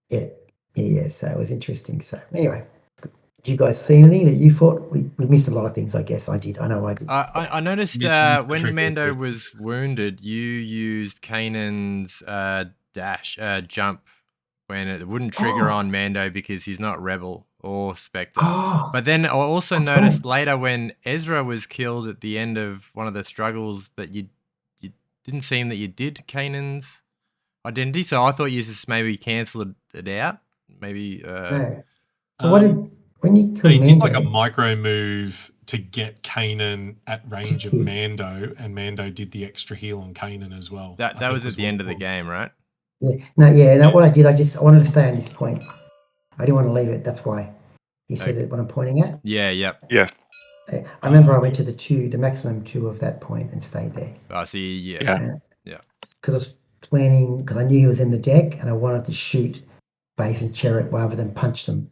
Yeah. So it was interesting. So anyway, did you guys see anything that you thought we missed a lot of things? I guess I did. I know I did. I noticed Missed the when trick Mando real quick. was wounded, you used Kanan's jump when it wouldn't trigger Oh. on Mando because he's not Rebel or Spectre. Oh, But then I also that's noticed right. later when Ezra was killed at the end of one of the struggles that you didn't seem that you did Kanan's identity. So I thought you just maybe cancelled it out. Maybe. No. But when you So killed he did like a Mando, micro move to get Kanan at range of cute. Mando, and Mando did the extra heal on Kanan as well. I That think was at the what end it of the was. game, right? What I did, I wanted to stay on this point. I didn't want to leave it. That's why. You see Okay. that what I'm pointing at? Yeah. Yep. Yes. I remember I went to the maximum 2 of that point and stayed there. I see. Yeah. Because I was planning, because I knew he was in the deck and I wanted to shoot Base and Chariot rather than punch them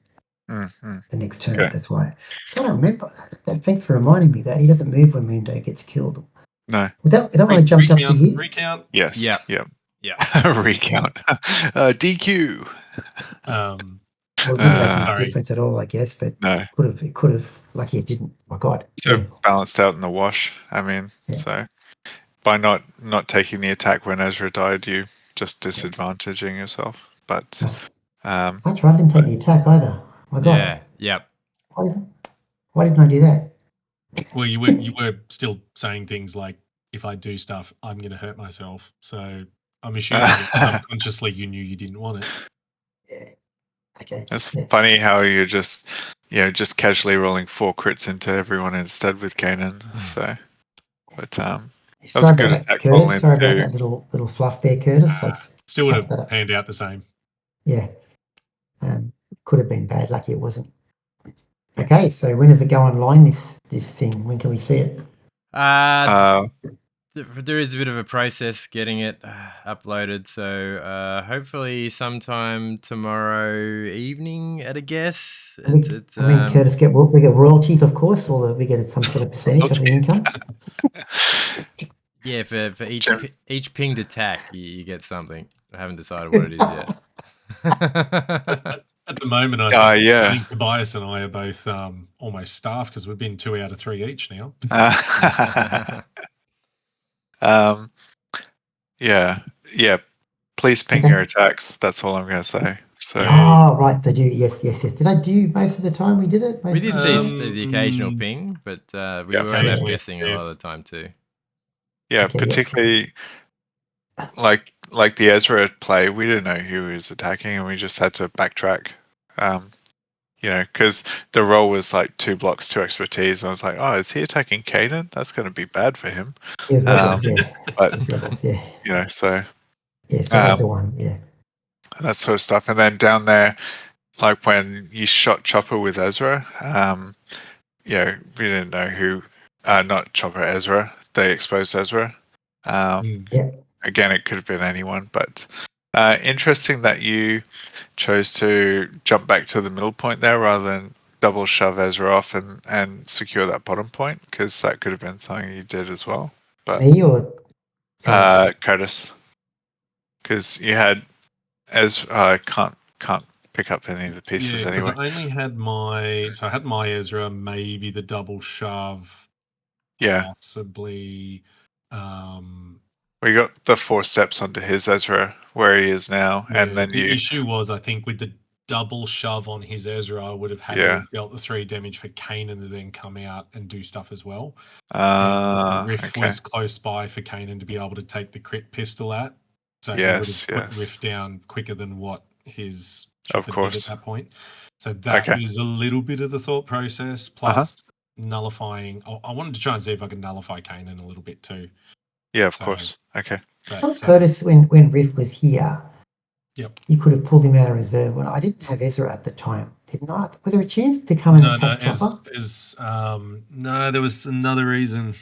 Mm-hmm. the next turn. Okay. That's why. I don't remember that. Thanks for reminding me that he doesn't move when Mando gets killed. No. Is that when I jumped up to here? Recount. Yes. Yeah. Yep. Yeah. Recount. DQ. Wasn't making a difference at all, I guess, but No. it could have. Lucky it didn't. My God. So balanced out in the wash. I mean, so by not taking the attack when Ezra died, you just disadvantaging yourself. But That's right. I didn't take the attack either. My God. Yeah. Yep. Why didn't I do that? Well, you were still saying things like, "If I do stuff, I'm going to hurt myself." So I'm assuming that subconsciously you knew you didn't want it. Yeah. Okay. It's funny how you're just casually rolling 4 crits into everyone instead with Kanan. So, but that was a good attack roll in Sorry about too. that little fluff there, Curtis. Still would have panned out the same. Yeah. Could have been bad. Lucky it wasn't. Okay, so when does it go online? This thing. When can we see it? There is a bit of a process getting it uploaded, so hopefully sometime tomorrow evening at a guess. Curtis, we get royalties, of course, or we get some sort of percentage of the income. Yeah, for each pinged attack, you get something. I haven't decided what it is yet. At the moment, I think Tobias and I are both almost staffed because we've been 2 out of 3 each now. Yeah. Please ping your attacks. That's all I'm going to say. So. Right. They do. Yes. Did I do most of the time? We did it. We did see the occasional ping, but we were left guessing a lot of the time too. Yeah, particularly like the Ezra play, we didn't know who he was attacking, and we just had to backtrack. Because the roll was like 2 blocks, 2 expertise, and I was like, "Oh, is he attacking Kanan? That's going to be bad for him." But so that's the one. Yeah, that sort of stuff. And then down there, like when you shot Chopper with Ezra, we didn't know who. Not Chopper, Ezra. They exposed Ezra. Again, it could have been anyone, but interesting that you chose to jump back to the middle point there rather than double shove Ezra off and secure that bottom point, because that could have been something you did as well. But me or Curtis, because you had Ezra. I can't pick up any of the pieces anyway. I only had I had my Ezra, maybe the double shove. Yeah, possibly. We got the 4 steps onto his Ezra where he is now, and then the issue was, I think, with the double shove on his Ezra, I would have had to have dealt the 3 damage for Kanan to then come out and do stuff as well. Riff was close by for Kanan to be able to take the crit pistol at, so he would have put Riff down quicker than what his chopper did at that point. So that was a little bit of the thought process, plus nullifying. I wanted to try and see if I could nullify Kanan a little bit too. Yeah, of course. Okay. Curtis, when Riff was here, you could have pulled him out of reserve. Well, I didn't have Ezra at the time, didn't I? Was there a chance to come and attack Chopper? No, there was another reason.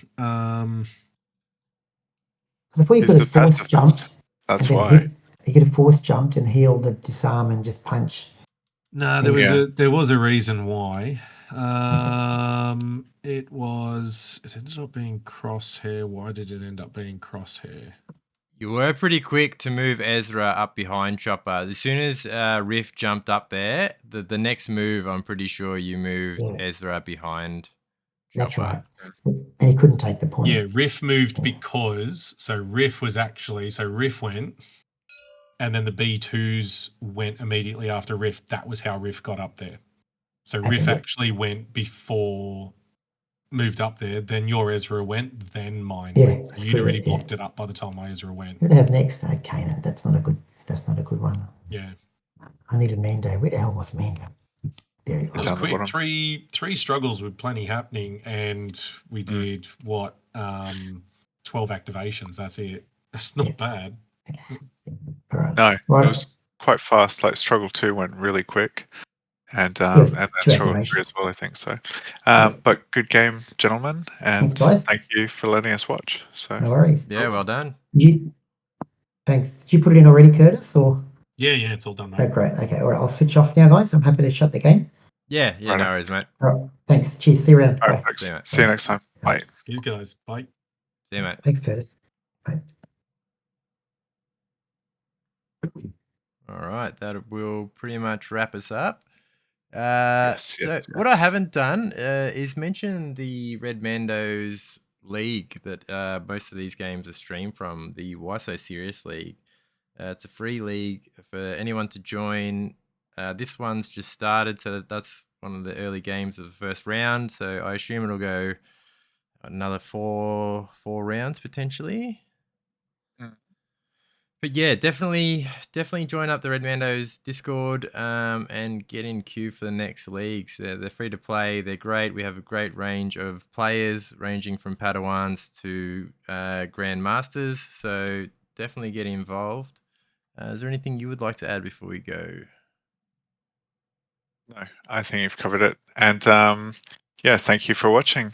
Before you could have force jumped. That's why. You could have force jumped and healed the disarm and just punch. No, there was a reason why. It ended up being Crosshair. Why did it end up being Crosshair? You were pretty quick to move Ezra up behind Chopper. As soon as Riff jumped up there, the next move, I'm pretty sure you moved Ezra behind Chopper. That's right. And he couldn't take the point. Yeah, Riff moved because Riff went, and then the B2s went immediately after Riff. That was how Riff got up there. So Riff actually went before, moved up there, then your Ezra went, then mine went. So you'd already blocked it up by the time my Ezra went. Who do I have next? Kanan. That's not a good one. Yeah. I needed Mando. Where the hell was Mando? There he was. It was quick. Three struggles with plenty happening, and we did 12 activations. That's it. That's not bad. All right. No, it was quite fast. Like struggle 2 went really quick, and then struggle 3 as well. I think so. But good game, gentlemen, and thank you for letting us watch. So no worries. Yeah, well done. Thanks. Did you put it in already, Curtis? Or yeah, it's all done. Mate. Oh, great. Okay, all right. I'll switch off now, guys. I'm happy to shut the game. Yeah, no worries, mate. All right. Thanks. Cheers. See you around. All right, Bye. See you next time. Bye. You guys. Bye. See you, mate. Thanks, Curtis. Bye. All right, that will pretty much wrap us up. Yes. What I haven't done is mention the Red Mandos League that most of these games are streamed from, the Why So Serious League. It's a free league for anyone to join. This one's just started, so that's one of the early games of the first round. So I assume it'll go another four rounds potentially. But yeah, definitely join up the Red Mandos Discord and get in queue for the next leagues. They're free to play. They're great. We have a great range of players, ranging from Padawans to Grand Masters. So definitely get involved. Is there anything you would like to add before we go? No, I think you've covered it. And thank you for watching.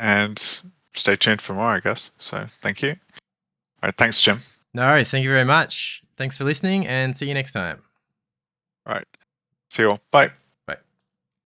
And stay tuned for more, I guess. So thank you. All right, thanks, Jim. No worries. Thank you very much. Thanks for listening, and see you next time. All right. See you all. Bye.